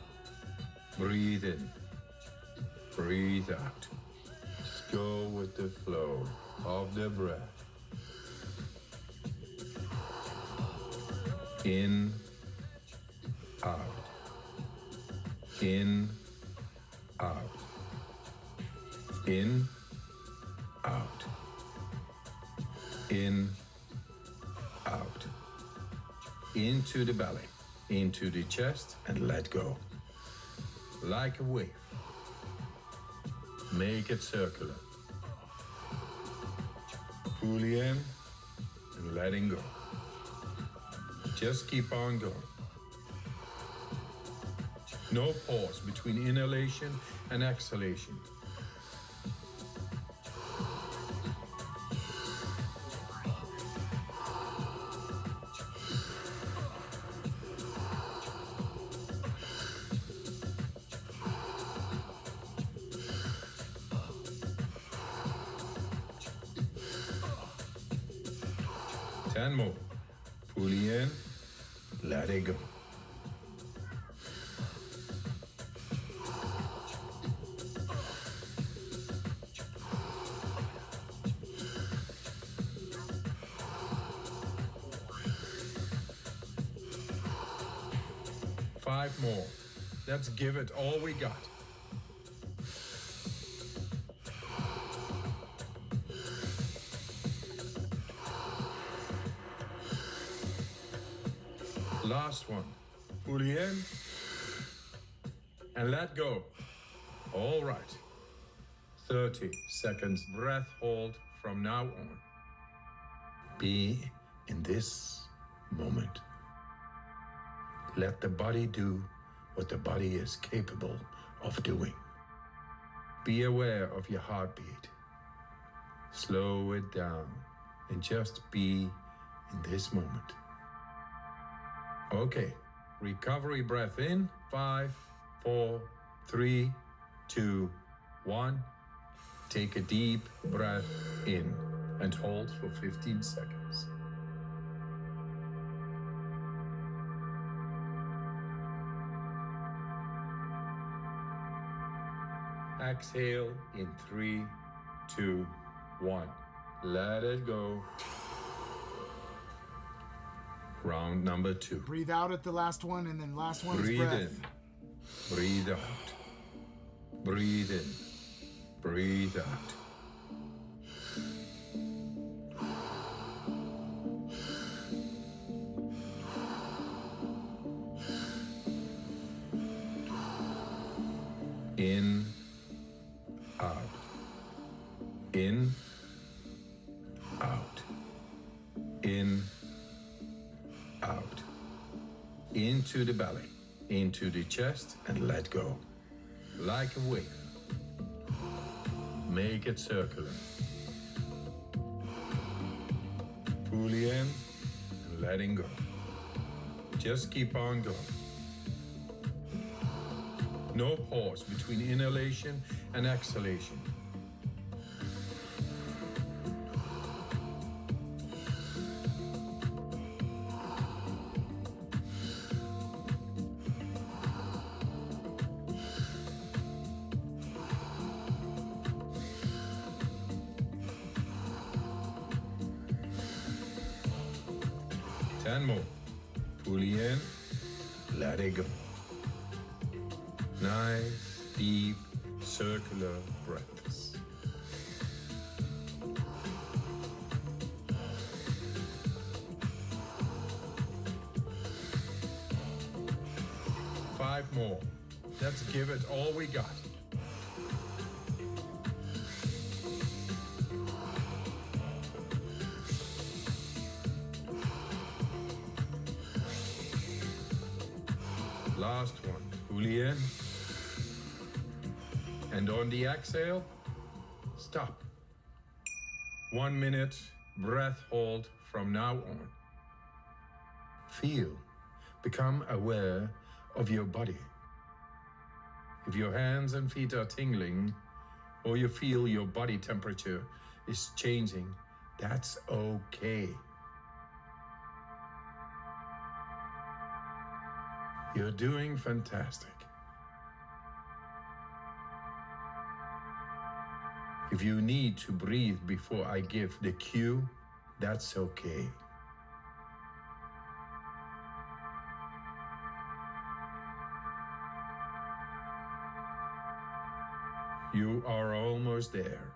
Breathe in. Breathe out. Just go with the flow of the breath. In, out. In, out. In, out. In, out. Into the belly, into the chest, and let go. Like a wave. Make it circular. Fully in and letting go. Just keep on going. No pause between inhalation and exhalation. Ten more. Fully in, let it go. Five more. Let's give it all we got. Last one. Fully in and let go. All right. 30 seconds breath hold from now on. Be in this moment. Let the body do what the body is capable of doing. Be aware of your heartbeat. Slow it down and just be in this moment. Okay, recovery breath in. 5, 4, 3, 2, 1. Take a deep breath in and hold for 15 seconds. Exhale in 3, 2, 1. Let it go. Round number 2. Breathe out at the last one, and then last one Breathe is breath. in. Breathe out. Breathe in. Breathe out. In, out. In, out. In, out. Into the belly, into the chest, and let go. Like a wave. Make it circular. Fully in and letting go. Just keep on going. No pause between inhalation and exhalation. 10 more. Fully in. Let it go. Nice, deep, circular breaths. Five more. Let's give it all we got. Last one. Fully in. And on the exhale, stop. 1 minute, breath hold from now on. Feel, become aware of your body. If your hands and feet are tingling, or you feel your body temperature is changing, that's okay. You're doing fantastic. If you need to breathe before I give the cue, that's okay. You are almost there.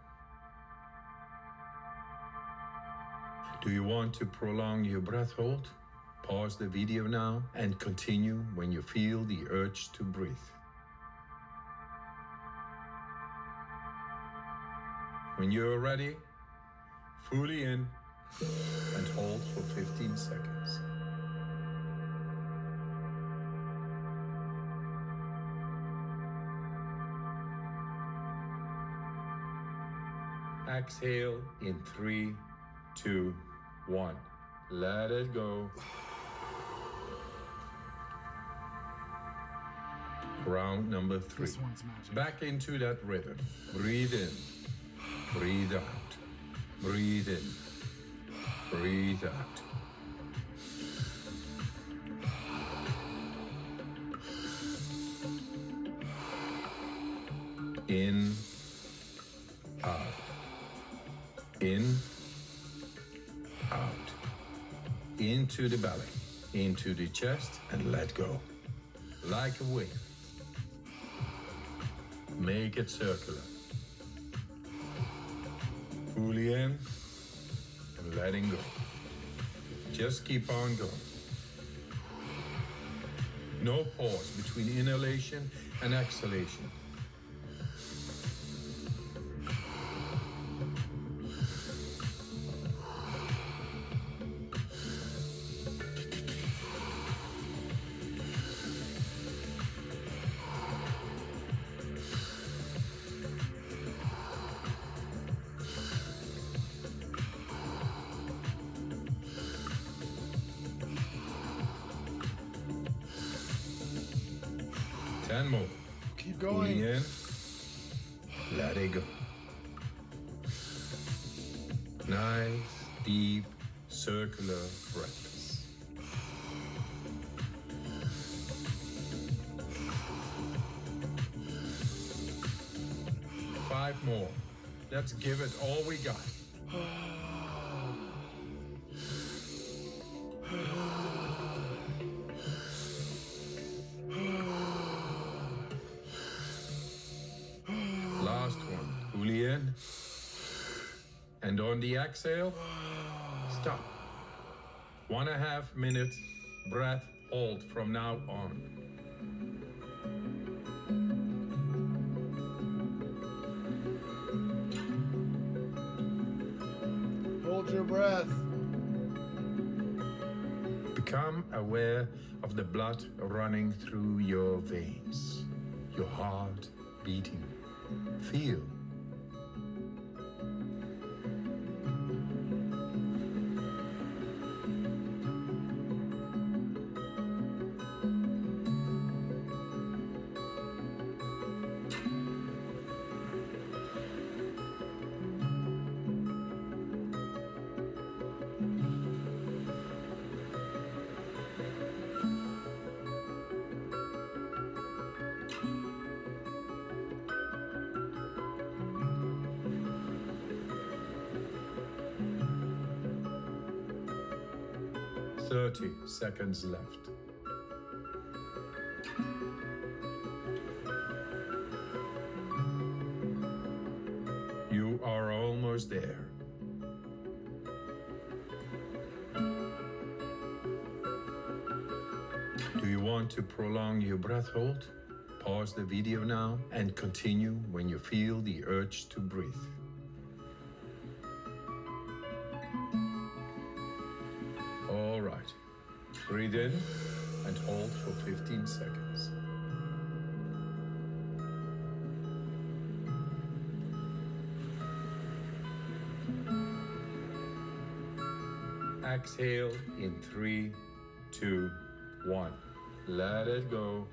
Do you want to prolong your breath hold? Pause the video now and continue when you feel the urge to breathe. When you're ready, fully in and hold for 15 seconds. Exhale in 3, 2, 1. Let it go. Round number 3. This one's magic. Back into that rhythm. Breathe in. Breathe out. Breathe in. Breathe out. In. Out. In. Out. Into the belly. Into the chest and let go. Like a wave. Make it circular. Fully in and letting go. Just keep on going. No pause between inhalation and exhalation. Ten more. Keep going. Fully in. Let it go. Nice, deep, circular breaths. Five more. Let's give it all we got. Last one. Fully in. And on the exhale, stop. 1.5 minute breath hold from now on. Hold your breath. Become aware of the blood running through your veins, your heart beating. Feel. 30 seconds left. You are almost there. Do you want to prolong your breath hold? Pause the video now and continue when you feel the urge to breathe. All right. Breathe in and hold for 15 seconds. Exhale in 3, 2, 1. Let it go.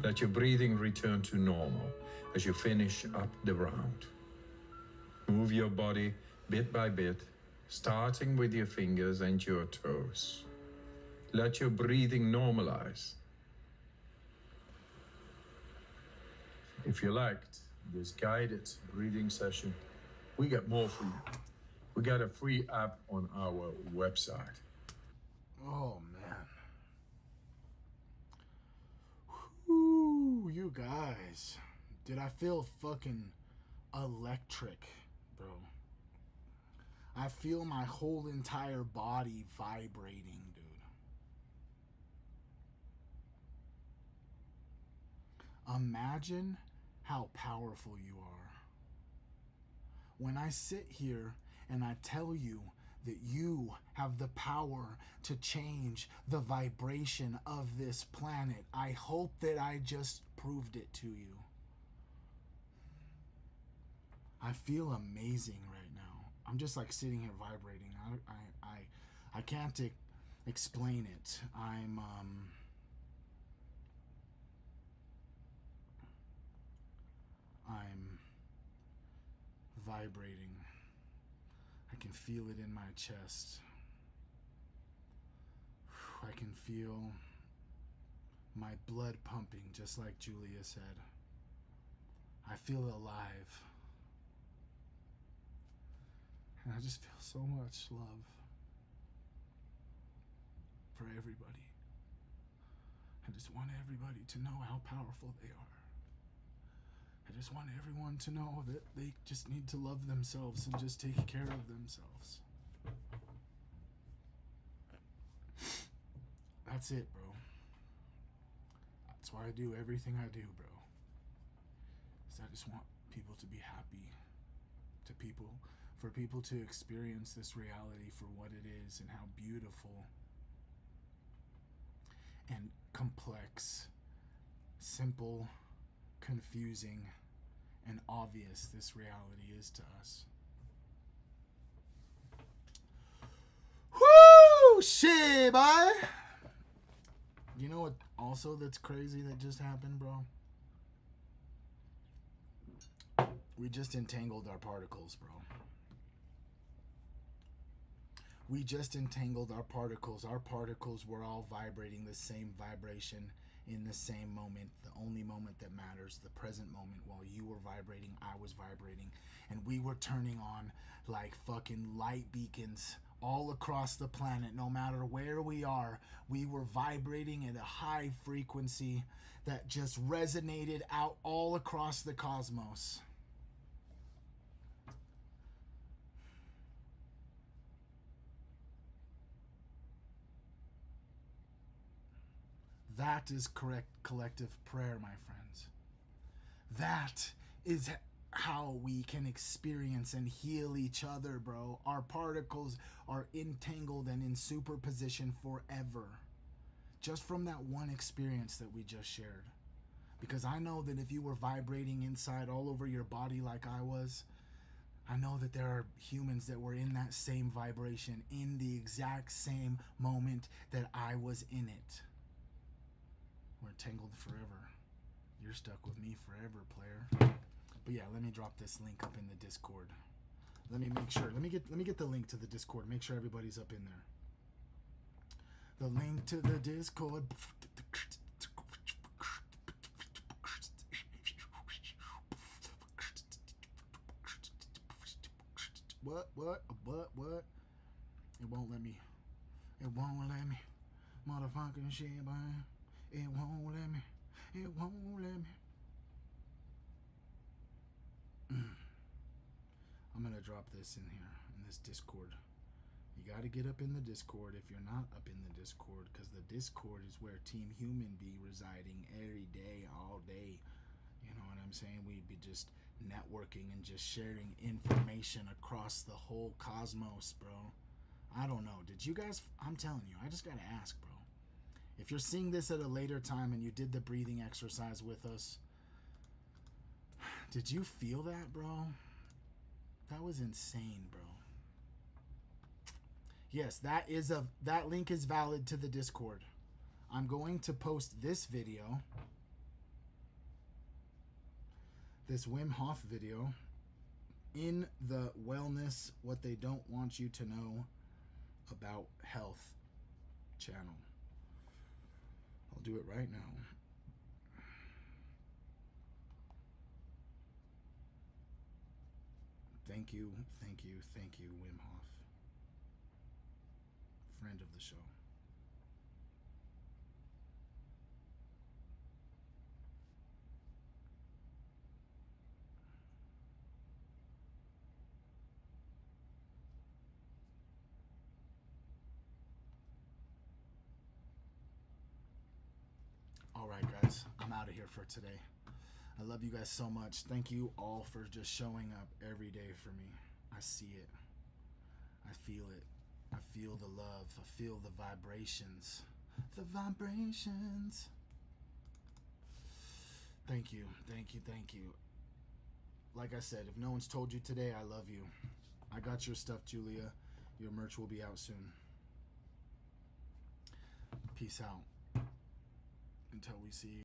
Let your breathing return to normal as you finish up the round. Move your body bit by bit, starting with your fingers and your toes. Let your breathing normalize. If you liked this guided breathing session, we got more for you. We got a free app on our website. Oh, man. Whew, you guys. Did I feel fucking electric, bro? I feel my whole entire body vibrating, dude. Imagine how powerful you are. When I sit here and I tell you that you have the power to change the vibration of this planet, I hope that I just proved it to you. I feel amazing right now. I'm just like sitting here vibrating. I can't explain it. I'm vibrating. I can feel it in my chest. I can feel my blood pumping, just like Julia said. I feel alive. And I just feel so much love for everybody. I just want everybody to know how powerful they are. I just want everyone to know that they just need to love themselves and just take care of themselves. That's it, bro. That's why I do everything I do, bro. Because I just want people to be happy, for people to experience this reality for what it is and how beautiful and complex, simple, confusing, and obvious this reality is to us. Whoo! Shit, boy! You know what also that's crazy that just happened, bro? We just entangled our particles, bro. We just entangled our particles. Our particles were all vibrating the same vibration in the same moment, the only moment that matters, the present moment. While you were vibrating, I was vibrating, and we were turning on like fucking light beacons all across the planet. No matter where we are, we were vibrating at a high frequency that just resonated out all across the cosmos. That is correct collective prayer, my friends. That is how we can experience and heal each other, bro. Our particles are entangled and in superposition forever. Just from that one experience that we just shared. Because I know that if you were vibrating inside all over your body like I was, I know that there are humans that were in that same vibration in the exact same moment that I was in it. We're entangled forever. You're stuck with me forever, player. But yeah, let me drop this link up in the Discord. Let me make sure. Let me get the link to the Discord. Make sure everybody's up in there. The link to the Discord. What? It won't let me. It won't let me. Motherfucking shit, boy. It won't let me. It won't let me. I'm gonna drop this in here, in this Discord. You gotta get up in the Discord if you're not up in the Discord, because the Discord is where Team Human be residing every day, all day. You know what I'm saying? We'd be just networking and just sharing information across the whole cosmos, bro. I don't know. Did you guys... I'm telling you, I just gotta ask, bro. If you're seeing this at a later time and you did the breathing exercise with us, did you feel that, bro? That was insane, bro. Yes, that link is valid to the Discord. I'm going to post this video, this Wim Hof video, in the wellness, what they don't want you to know about health channel. I'll do it right now. Thank you, Wim Hof. Friend of the show. All right, guys, I'm out of here for today. I love you guys so much. Thank you all for just showing up every day for me. I see it. I feel it. I feel the love. I feel the vibrations. The vibrations. Thank you. Like I said, if no one's told you today, I love you. I got your stuff, Julia. Your merch will be out soon. Peace out. Until we see you.